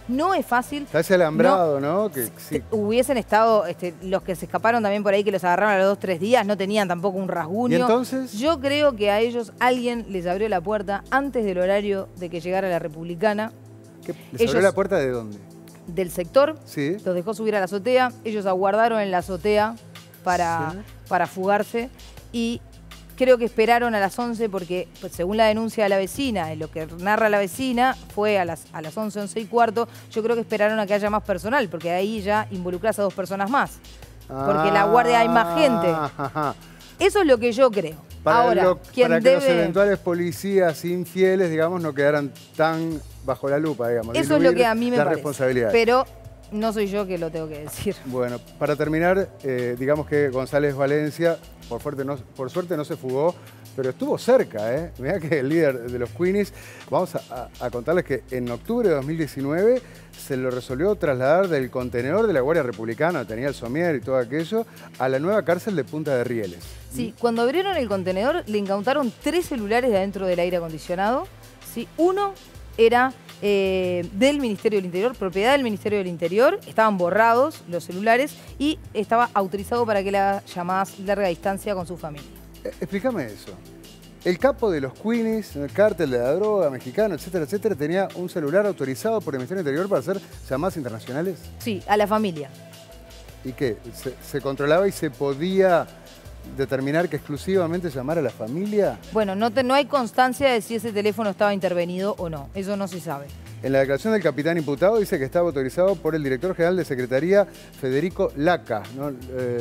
S2: No es fácil.
S1: Está ese alambrado, ¿no? Que, sí.
S2: Hubiesen estado, los que se escaparon también por ahí, que los agarraron a los 2-3 días, no tenían tampoco un rasguño.
S1: ¿Y entonces?
S2: Yo creo que a ellos alguien les abrió la puerta antes del horario de que llegara la Republicana.
S1: ¿Les abrió la puerta de dónde?
S2: Del sector.
S1: Sí.
S2: Los dejó subir a la azotea. Ellos aguardaron en la azotea para fugarse. Y creo que esperaron a las 11 porque, pues, según la denuncia de la vecina, lo que narra la vecina, fue a las 11, 11 y cuarto. Yo creo que esperaron a que haya más personal, porque ahí ya involucras a 2 personas más. Porque en la guardia hay más gente. Eso es lo que yo creo.
S1: Para que los eventuales policías infieles, digamos, no quedaran tan bajo la lupa, digamos.
S2: Eso es lo que a mí me parece. Pero no soy yo que lo tengo que decir.
S1: Bueno, para terminar, digamos que González Valencia, por suerte no se fugó, pero estuvo cerca, ¿eh? Mirá que el líder de los Queenies, vamos a contarles que en octubre de 2019 se lo resolvió trasladar del contenedor de la Guardia Republicana, tenía el somier y todo aquello, a la nueva cárcel de Punta de Rieles.
S2: Sí, cuando abrieron el contenedor le incautaron 3 celulares de adentro del aire acondicionado. ¿Sí? Uno era del Ministerio del Interior, propiedad del Ministerio del Interior, estaban borrados los celulares y estaba autorizado para que le haga llamadas larga distancia con su familia.
S1: Explícame eso. El capo de los Queenies, el cártel de la droga mexicano, etcétera, etcétera, tenía un celular autorizado por el Ministerio del Interior para hacer llamadas internacionales.
S2: Sí, a la familia.
S1: ¿Y qué? ¿Se controlaba y se podía determinar que exclusivamente llamara a la familia?
S2: Bueno, no hay constancia de si ese teléfono estaba intervenido o no. Eso no se sabe.
S1: En la declaración del capitán imputado dice que estaba autorizado por el director general de Secretaría, Federico Laca, ¿no?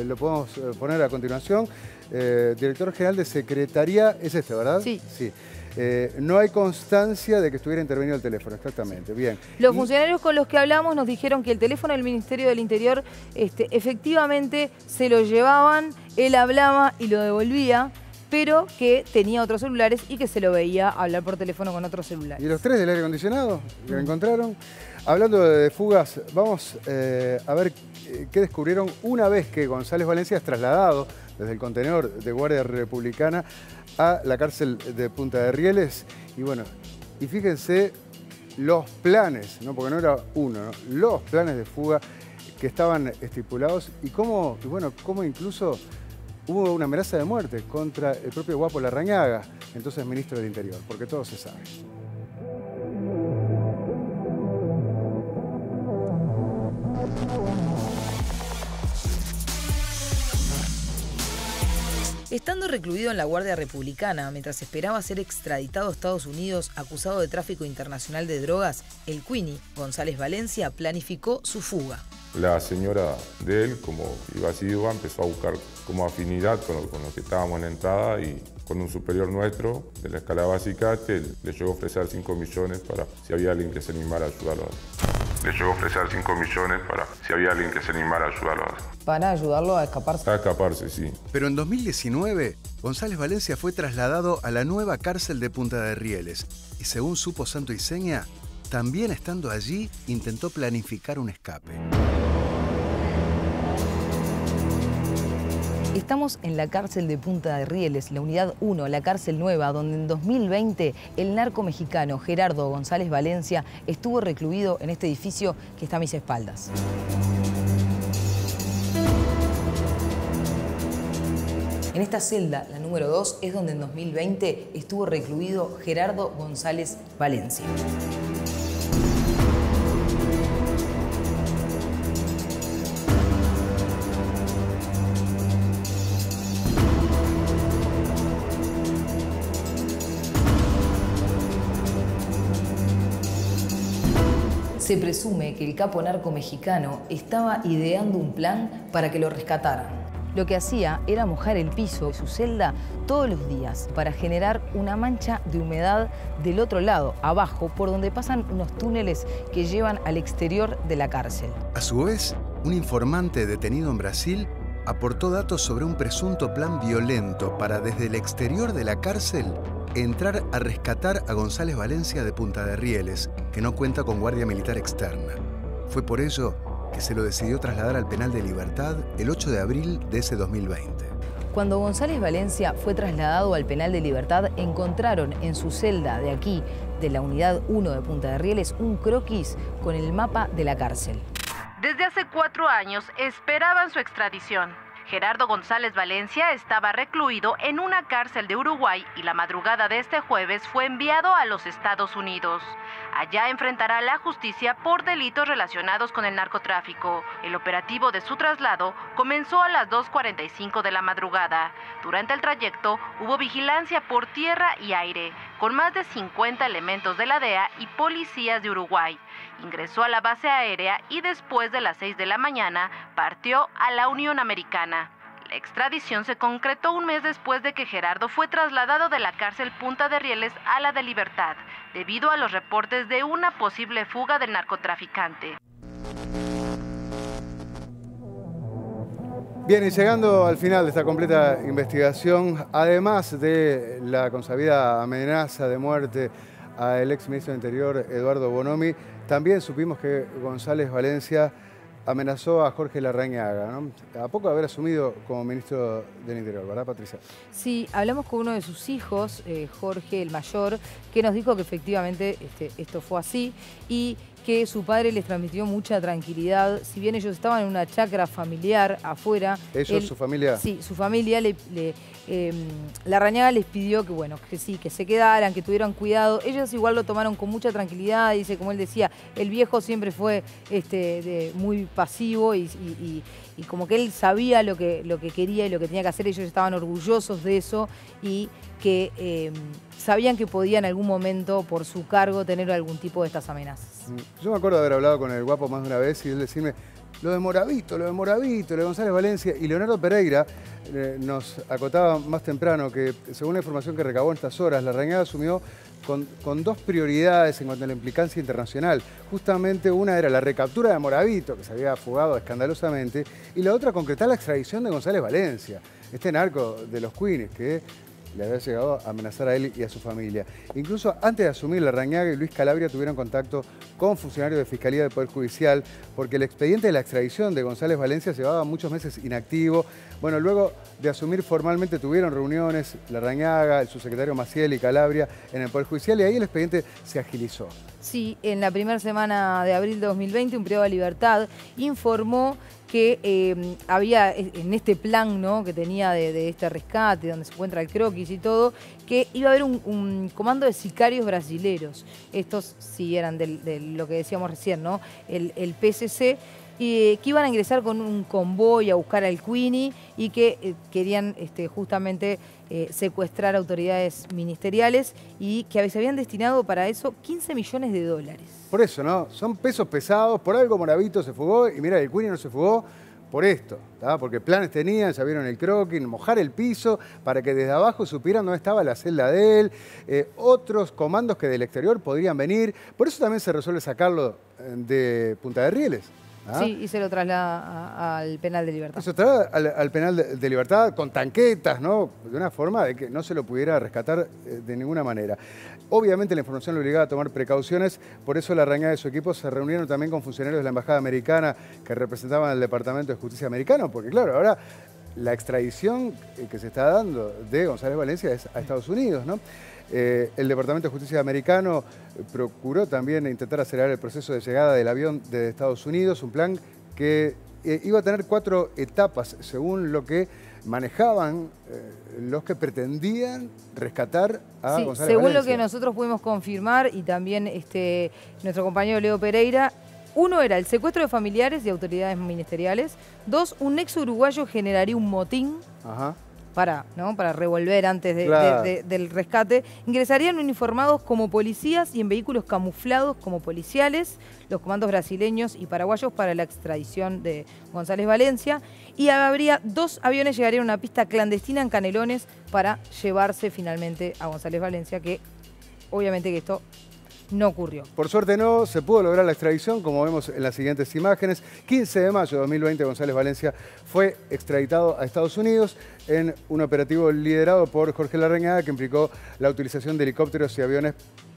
S1: Lo podemos poner a continuación. Director general de Secretaría, es este, ¿verdad?
S2: Sí.
S1: Sí. No hay constancia de que estuviera intervenido el teléfono, exactamente. Bien.
S2: Los funcionarios con los que hablamos nos dijeron que el teléfono del Ministerio del Interior efectivamente se lo llevaban, él hablaba y lo devolvía, pero que tenía otros celulares y que se lo veía hablar por teléfono con otros celulares.
S1: ¿Y los tres del aire acondicionado que lo encontraron? Hablando de fugas, vamos a ver qué descubrieron una vez que González Valencia es trasladado desde el contenedor de Guardia Republicana a la cárcel de Punta de Rieles. Y bueno, y fíjense los planes, ¿no? Porque no era uno, ¿no? Los planes de fuga que estaban estipulados y cómo incluso hubo una amenaza de muerte contra el propio Guapo Larrañaga, entonces ministro del Interior, porque todo se sabe.
S5: Estando recluido en la Guardia Republicana mientras esperaba ser extraditado a Estados Unidos acusado de tráfico internacional de drogas, el Queenie, González Valencia, planificó su fuga.
S8: La señora de él, como iba asidua, empezó a buscar como afinidad con los que estábamos en la entrada y con un superior nuestro de la escala básica que le llegó a ofrecer 5 millones para si había alguien que se animara a ayudarlo. Le llegó a ofrecer 5 millones para si había alguien que se animara a ayudarlo.
S2: ¿Para ayudarlo a escaparse?
S8: A escaparse, sí.
S9: Pero en 2019, González Valencia fue trasladado a la nueva cárcel de Punta de Rieles y según supo Santo y Seña, también estando allí intentó planificar un escape.
S5: Estamos en la cárcel de Punta de Rieles, la unidad 1, la cárcel nueva, donde en 2020 el narco mexicano Gerardo González Valencia estuvo recluido en este edificio que está a mis espaldas. En esta celda, la número 2, es donde en 2020 estuvo recluido Gerardo González Valencia. Se presume que el capo narco mexicano estaba ideando un plan para que lo rescataran. Lo que hacía era mojar el piso de su celda todos los días para generar una mancha de humedad del otro lado, abajo, por donde pasan unos túneles que llevan al exterior de la cárcel.
S9: A su vez, un informante detenido en Brasil aportó datos sobre un presunto plan violento para desde el exterior de la cárcel entrar a rescatar a González Valencia de Punta de Rieles, que no cuenta con guardia militar externa. Fue por ello que se lo decidió trasladar al penal de Libertad el 8 de abril de ese 2020.
S5: Cuando González Valencia fue trasladado al penal de Libertad, encontraron en su celda de aquí, de la unidad 1 de Punta de Rieles, un croquis con el mapa de la cárcel.
S4: Desde hace 4 años esperaban su extradición. Gerardo González Valencia estaba recluido en una cárcel de Uruguay y la madrugada de este jueves fue enviado a los Estados Unidos. Allá enfrentará la justicia por delitos relacionados con el narcotráfico. El operativo de su traslado comenzó a las 2:45 de la madrugada. Durante el trayecto hubo vigilancia por tierra y aire, con más de 50 elementos de la DEA y policías de Uruguay. Ingresó a la base aérea y después de las 6 de la mañana partió a la Unión Americana. La extradición se concretó un mes después de que Gerardo fue trasladado de la cárcel Punta de Rieles a la de Libertad, debido a los reportes de una posible fuga del narcotraficante.
S1: Bien, y llegando al final de esta completa investigación, además de la consabida amenaza de muerte al ex ministro del Interior, Eduardo Bonomi, también supimos que González Valencia amenazó a Jorge Larrañaga, ¿no? A poco de haber asumido como ministro del Interior, ¿verdad, Patricia?
S2: Sí, hablamos con uno de sus hijos, Jorge, el mayor, que nos dijo que efectivamente esto fue así y que su padre les transmitió mucha tranquilidad. Si bien ellos estaban en una chacra familiar afuera...
S1: ¿Ellos, su familia?
S2: Sí, su familia Larrañaga les pidió que, bueno, que sí, que se quedaran, que tuvieran cuidado. Ellos igual lo tomaron con mucha tranquilidad. Dice, como él decía, el viejo siempre fue muy pasivo y como que él sabía lo que quería y lo que tenía que hacer. Ellos estaban orgullosos de eso y que sabían que podía en algún momento, por su cargo, tener algún tipo de estas amenazas.
S1: Yo me acuerdo de haber hablado con el Guapo más de una vez y él decirme, lo de Moravito, lo de González Valencia. Y Leonardo Pereira nos acotaba más temprano que, según la información que recabó en estas horas, Larrañaga asumió con dos prioridades en cuanto a la implicancia internacional. Justamente una era la recaptura de Moravito, que se había fugado escandalosamente, y la otra concretar la extradición de González Valencia, este narco de los Queens que le había llegado a amenazar a él y a su familia. Incluso antes de asumir, Larrañaga y Luis Calabria tuvieron contacto con funcionarios de Fiscalía del Poder Judicial porque el expediente de la extradición de González Valencia llevaba muchos meses inactivo. Bueno, luego de asumir formalmente tuvieron reuniones Larrañaga, el subsecretario Maciel y Calabria en el Poder Judicial y ahí el expediente se agilizó.
S2: Sí, en la primera semana de abril de 2020, un privado de libertad informó que había en este plan, ¿no?, que tenía de este rescate, donde se encuentra el croquis y todo, que iba a haber un comando de sicarios brasileros. Estos sí eran de lo que decíamos recién, ¿no?, el PCC, y que iban a ingresar con un convoy a buscar al Queenie y que querían justamente secuestrar autoridades ministeriales y que se habían destinado para eso 15 millones de dólares.
S1: Por eso, ¿no? Son pesos pesados, por algo Moravito se fugó y mira, el Queenie no se fugó por esto, ¿tá? Porque planes tenían, ya vieron el croquis, mojar el piso para que desde abajo supieran dónde estaba la celda de él, otros comandos que del exterior podrían venir, por eso también se resuelve sacarlo de Punta de Rieles. ¿Ah?
S2: Sí, y se lo traslada al penal de libertad.
S1: Se traslada al penal de libertad con tanquetas, ¿no? De una forma de que no se lo pudiera rescatar de ninguna manera. Obviamente la información lo obligaba a tomar precauciones, por eso Larrañaga y su equipo se reunieron también con funcionarios de la Embajada Americana que representaban al Departamento de Justicia americano, porque claro, ahora la extradición que se está dando de González Valencia es a Estados Unidos, ¿no? El Departamento de Justicia americano procuró también intentar acelerar el proceso de llegada del avión de Estados Unidos, un plan que iba a tener 4 etapas, según lo que manejaban los que pretendían rescatar a González
S2: según
S1: Valencia.
S2: Lo que nosotros pudimos confirmar y también nuestro compañero Leo Pereira, 1 era el secuestro de familiares y autoridades ministeriales. 2, un nexo uruguayo generaría un motín.
S1: Ajá.
S2: Para revolver antes del rescate. Ingresarían uniformados como policías y en vehículos camuflados como policiales los comandos brasileños y paraguayos para la extradición de González Valencia. Y habría 2 aviones, llegarían a una pista clandestina en Canelones para llevarse finalmente a González Valencia, que obviamente que esto no ocurrió.
S1: Por suerte no, se pudo lograr la extradición, como vemos en las siguientes imágenes. 15 de mayo de 2020, González Valencia fue extraditado a Estados Unidos en un operativo liderado por Jorge Larrañaga que implicó la utilización de helicópteros y aviones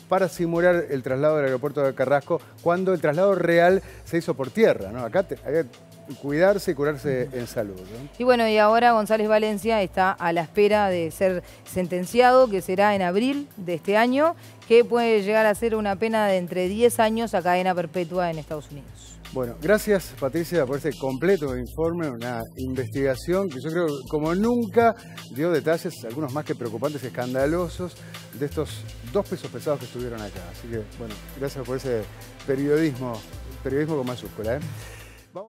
S1: para simular el traslado del aeropuerto de Carrasco cuando el traslado real se hizo por tierra, ¿no? Acá hay que cuidarse y curarse en salud, ¿no?
S2: Y bueno, y ahora González Valencia está a la espera de ser sentenciado, que será en abril de este año, que puede llegar a ser una pena de entre 10 años a cadena perpetua en Estados Unidos.
S1: Bueno, gracias Patricia por este completo informe, una investigación que yo creo que como nunca dio detalles, algunos más que preocupantes y escandalosos, de estos 2 pesos pesados que estuvieron acá. Así que, bueno, gracias por ese periodismo con mayúscula, ¿eh?